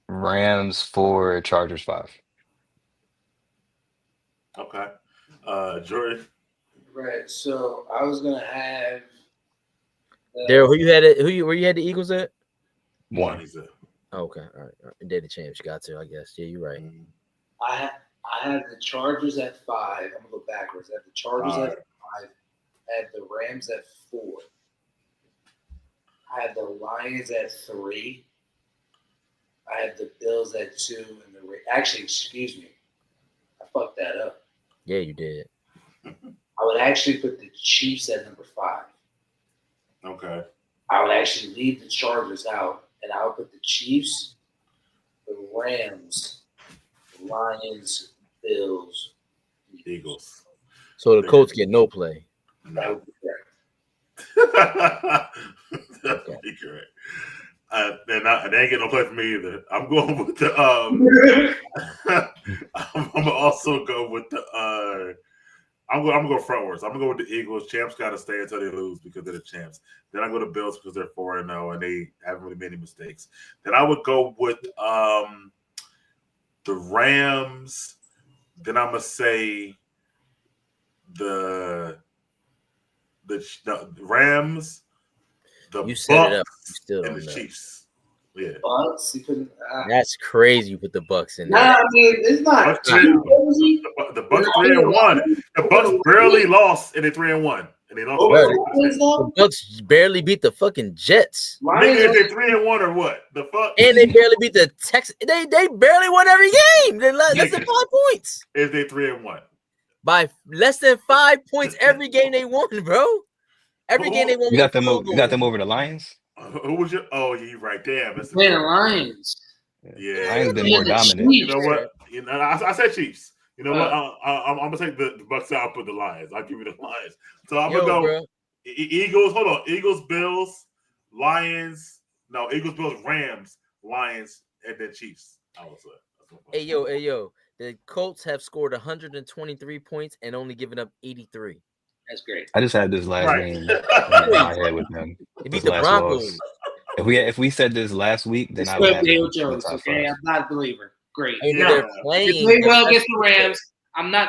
Rams 4, Chargers 5. Okay, Jordan. Right. So I was gonna have. Darryl, where you had the Eagles at? 1. Oh, okay, all right. They're the champs. You got to, I guess. Yeah, you're right. I had the Chargers at 5. I'm gonna go backwards. I had the Chargers at 5. I had the Rams at 4. I had the Lions at 3. I had the Bills at 2, and actually, excuse me, I fucked that up. Yeah, you did. I would actually put the Chiefs at number 5. Okay. I would actually leave the Chargers out, and I would put the Chiefs, the Rams, the Lions, Bills, Eagles. So the Colts get no play. That No. would be correct. That would be correct. They ain't getting no play for me either. I'm going with the I'm gonna also go with the I'm gonna go frontwards. I'm gonna go with the Eagles. Champs gotta stay until they lose because they're the champs. Then I go to Bills because they're 4-0 and they haven't really made any mistakes. Then I would go with the Rams. Then I'm gonna say the Rams, the You set it up. Bucks, You still and don't the know. Chiefs. Yeah. Bucks. You couldn't. That's crazy. You put the Bucks in there. Nah, I mean it's not Bucks too crazy. The Bucks 3-1. The Bucks barely lost, and they 3-1. And they lost. Oh, Right. Lions, The though? Bucks barely beat the fucking Jets, Lions, Nigga, is they 3-1 or what? The fuck? and they barely beat the Texans. They barely won every game. They're less than 5 points. Is they 3-1? By less than 5 points every game they won, bro. Every game they won. You got with a them. field You got goal. them over the Lions. Who was your? Oh, yeah, you're right. Damn, that's Man, the Lions. Yeah. Lions been Yeah, more the dominant. You know what? You know, I said Chiefs. You know what? Uh. I'm gonna take the Bucks out. Put the Lions. I'll give you the Lions. So I'm Yo, gonna go bro. Eagles. Hold on. Eagles, Bills, Lions. No, Eagles, Bills, Rams, Lions, and then Chiefs. I would say. That's my Hey yo. The Colts have scored 123 points and only given up 83. That's great. I just had this last Right. game in my head with them. They This beat the last Broncos. loss. If we said this last week, then It's I would have Dale them in the Jones, top okay? five. I'm not a believer. Great. I mean, Yeah. they're They playing. played well against the Rams.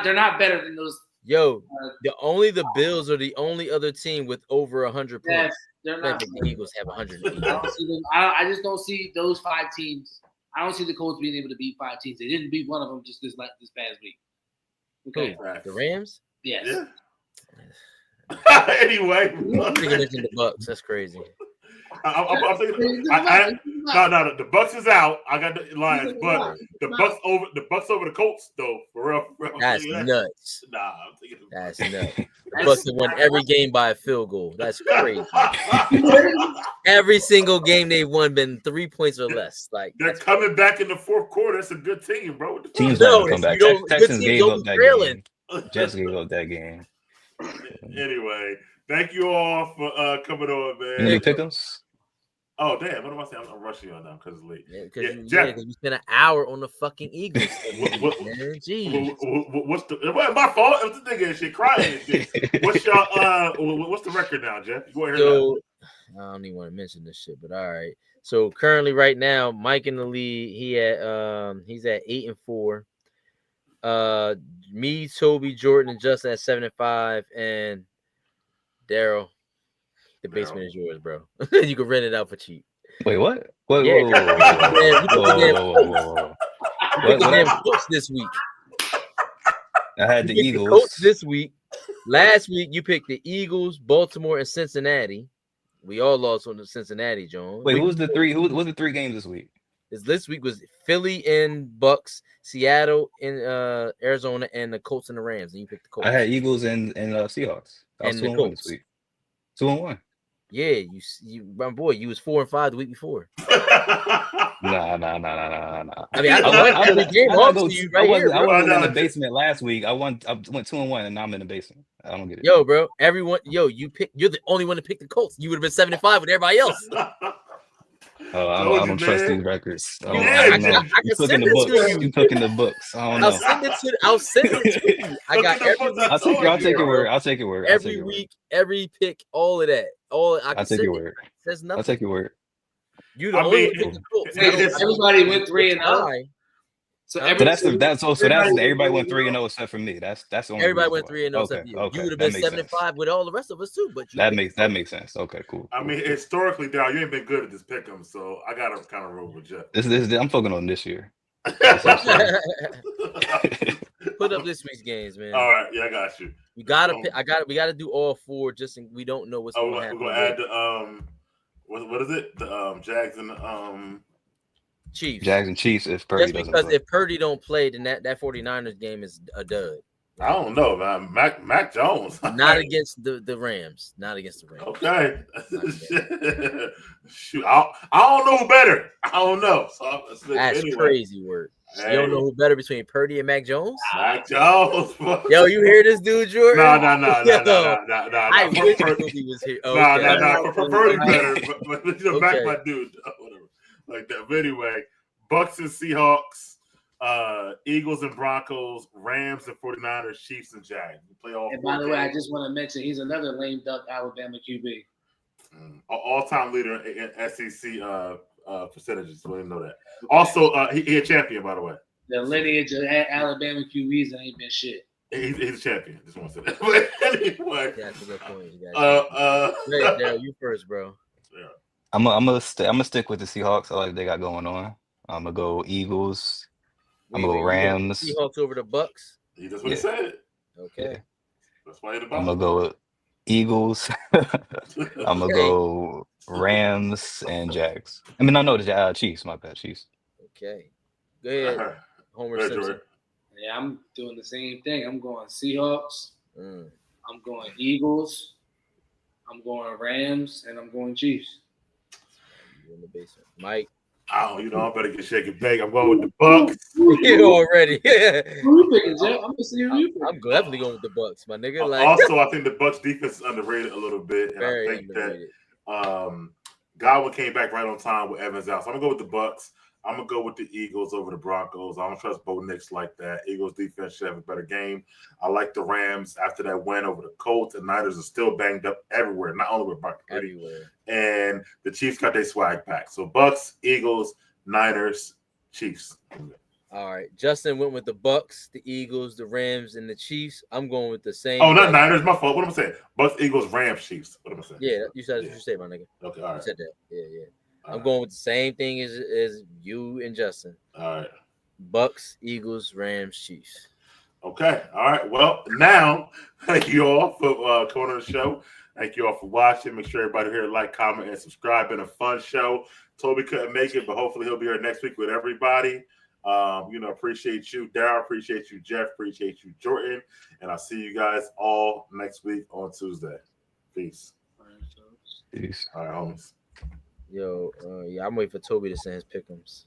They're not better than those. Yo, the Bills are the only other team with over 100 Yes, points. they're I not. think the Eagles have I 180. don't see them. I just don't see those 5 teams. I don't see the Colts being able to beat 5 teams. They didn't beat one of them just this past week. Okay. Right. The Rams? Yes. Yeah. Anyway, I think you mentioned the Bucks. That's crazy. I'm thinking. No. The Bucks is out. I got the Lions, but the Bucks over the Colts though. For real. That's nuts. Nah, I'm thinking. That's nuts. The Bucks have won every game by a field goal. That's crazy. Every single game they've won been 3 points or less. Like They're coming back in the fourth quarter. That's a good team, bro. What the fuck? Teams No, not gonna come back. you don't- good Texans teams gave don't up be that trailing. game. Jets gave up that game. Anyway, thank you all for coming on, man. Any pick'ems? Oh damn! What am I saying? I'm rushing y'all now because it's late. Because Jeff. we spent an hour on the fucking Eagles. What- Man, jeez. What's the? It wasn't my fault. It was the nigga and shit crying and shit. What's your What's the record now, Jeff? You go ahead. So I don't even want to mention this shit, but all right. So currently, right now, Mike in the lead. He's at 8-4. Me, Toby, Jordan, and Justin at 7-5, and Daryl. The basement is yours, bro. You can rent it out for cheap. Wait, what? Whoa, Yeah, whoa, man, you put the damn whoa. You picked the What? damn Colts this week. I had the You picked Eagles. Colts this week. Last week you picked the Eagles, Baltimore, and Cincinnati. We all lost on the Cincinnati, John. Wait, who was the three? Who was the 3 games this week? This week was Philly and Bucks, Seattle and Arizona, and the Colts and the Rams. And you picked the Colts. I had Eagles and Seahawks. I was And the 2-1 Colts. this week. 2-1. Yeah, you, my boy, you was 4-5 the week before. Nah. I mean, I I won went- every game I off go- to you I right wasn't, here, I bro. wasn't in No, the basement last week. I went 2-1, and now I'm in the basement. I don't get it. Yo, bro, everyone, you're the only one to pick the Colts. You would have been 75 with everybody else. Oh, I Told don't you, trust man. these records. Yeah, I don't know. I can You cooking send the it to books. you. You cooking the books. I don't know. I'll send it to you. I got Look at the every books I I'll take told you, your bro. word. I'll take your word. I'll take every your word. week, every pick, all of that. All I can I'll take send your it. word. Says I'll nothing. take your word. You the I only mean, one to pick the Colts. it's- Everybody went 3-0. Why? So Huh? So that's everybody everybody went 3-0 except for me. That's the only Everybody reason went why. 3-0 Okay, except you. okay, You would have that been makes sense. 75 with all the rest of us too. But you That picked makes sense. Okay, cool. I mean, historically, Dow, you ain't been good at this pick'em, so I gotta kind of roll with Jeff. This I'm focusing on this year. Put up this week's games, man. All right, yeah, I got you. We gotta pick, we gotta do all 4 just in, we don't know what's Oh, going to we're happen. gonna add the what is it? The Jags and the Chiefs. Jags and Chiefs if Purdy Just doesn't because play. if Purdy don't play, then that 49ers game is a dud. I don't know, man. Mac Jones. Not against the Rams. Not against the Rams. Okay. Shoot, I don't know who better. I don't know. So That's anyway. crazy work. You don't know who better between Purdy and Mac Jones? Mac Jones. Yo, you hear this dude, Jordan? No. I wish Purdy was here. No. For Purdy better, but Mac Okay. my dude. Whatever, like that. But anyway, Bucks and Seahawks, Eagles and Broncos, Rams and 49ers, Chiefs and Jags. We play all. And four by the way, I games. just want to mention he's another lame duck Alabama QB. All-time leader in SEC percentages. We didn't know that. Also, he a champion, by the way. The lineage of Alabama QBs that ain't been shit. He's a champion. Just want to say that. But anyway, That's a good point. You uh, Daryl, you first, bro. I'm gonna stick with the Seahawks. I like what they got going on. I'm gonna go Eagles. I'm gonna go You got Rams. the Seahawks over the Bucks. That's what he said. Okay. That's why I'm gonna go Eagles. I'm gonna go Rams and Jags. I mean, no, the Chiefs. My bad, Chiefs. Okay. Go ahead, Homer Simpson. Jordan. Yeah, I'm doing the same thing. I'm going Seahawks. Mm. I'm going Eagles. I'm going Rams, and I'm going Chiefs. You in the basement, Mike. Oh, I better get shaking bake. I'm going with the Bucks. You already. Who you picking, Jeff? I'm gonna see who you picking. I'm definitely going with the Bucks, my nigga. Like, Also, I think the Bucks defense is underrated a little bit, and very I think underrated. that Godwin came back right on time with Evans out. So I'm gonna go with the Bucks. I'm gonna go with the Eagles over the Broncos. I don't trust Bo Nix like that. Eagles defense should have a better game. I like the Rams after that win over the Colts. And Niners are still banged up everywhere, not only with Brock Purdy. Everywhere. And the Chiefs got their swag back. So Bucks, Eagles, Niners, Chiefs. All right. Justin went with the Bucks, the Eagles, the Rams, and the Chiefs. I'm going with the same. Oh, not Niners. My fault. What am I saying? Bucks, Eagles, Rams, Chiefs. What am I saying? Yeah, you said what you said, my nigga. Okay, all You right. said that. Yeah. All I'm right. going with the same thing as you and Justin. All right. Bucks, Eagles, Rams, Chiefs. Okay. All right. Well, now, thank you all for coming on the show. Thank you all for watching. Make sure everybody here like, comment, and subscribe. Been a fun show. Toby couldn't make it, but hopefully he'll be here next week with everybody. Appreciate you, Darryl. Appreciate you, Jeff. Appreciate you, Jordan. And I'll see you guys all next week on Tuesday. Peace. Peace. All right, homies. Yo, I'm waiting for Toby to send his pick'ems.